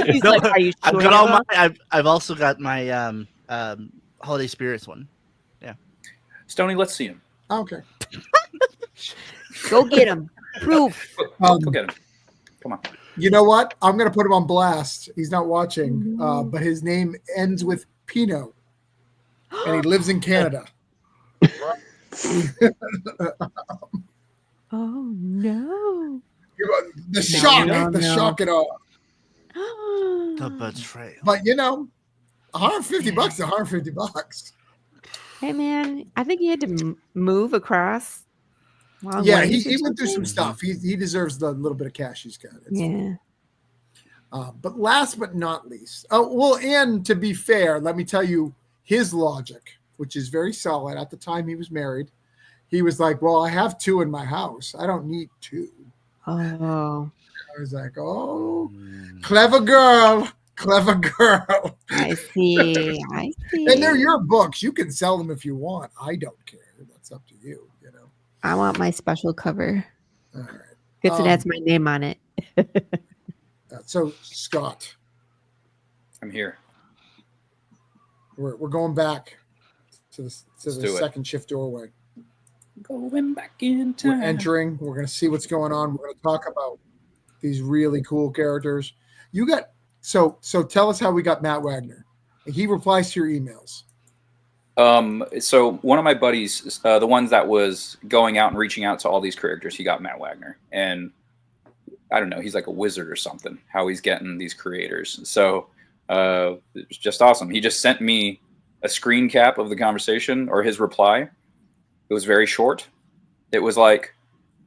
He's No, like, are you I've sure? got all my. I've also got my holiday spirits one. Yeah. Stoney, let's see him. Okay. Go get him. Proof. Go get him. Come on. You know what? I'm going to put him on blast. He's not watching, but his name ends with Pinot, and he lives in Canada. Oh no! The shock, no. the shock and all. The betrayal. But $150 is $150. Hey man, I think he had to move across. Yeah, he went through some stuff. He deserves the little bit of cash he's got. Yeah. But last but not least, and to be fair, let me tell you his logic, which is very solid. At the time he was married, he was like, well, I have 2 in my house. I don't need 2. Oh. I was like, oh, clever girl. I see. And they're your books. You can sell them if you want. I don't care. That's up to you, you know. I want my special cover. All right. Because it has my name on it. So, Scott. I'm here. We're going back to the do it. second shift doorway. Going back in time. We're entering. We're going to see what's going on. We're going to talk about these really cool characters. You got so tell us how we got Matt Wagner. He replies to your emails. So one of my buddies, the ones that was going out and reaching out to all these characters, he got Matt Wagner, and I don't know, he's like a wizard or something. How he's getting these creators. So it was just awesome. He just sent me a screen cap of the conversation or his reply. It was very short. It was like,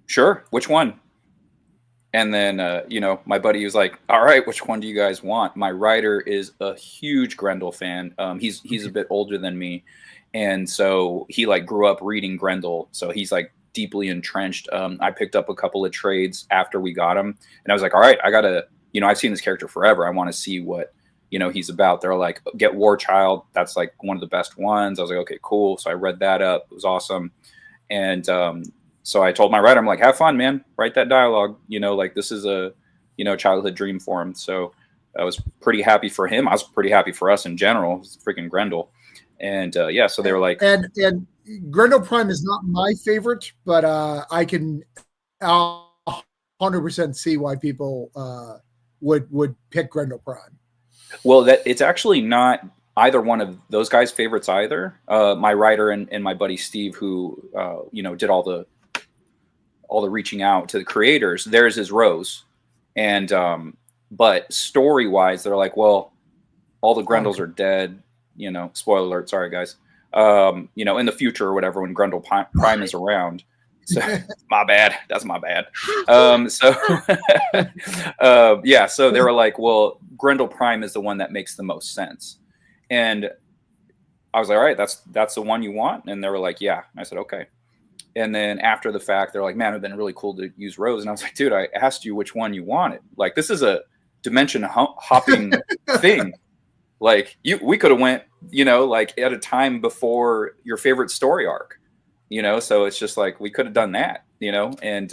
sure, which one? And then, my buddy was like, all right, which one do you guys want? My writer is a huge Grendel fan. He's a bit older than me. And so he like grew up reading Grendel. So he's like deeply entrenched. I picked up a couple of trades after we got him. And I was like, all right, I got to, I've seen this character forever. I want to see what, he's about. They're like, get War Child. That's like one of the best ones. I was like, okay, cool. So I read that up. It was awesome. And so I told my writer, I'm like, have fun, man. Write that dialogue. Like this is a, childhood dream for him. So I was pretty happy for him. I was pretty happy for us in general. It's freaking Grendel. And so they were like, and Grendel Prime is not my favorite, but I can 100% see why people would pick Grendel Prime. Well, that it's actually not either one of those guys' favorites either. My writer and my buddy Steve, who did all the reaching out to the creators, theirs is Rose, and but story wise, they're like, well, all the Grendels are dead. Spoiler alert. Sorry, guys. In the future or whatever, when Grendel Prime is around. So my bad. That's my bad. So they were like, well, Grendel Prime is the one that makes the most sense. And I was like, all right, that's the one you want? And they were like, yeah. And I said, okay. And then after the fact, they're like, man, it'd been really cool to use Rose. And I was like, dude, I asked you which one you wanted. Like, this is a dimension hopping thing. Like we could have went, like at a time before your favorite story arc, so it's just like, we could have done that, and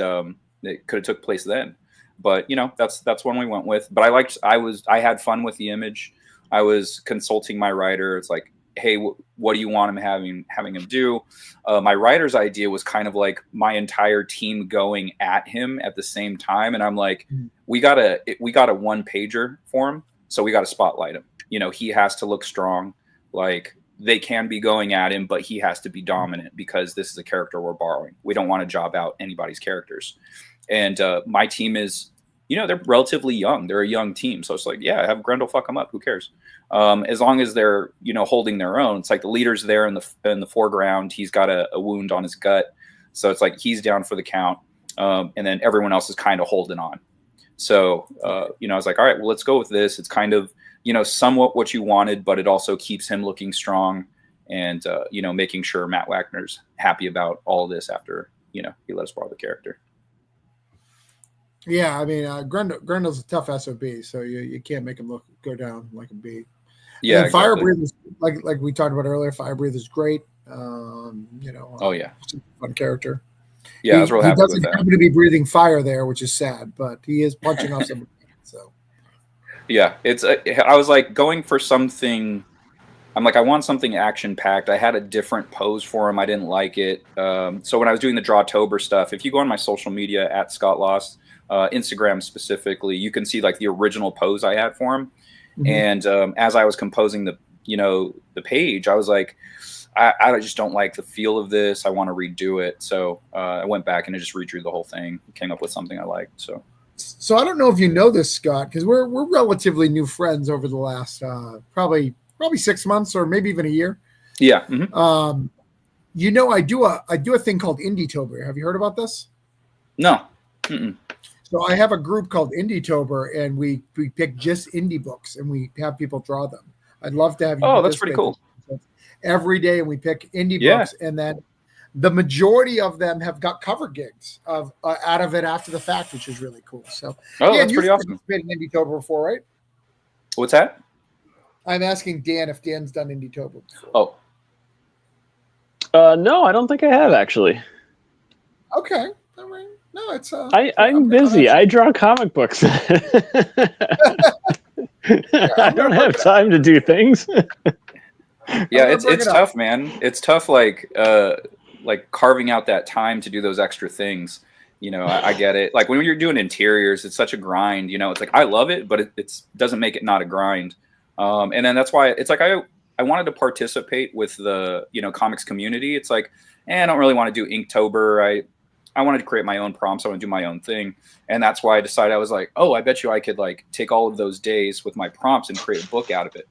it could have took place then, but that's one we went with. But I had fun with the image. I was consulting my writer. It's like, hey, what do you want him having him do? My writer's idea was kind of like my entire team going at him at the same time. And I'm like, we got a 1-pager for him. So we got to spotlight him. He has to look strong. Like, they can be going at him, but he has to be dominant because this is a character we're borrowing. We don't want to job out anybody's characters. And my team is, they're relatively young. They're a young team. So it's like, yeah, have Grendel fuck them up. Who cares? As long as they're, holding their own. It's like the leader's there in the foreground. He's got a wound on his gut. So it's like he's down for the count. And then everyone else is kind of holding on. So, I was like, all right, well, let's go with this. It's kind of, somewhat what you wanted, but it also keeps him looking strong. and making sure Matt Wagner's happy about all this after he let us borrow the character. Yeah, I mean, Grendel's a tough SOB, so you can't make him go down like a B. Yeah, and Fire exactly. Breathe is like we talked about earlier. Fire Breathe is great. Oh yeah, fun character. Yeah, I was real happy with doesn't that. happen to be breathing fire there, which is sad, but he is punching off some. So yeah, I was like going for something. I'm like, I want something action packed. I had a different pose for him. I didn't like it. So when I was doing the Drawtober stuff, if you go on my social media at Scott Lost, Instagram specifically, you can see like the original pose I had for him. Mm-hmm. And as I was composing the page, I was like, I just don't like the feel of this. I want to redo it. So I went back and I just redrew the whole thing, came up with something I liked. So I don't know if you know this, Scott, because we're relatively new friends over the last probably 6 months or maybe even a year. Yeah. Mm-hmm. I do a thing called Indietober. Have you heard about this? No. Mm-mm. So I have a group called Indietober, and we pick just indie books and we have people draw them. I'd love to have you. Oh, that's pretty cool. Every day, and we pick indie books, and then the majority of them have got cover gigs out of it after the fact, which is really cool. So, that's pretty awesome. You've been in Indietober before, right? What's that? I'm asking Dan if Dan's done Indietober before. Oh. No, I don't think I have actually. Okay. All right. No, it's I'm busy. I draw comic books. I don't have time to do things. Yeah, it's tough, man. It's tough, like carving out that time to do those extra things. I get it. Like when you're doing interiors, it's such a grind. It's like I love it, but it doesn't make it not a grind. And then that's why it's like I wanted to participate with the comics community. It's like, I don't really want to do Inktober. I wanted to create my own prompts. I want to do my own thing. And that's why I decided, I was like, I bet you I could like take all of those days with my prompts and create a book out of it.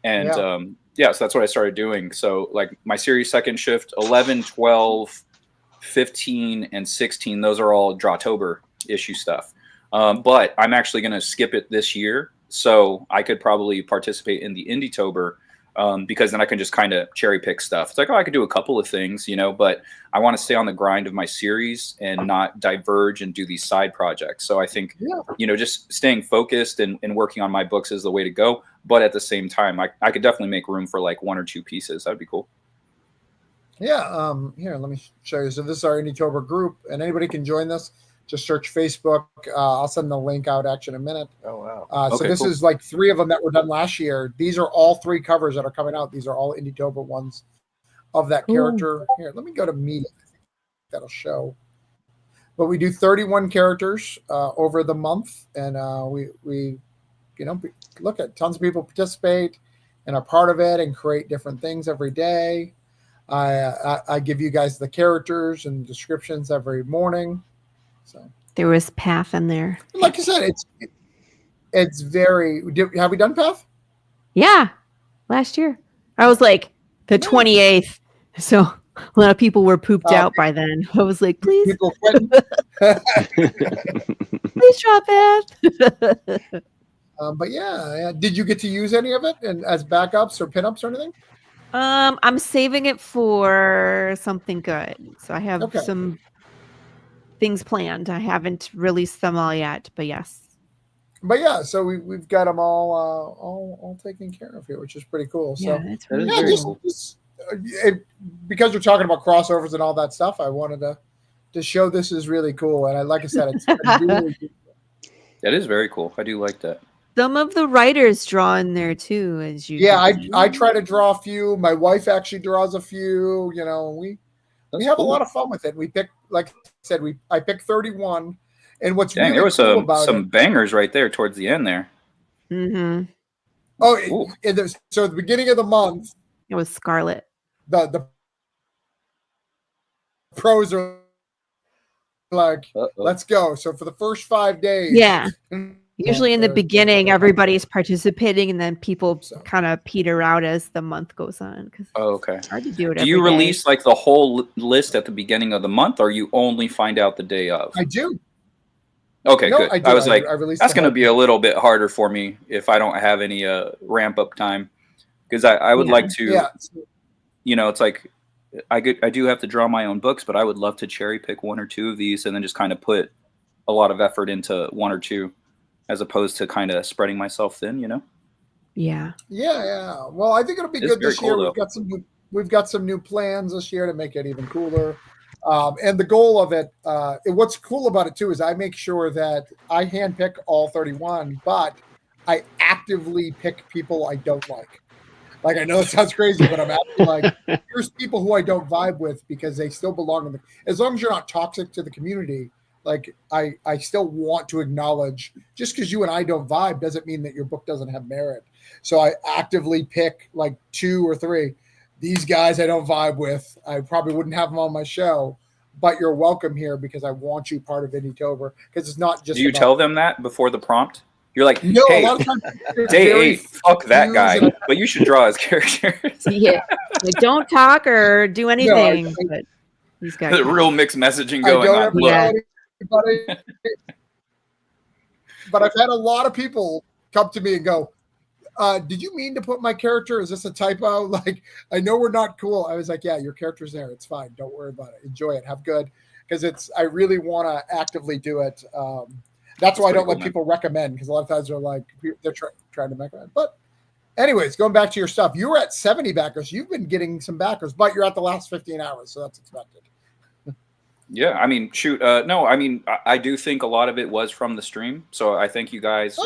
And so that's what I started doing. So like my series second shift, 11, 12, 15, and 16, those are all Drawtober issue stuff. But I'm actually going to skip it this year. So I could probably participate in the Indietober because then I can just kind of cherry pick stuff. It's like, I could do a couple of things, but I want to stay on the grind of my series and not diverge and do these side projects. So I think, just staying focused and working on my books is the way to go. But at the same time, I could definitely make room for like one or two pieces. That'd be cool. Yeah. Here, let me show you. So this is our Indietober group, and anybody can join this. Just search Facebook. I'll send the link out actually in a minute. Oh, wow. So this is like 3 of them that were done last year. These are all 3 covers that are coming out. These are all Indietober ones of that character. Ooh. Here, let me go to media. That'll show. But we do 31 characters over the month, and we look at tons of people participate and are part of it and create different things every day. I give you guys the characters and descriptions every morning. So there was Path in there. Like I said, it's very. Have we done Path? Yeah, last year. I was like the 28th, so a lot of people were pooped out by then. I was like, please, please draw Path. But yeah, did you get to use any of it and as backups or pinups or anything? I'm saving it for something good. So I have some things planned. I haven't released them all yet, but yes. But yeah, so we've got them all taken care of here, which is pretty cool. So yeah, it's really cool. Because we're talking about crossovers and all that stuff, I wanted to show this is really cool. And like I said, it's really cool. That is very cool. I do like that. Some of the writers draw in there too, as you. Yeah, I try to draw a few. My wife actually draws a few. We have a lot of fun with it. We pick, like I said, I picked 31. And what's really there was cool about some bangers right there towards the end there. Mm-hmm. Oh, so at the beginning of the month, it was Scarlet. The pros are like, let's go. So for the first 5 days, yeah. Usually in the beginning, everybody's participating, and then people kind of peter out as the month goes on. Okay. It's hard to do it. Do you release like the whole list at the beginning of the month, or you only find out the day of? I do. Okay, no, good. I was like, that's going to be a little bit harder for me if I don't have any ramp up time, because I would like to. it's like I do have to draw my own books, but I would love to cherry pick one or two of these and then just kind of put a lot of effort into one or two, as opposed to kind of spreading myself thin. Yeah. Yeah. Well, I think it'll be It's good very this year. cool, We've got some new plans this year to make it even cooler. And the goal of it, what's cool about it too, is I make sure that I handpick all 31, but I actively pick people I don't like. Like, I know it sounds crazy, but I'm actually like, here's people who I don't vibe with because they still belong in the, as long as you're not toxic to the community, like I still want to acknowledge, just because you and I don't vibe doesn't mean that your book doesn't have merit. So I actively pick like 2 or 3. These guys I don't vibe with. I probably wouldn't have them on my show, but you're welcome here because I want you part of Indie-tober, because it's not just. Do you tell them that before the prompt? You're like, no, hey, a lot of times day 8, fuck that guy, and, but you should draw his characters. Yeah. Like, don't talk or do anything. No, but these guys. The real mixed messaging I going don't on. ever Look, tell anybody, but I've had a lot of people come to me and go, did you mean to put my character? Is this a typo? Like, I know we're not cool. I was like, yeah, your character's there. It's fine. Don't worry about it. Enjoy it. Have good. Because I really want to actively do it. That's why I don't let people recommend, because a lot of times they're like, they're trying to recommend. But anyways, going back to your stuff, you were at 70 backers. You've been getting some backers, but you're at the last 15 hours. So that's expected. Yeah, I mean, shoot. No, I mean, I do think a lot of it was from the stream. So I thank you guys,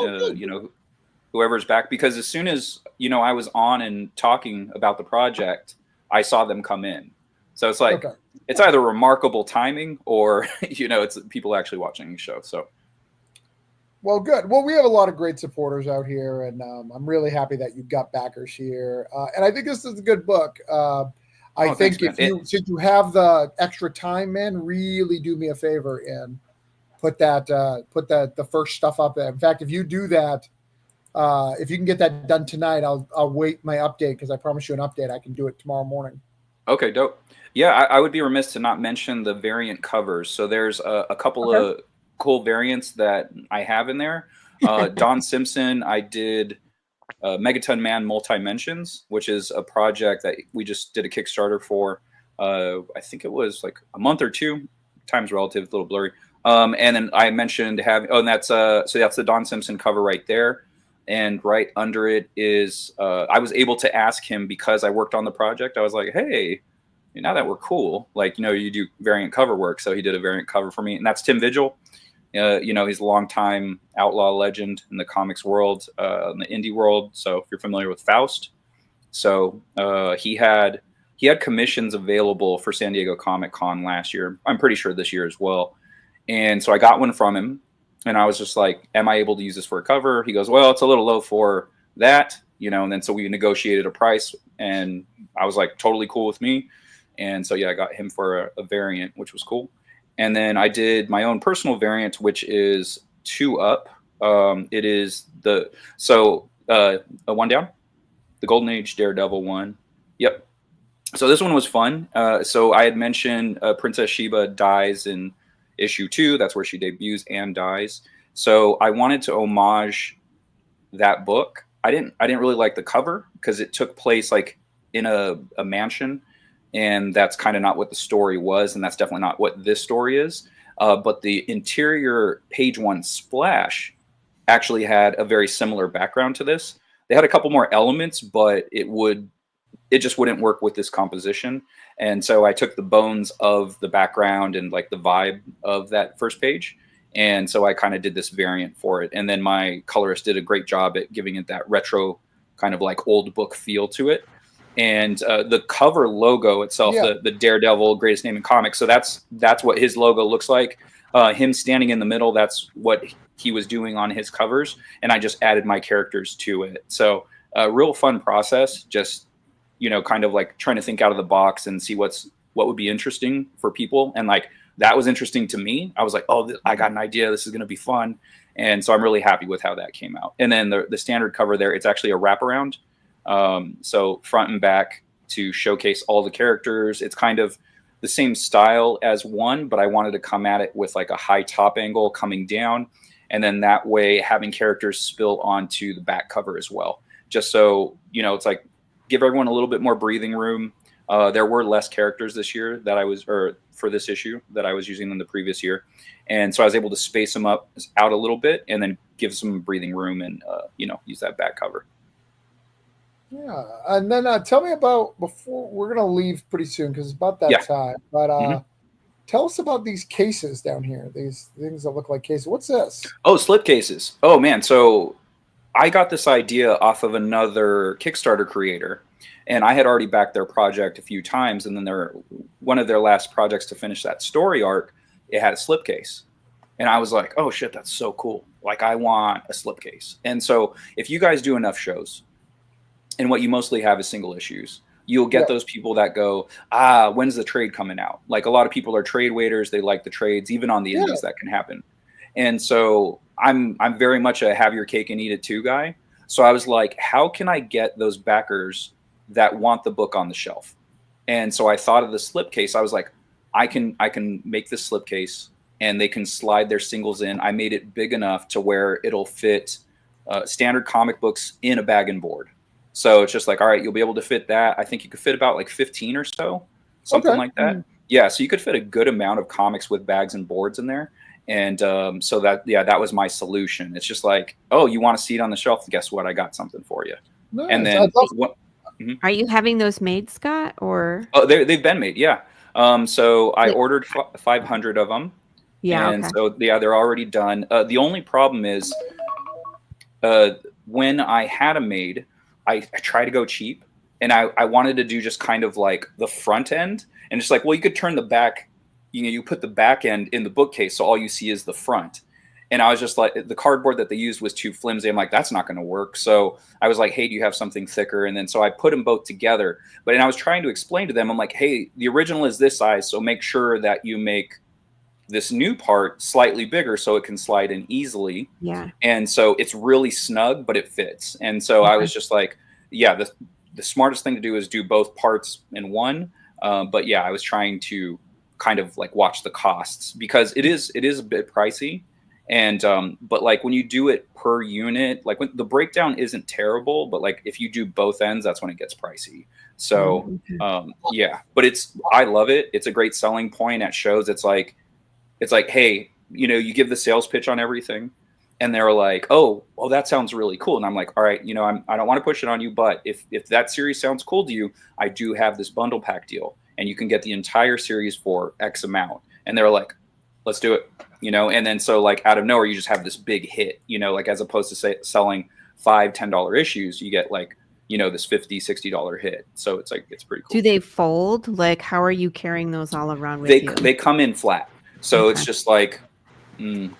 whoever's back, because as soon as, I was on and talking about the project, I saw them come in. So it's like, it's either remarkable timing or, it's people actually watching the show. So. Well, good. Well, we have a lot of great supporters out here, and I'm really happy that you've got backers here. And I think this is a good book. I think since you have the extra time, man, really do me a favor and put the first stuff up there. In fact, if you do that, if you can get that done tonight, I'll wait my update, because I promise you an update. I can do it tomorrow morning. Okay, dope. Yeah, I would be remiss to not mention the variant covers. So there's a couple of cool variants that I have in there. Don Simpson, I did Megaton Man Multi-Mentions, which is a project that we just did a Kickstarter for. I think it was like a month or 2. Time's relative, a little blurry. And then I mentioned and that's the Don Simpson cover right there. And right under it is, I was able to ask him, because I worked on the project. I was like, hey, now that we're cool, like, you do variant cover work. So he did a variant cover for me, and that's Tim Vigil. He's a longtime outlaw legend in the comics world, in the indie world. So if you're familiar with Faust, so he had commissions available for San Diego Comic Con last year. I'm pretty sure this year as well. And so I got one from him, and I was just like, am I able to use this for a cover? He goes, well, it's a little low for that, and then so we negotiated a price, and I was like, totally cool with me. And so, yeah, I got him for a variant, which was cool. And then I did my own personal variant, which is 2 up. It is a 1 down, the Golden Age Daredevil one. Yep. So this one was fun. So I had mentioned Princess Sheba dies in issue 2. That's where she debuts and dies. So I wanted to homage that book. I didn't really like the cover, because it took place like in a mansion. And that's kind of not what the story was. And that's definitely not what this story is. But the interior page 1 splash actually had a very similar background to this. They had a couple more elements, but it just wouldn't work with this composition. And so I took the bones of the background and like the vibe of that first page. And so I kind of did this variant for it. And then my colorist did a great job at giving it that retro kind of like old book feel to it. And the cover logo itself, the Daredevil, greatest name in comics. So that's what his logo looks like. Him standing in the middle, that's what he was doing on his covers. And I just added my characters to it. So a real fun process, just, kind of like trying to think out of the box and see what would be interesting for people. And like, that was interesting to me. I was like, oh, I got an idea. This is going to be fun. And so I'm really happy with how that came out. And then the standard cover there, it's actually a wraparound. So front and back to showcase all the characters. It's kind of the same style as one, but I wanted to come at it with like a high top angle coming down. And then that way having characters spill onto the back cover as well. Just so, it's like give everyone a little bit more breathing room. There were less characters this year that for this issue that I was using than the previous year. And so I was able to space them out a little bit and then give some breathing room and, use that back cover. Yeah. And then tell me about, before we're going to leave pretty soon because it's about that time, but tell us about these cases down here, these things that look like cases. What's this? Oh, slip cases. Oh, man. So I got this idea off of another Kickstarter creator, and I had already backed their project a few times. And then one of their last projects to finish that story arc, it had a slipcase. And I was like, oh, shit, that's so cool. Like, I want a slipcase. And so if you guys do enough shows, and what you mostly have is single issues, you'll get those people that go, when's the trade coming out? Like, a lot of people are trade waiters. They like the trades, even on the indies that can happen. And so I'm very much a have your cake and eat it too guy. So I was like, how can I get those backers that want the book on the shelf? And so I thought of the slipcase. I was like, I can make this slipcase and they can slide their singles in. I made it big enough to where it'll fit standard comic books in a bag and board. So it's just like, all right, you'll be able to fit that. I think you could fit about like 15 or so, something like that. Yeah. So you could fit a good amount of comics with bags and boards in there. And so that was my solution. It's just like, oh, you want a seat on the shelf? Guess what? I got something for you. Nice. And then Are you having those made, Scott? Or they've been made. Yeah. So I ordered 500 of them. Yeah. And so they're already done. The only problem is when I had them made, I try to go cheap, and I wanted to do just kind of like the front end, and just like, well, you could turn the back, you put the back end in the bookcase, so all you see is the front. And I was just like, the cardboard that they used was too flimsy. I'm like, that's not going to work. So I was like, hey, do you have something thicker? And then so I put them both together. And I was trying to explain to them, I'm like, hey, the original is this size, so make sure that you make this new part slightly bigger so it can slide in easily. Yeah. And so it's really snug, but it fits. And so I was just like, yeah, the smartest thing to do is do both parts in one. But yeah, I was trying to kind of like watch the costs because it is a bit pricey. And but like when you do it per unit, like when the breakdown isn't terrible, but like if you do both ends, that's when it gets pricey. So yeah, but I love it. It's a great selling point at shows. It's like, hey, you give the sales pitch on everything, and they're like, oh, well, that sounds really cool. And I'm like, all right, I don't want to push it on you, but if that series sounds cool to you, I do have this bundle pack deal, and you can get the entire series for X amount. And they're like, let's do it, and then so like out of nowhere, you just have this big hit, like as opposed to selling $5-10 issues, you get like, this $50-60 hit. So it's like, it's pretty cool. Do they fold? Like, how are you carrying those all around with you? They come in flat. So it's just like, the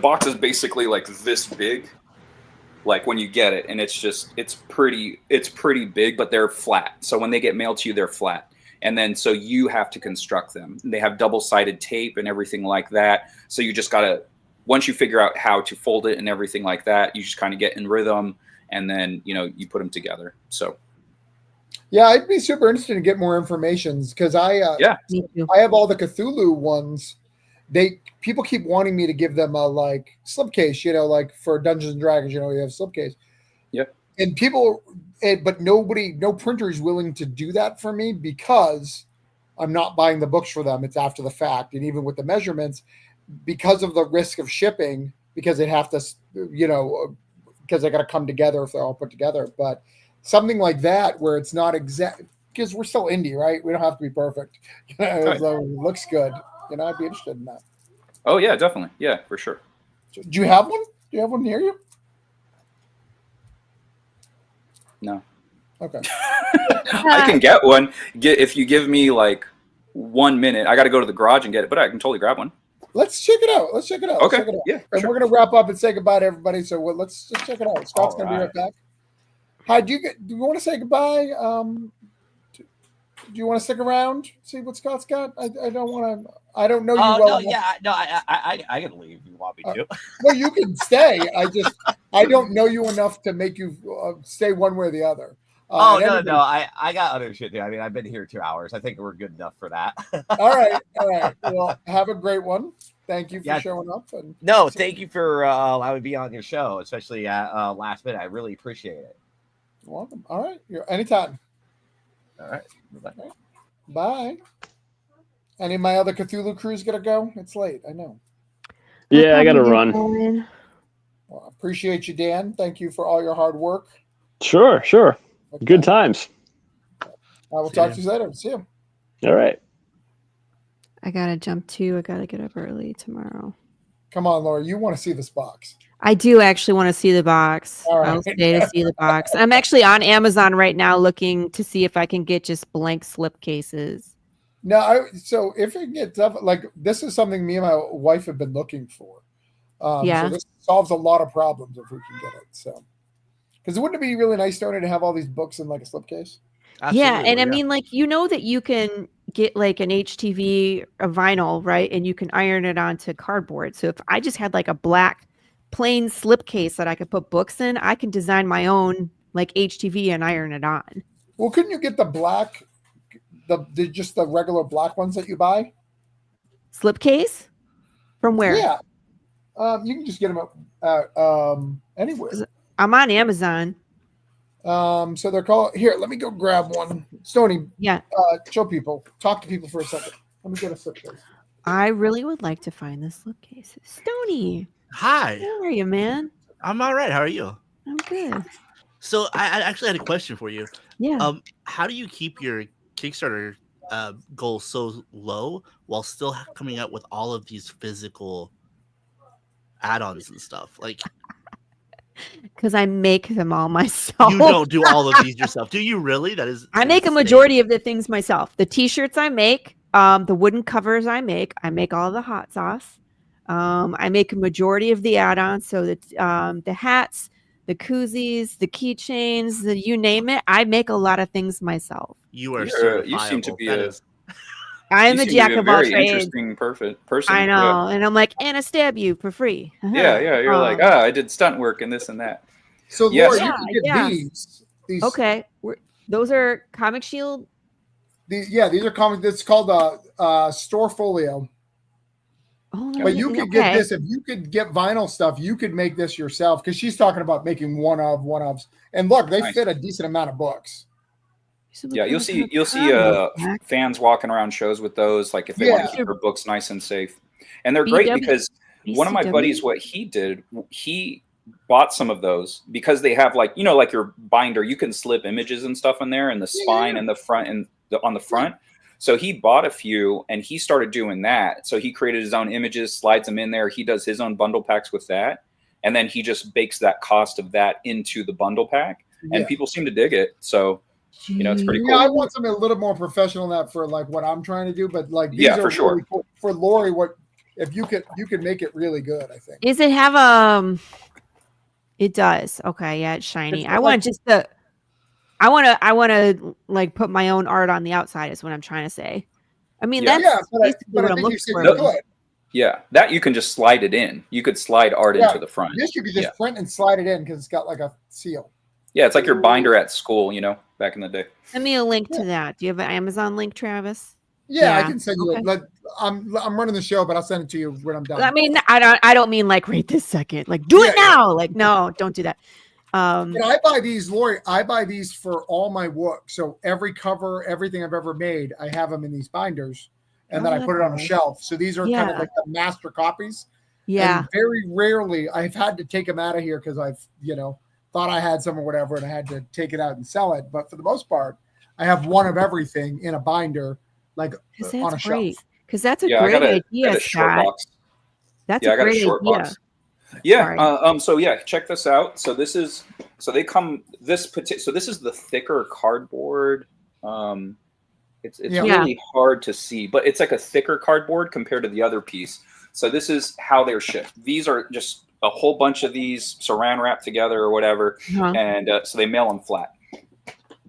box is basically like this big, like when you get it, and it's pretty big, but they're flat. So when they get mailed to you, they're flat. And then, so you have to construct them. They have double-sided tape and everything like that. So you just gotta, once you figure out how to fold it and everything like that, you just kind of get in rhythm, and then, you put them together. So. Yeah, I'd be super interested to get more information because I have all the Cthulhu ones. People keep wanting me to give them a like slipcase, like for Dungeons and Dragons, you have slipcase. Yeah. And but no printer is willing to do that for me because I'm not buying the books for them. It's after the fact, and even with the measurements, because of the risk of shipping, because they have to, because they got to come together if they're all put together, but. Something like that where it's not exact because we're still indie, right? We don't have to be perfect. Right. So it looks good. I'd be interested in that. Oh yeah, definitely. Yeah, for sure. Do you have one? Do you have one near you? No. Okay. I can get one. If you give me like 1 minute, I got to go to the garage and get it, but I can totally grab one. Let's check it out. Okay. Check it out. Yeah. And we're gonna wrap up and say goodbye to everybody. So let's just check it out. Scott's gonna be right back. Hi, do you want to say goodbye? Do you want to stick around? See what Scott's got? I don't want to. I don't know you well. I can leave if you want me to. Well, you can stay. I don't know you enough to make you stay one way or the other. No. I got other shit there. I mean, I've been here 2 hours. I think we're good enough for that. All right. Well, have a great one. Thank you for showing up. Thank you for allowing me to be on your show, especially at last minute. I really appreciate it. Welcome. All right. Anytime. All right. Bye. Bye. Any of my other Cthulhu crews gonna go? It's late. I know. Yeah, I got to Probably run. going. Well, I appreciate you, Dan. Thank you for all your hard work. Sure. Okay. Good times. I will See talk ya. to you later. See you. All right. I gotta jump too. I gotta get up early tomorrow. Come on, Laura. You want to see this box? I do actually want to see the box. All right. I'll stay to see the box. I'm actually on Amazon right now looking to see if I can get just blank slip cases. No, so if it gets up, like this is something me and my wife have been looking for. Yeah. So this solves a lot of problems if we can get it. So, because wouldn't it be really nice, Tony, to have all these books in like a slipcase? Yeah, and I mean, like, you know that you can get like an HTV, a vinyl, right? And you can iron it onto cardboard. So if I just had like a black plain slipcase that I could put books in, I can design my own like HTV and iron it on. Well, couldn't you get the black, the just the regular black ones that you buy? Slipcase? From where? Yeah. You can just get them anywhere. I'm on Amazon. So they're called here. Let me go grab one. Stony. Yeah. Show people. Talk to people for a second. Let me get a slipcase. I really would like to find the slipcases. Stony. Hi. How are you, man? I'm all right. How are you? I'm good. So I actually had a question for you. Yeah. How do you keep your Kickstarter goals so low while still coming out with all of these physical add-ons and stuff? Like, Because I make them all myself. you don't do all of these yourself, do you? Really? That is. I make a majority of the things myself. The T-shirts I make, the wooden covers I make all the hot sauce. I make a majority of the add-ons. So the hats, the koozies, the keychains, you name it. I make a lot of things myself. You are You seem to be I'm a jack of all very trades. interesting, perfect person. I know, and I'm like, and I stab you for free. Yeah. You're like, I did stunt work and this and that. So Yes. Laura, you can get these. Okay, those are Comic Shield. These are comics. It's called Store Folio. Oh, but you could get this if you could get vinyl stuff. You could make this yourself because she's talking about making one-ofs. And look, they fit a decent amount of books. Yeah, you'll see fans walking around shows with those, like if they want to keep their books nice and safe. And they're great because one of my buddies, what he did, he bought some of those because they have like, like your binder, you can slip images and stuff in there and the spine and the front and on the front. So he bought a few and he started doing that. So he created his own images, slides them in there. He does his own bundle packs with that. And then he just bakes that cost of that into the bundle pack and people seem to dig it. So it's pretty cool. Yeah, I want something a little more professional than that for like what I'm trying to do. But like, these are for sure. Really cool. For Lori, what if you could make it really good? I think. Does it have It does. Okay, yeah, it's shiny. I want I want to like put my own art on the outside. Is what I'm trying to say. I mean, that's basically what I'm looking for. Yeah, that you can just slide it in. You could slide art into the front. This you could just print and slide it in because it's got like a seal. Yeah, it's like your binder at school, back in the day. Send me a link to that. Do you have an Amazon link, Travis? Yeah, I can send you it. Like, I'm running the show, but I'll send it to you when I'm done. I mean, I don't mean like right this second. Like, do it now. Like, no, don't do that. And I buy these, Lori. I buy these for all my work. So every cover, everything I've ever made, I have them in these binders, and then I put it on a shelf. So these are kind of like the master copies. Yeah. And very rarely I've had to take them out of here because I've thought I had some or whatever, and I had to take it out and sell it. But for the most part, I have one of everything in a binder, like on a shelf. Because that's a great idea, Scott. That's a great idea. Box. Yeah. So check this out. So this is so they come this is the thicker cardboard. It's really hard to see, but it's like a thicker cardboard compared to the other piece. So this is how they're shipped. These are just a whole bunch of these saran wrapped together or whatever, and so they mail them flat.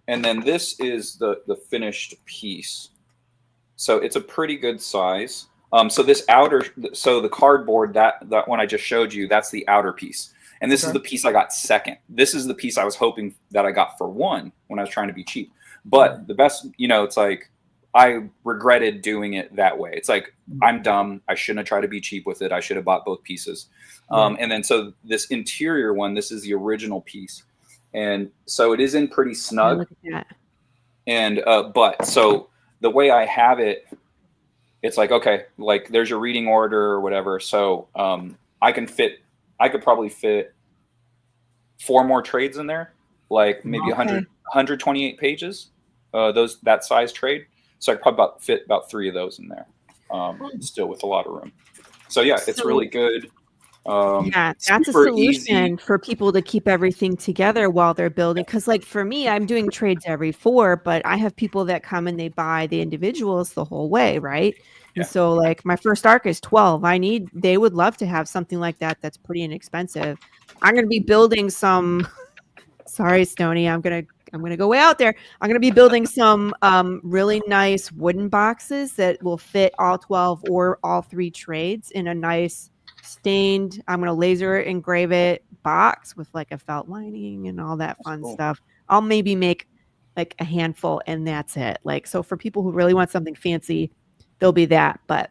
And then this is the finished piece. So it's a pretty good size. So the cardboard that one I just showed you, that's the outer piece. And this is the piece I got second. This is the piece I was hoping that I got for one when I was trying to be cheap. But the best, it's like I regretted doing it that way. It's like, I'm dumb. I shouldn't have tried to be cheap with it. I should have bought both pieces. And then so this interior one, this is the original piece. And so it is in pretty snug. Look at that. And but so the way I have it, it's like, okay, like there's your reading order or whatever. So I could probably fit 4 more trades in there, like maybe 128 pages, that size trade. So I could probably fit about 3 of those in there, still with a lot of room. So yeah, it's really good. Yeah, that's a solution for people to keep everything together while they're building. Because like for me, I'm doing trades every 4, but I have people that come and they buy the individuals the whole way, right? And so like my first arc is 12. They would love to have something like that that's pretty inexpensive. I'm going to be building some, sorry, Stony, I'm going to go way out there. I'm going to be building some really nice wooden boxes that will fit all 12 or all 3 trades in a nice stained, I'm going to laser engrave it box with like a felt lining and all that fun stuff. I'll maybe make like a handful and that's it. Like, so for people who really want something fancy, there'll be that. But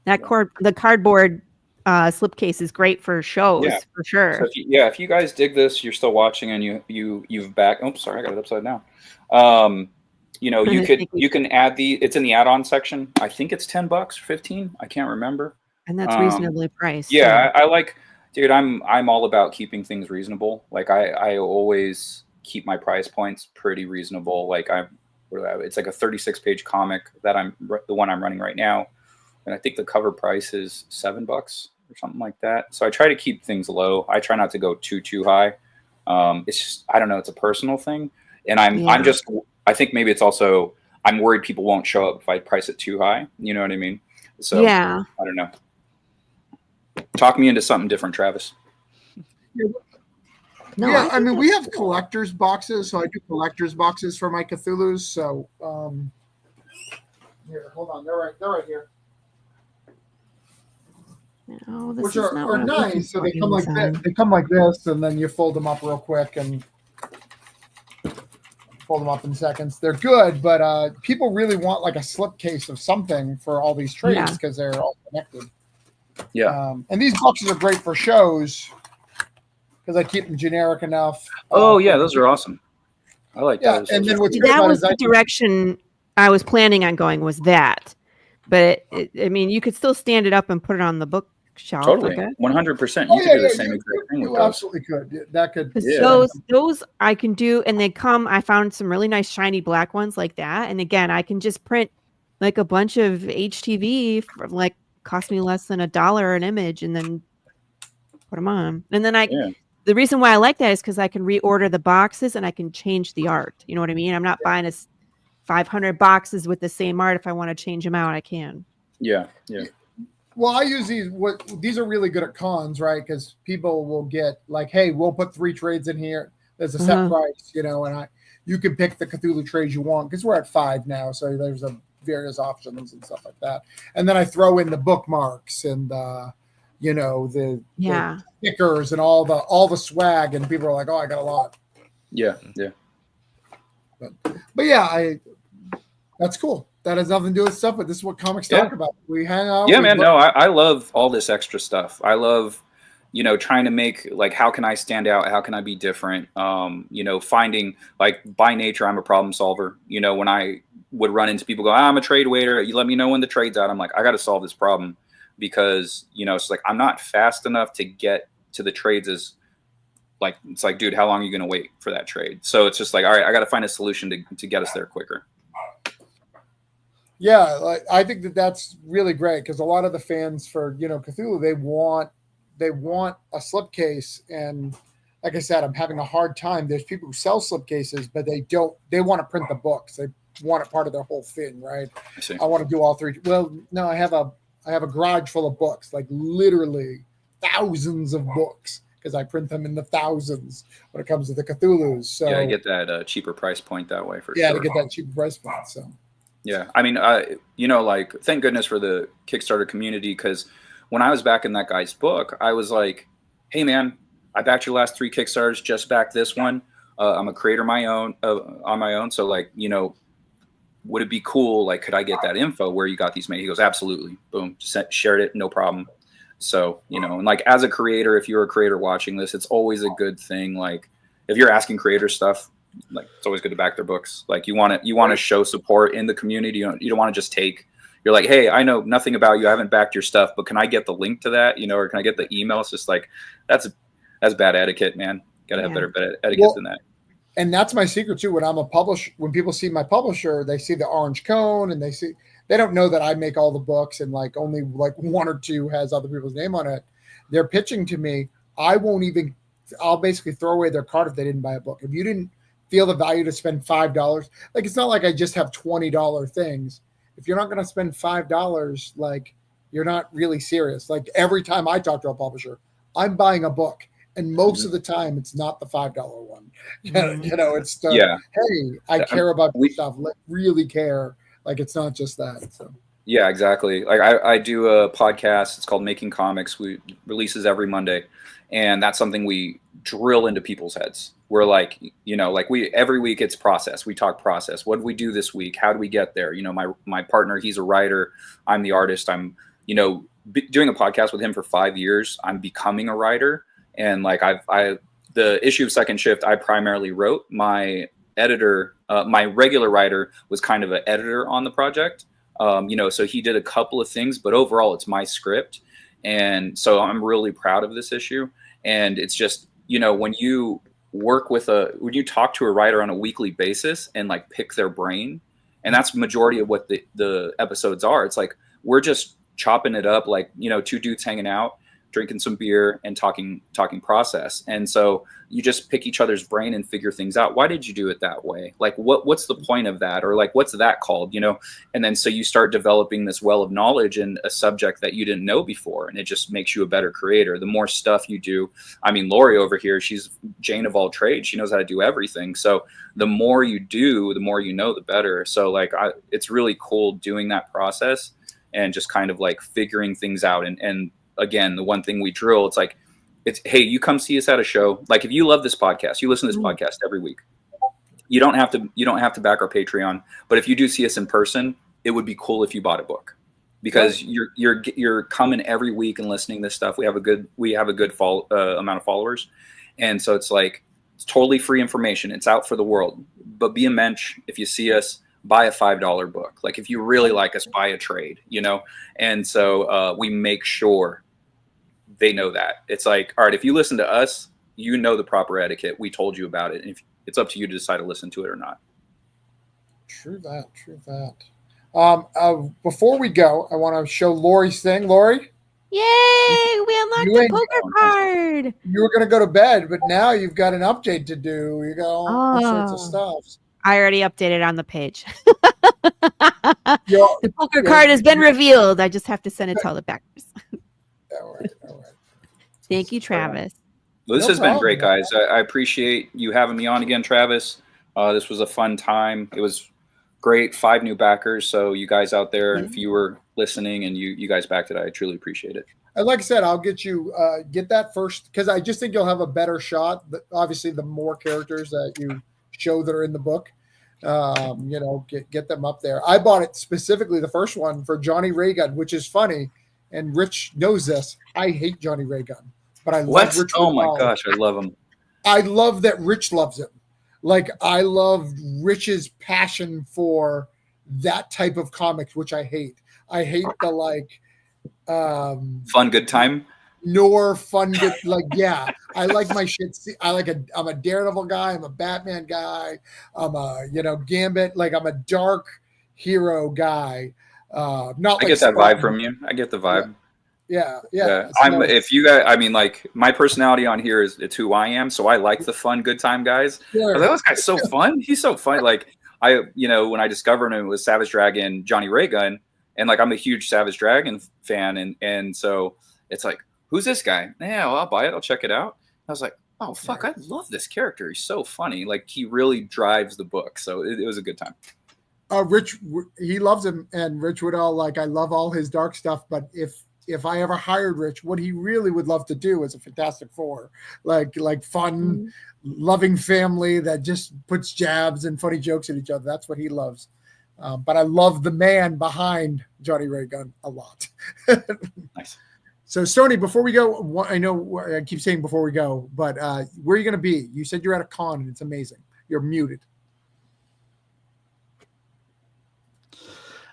the cardboard slipcase is great for shows, for sure. So if you guys dig this, you're still watching and you've back. Oh, sorry, I got it upside down. You can add it's in the add-on section. I think it's $10 or $15. I can't remember. And that's reasonably priced. Yeah, I like, dude, I'm all about keeping things reasonable. Like I always keep my price points pretty reasonable. Like it's like a 36-page comic that the one I'm running right now. And I think the cover price is $7 or something like that. So I try to keep things low. I try not to go too high. It's just, I don't know, it's a personal thing. And I think maybe it's also, I'm worried people won't show up if I price it too high. You know what I mean? So I don't know. Talk me into something different, Travis. No, yeah, I mean, we have collector's boxes, so I do collector's boxes for my Cthulhu's. So here, hold on, they're right here. No, which are nice. So they come like this. They come like this, and then you fold them up real quick and fold them up in seconds. They're good, but people really want like a slipcase of something for all these trades because they're all connected. Yeah. And these boxes are great for shows because I keep them generic enough. Oh yeah, those are awesome. I like those. And then that was the direction I was planning on going, was that. But I mean, you could still stand it up and put it on the bookshelf. Totally, 100%. You could do the same exact thing with those. Absolutely could. That could. Those I can do, and they come. I found some really nice shiny black ones like that. And again, I can just print like a bunch of HTV for like cost me less than $1 an image, and then put them on. And then the reason why I like that is because I can reorder the boxes and I can change the art. You know what I mean? I'm not buying 500 boxes with the same art. If I want to change them out, I can. Yeah. Well, I use these are really good at cons, right? Because people will get like, hey, we'll put 3 trades in here. There's a set price, and you can pick the Cthulhu trades you want because we're at 5 now. So there's various options and stuff like that. And then I throw in the bookmarks and the stickers and all the swag, and people are like, oh, I got a lot. Yeah. But yeah, that's cool. That has nothing to do with stuff, but this is what comics talk about. We hang out. Yeah, man. No, I love all this extra stuff. I love, trying to make, like, how can I stand out? How can I be different? Finding, like, by nature, I'm a problem solver. When I would run into people go, I'm a trade waiter. You let me know when the trade's out. I'm like, I got to solve this problem because, it's like, I'm not fast enough to get to the trades as, like, it's like, dude, how long are you going to wait for that trade? So it's just like, all right, I got to find a solution to get us there quicker. Yeah, like, I think that's really great because a lot of the fans for Cthulhu, they want a slipcase, and like I said, I'm having a hard time. There's people who sell slipcases, but they want to print the books. They want it part of their whole thing, right? I want to do all 3. Well, no, I have a garage full of books, like literally thousands of books, because I print them in the thousands when it comes to the Cthulhus. So yeah, I get that cheaper price point that way for sure. Yeah, to get that cheaper price point. So yeah, I mean, like, thank goodness for the Kickstarter community, because when I was backing that guy's book, I was like, hey man, I backed your last 3 Kickstarters, just backed this one. I'm a creator on my own. So like, would it be cool? Like, could I get that info where you got these made? He goes, absolutely. Boom. Shared it. No problem. So, and like, as a creator, if you're a creator watching this, it's always a good thing. Like, if you're asking creators stuff, like it's always good to back their books. Like you want to show support in the community. You don't want to just take. You're like, hey, I know nothing about you. I haven't backed your stuff, but can I get the link to that? Or can I get the email? It's just like that's bad etiquette, man. Got to have better etiquette than that. And that's my secret too. When people see my publisher, they see the orange cone and they don't know that I make all the books and like only like one or two has other people's name on it. They're pitching to me. I'll basically throw away their card if they didn't buy a book. If you didn't feel the value to spend $5, like it's not like I just have $20 things. If you're not going to spend $5, like you're not really serious. Like every time I talk to a publisher, I'm buying a book. And most of the time, it's not the $5 one. It's the, hey, I care about your stuff. Like, really care. Like, it's not just that. So. Yeah, exactly. Like I do a podcast. It's called Making Comics. We releases every Monday. And that's something we drill into people's heads. We're like, every week it's process. We talk process. What did we do this week? How do we get there? My partner, he's a writer. I'm the artist. I'm, doing a podcast with him for 5 years. I'm becoming a writer. And like the issue of Second Shift, I primarily wrote. My editor, my regular writer was kind of an editor on the project. So he did a couple of things, but overall it's my script. And so I'm really proud of this issue. And it's just, when you when you talk to a writer on a weekly basis and like pick their brain, and that's the majority of what the episodes are. It's like, we're just chopping it up, like, two dudes hanging out, drinking some beer and talking process. And so you just pick each other's brain and figure things out. Why did you do it that way? Like, what's the point of that? Or like, what's that called? And then so you start developing this well of knowledge in a subject that you didn't know before. And it just makes you a better creator. The more stuff you do, I mean, Lori over here, she's Jane of all trades. She knows how to do everything. So the more you do, the more you know, the better. So like, it's really cool doing that process and just kind of like figuring things out. And again, the one thing we drill, hey, you come see us at a show. Like if you love this podcast, you listen to this podcast every week. You don't have to back our Patreon, but if you do see us in person, it would be cool if you bought a book, because you're coming every week and listening to this stuff. We have a good amount of followers, and so it's like it's totally free information. It's out for the world. But be a mensch if you see us. Buy a $5 book. Like if you really like us, buy a trade, And so we make sure they know that. It's like, all right, if you listen to us, the proper etiquette. We told you about it. And if it's up to you to decide to listen to it or not. True that. Before we go, I want to show Lori's thing. Lori? Yay! We unlocked the poker card. You were going to go to bed, but now you've got an update to do. You got all sorts of stuff. I already updated on the page. The poker card has been revealed. I just have to send it to all the backers. All right. Thank you, Travis. Well, this has been great, guys. I appreciate you having me on again, Travis. This was a fun time. It was great. 5 new backers. So you guys out there, if you were listening and you guys backed it, I truly appreciate it. And like I said, I'll get you get that first, because I just think you'll have a better shot. Obviously, the more characters that you show that are in the book, get them up there. I bought it specifically, the first one, for Johnny Raygun, which is funny, and Rich knows this. I hate Johnny Raygun, but I love Rich. Oh my gosh, I love him. I love that Rich loves him. Like, I love Rich's passion for that type of comics, which I hate. I hate the fun good time. Nor fun good, I like my shit. I'm a Daredevil guy, I'm a Batman guy, I'm a Gambit, like I'm a dark hero guy. I get that vibe from you. I get the vibe. Yeah. If you guys, I mean, like, my personality on here it's who I am, so I like the fun good time guys. Sure. That guy's so fun. He's so fun. Like when I discovered him, it was Savage Dragon, Johnny Raygun, and like I'm a huge Savage Dragon fan, and so it's like, who's this guy? Yeah, well, I'll buy it. I'll check it out. I was like, oh, fuck, I love this character. He's so funny. Like, he really drives the book. So it was a good time. Rich, he loves him. And Rich Woodall, I love all his dark stuff. But if I ever hired Rich, what he really would love to do is a Fantastic Four. Like fun, loving family that just puts jabs and funny jokes at each other. That's what he loves. But I love the man behind Johnny Raygun a lot. Nice. So, Stoney, before we go, I know I keep saying before we go, but where are you going to be? You said you're at a con, and it's amazing. You're muted.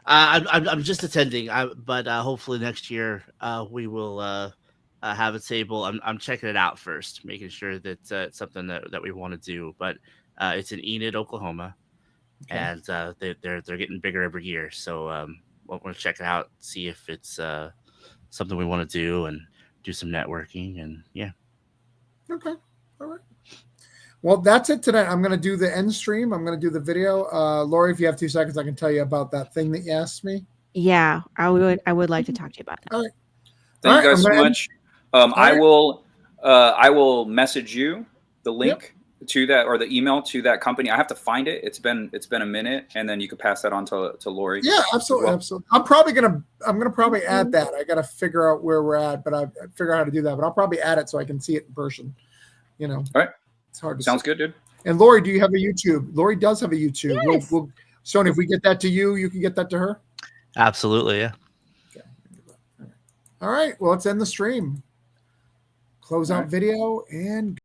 I'm just attending, but hopefully next year we will have a table. I'm checking it out first, making sure that it's something that we want to do. But it's in Enid, Oklahoma, and they're getting bigger every year. So we'll want to check it out, see if it's something we want to do, and do some networking. And yeah. Okay. All right. Well, that's it today. I'm going to do the end stream. I'm going to do the video. Lori, if you have 2 seconds, I can tell you about that thing that you asked me. Yeah, I would like to talk to you about that. All right. Thank you guys so much. I will message you the link to that, or the email to that company. I have to find it. It's been a minute, and then you could pass that on to Lori. Yeah, absolutely, absolutely. I'm gonna probably add that. I got to figure out where we're at, but I figure out how to do that. But I'll probably add it so I can see it in person. You know. All right. It's hard to Sounds see. good, dude. And Lori, do you have a YouTube? Lori does have a YouTube. Yes. We'll Sony, if we get that to you, you can get that to her. Absolutely, yeah. Okay. All right. Well, let's end the stream. Close out video and.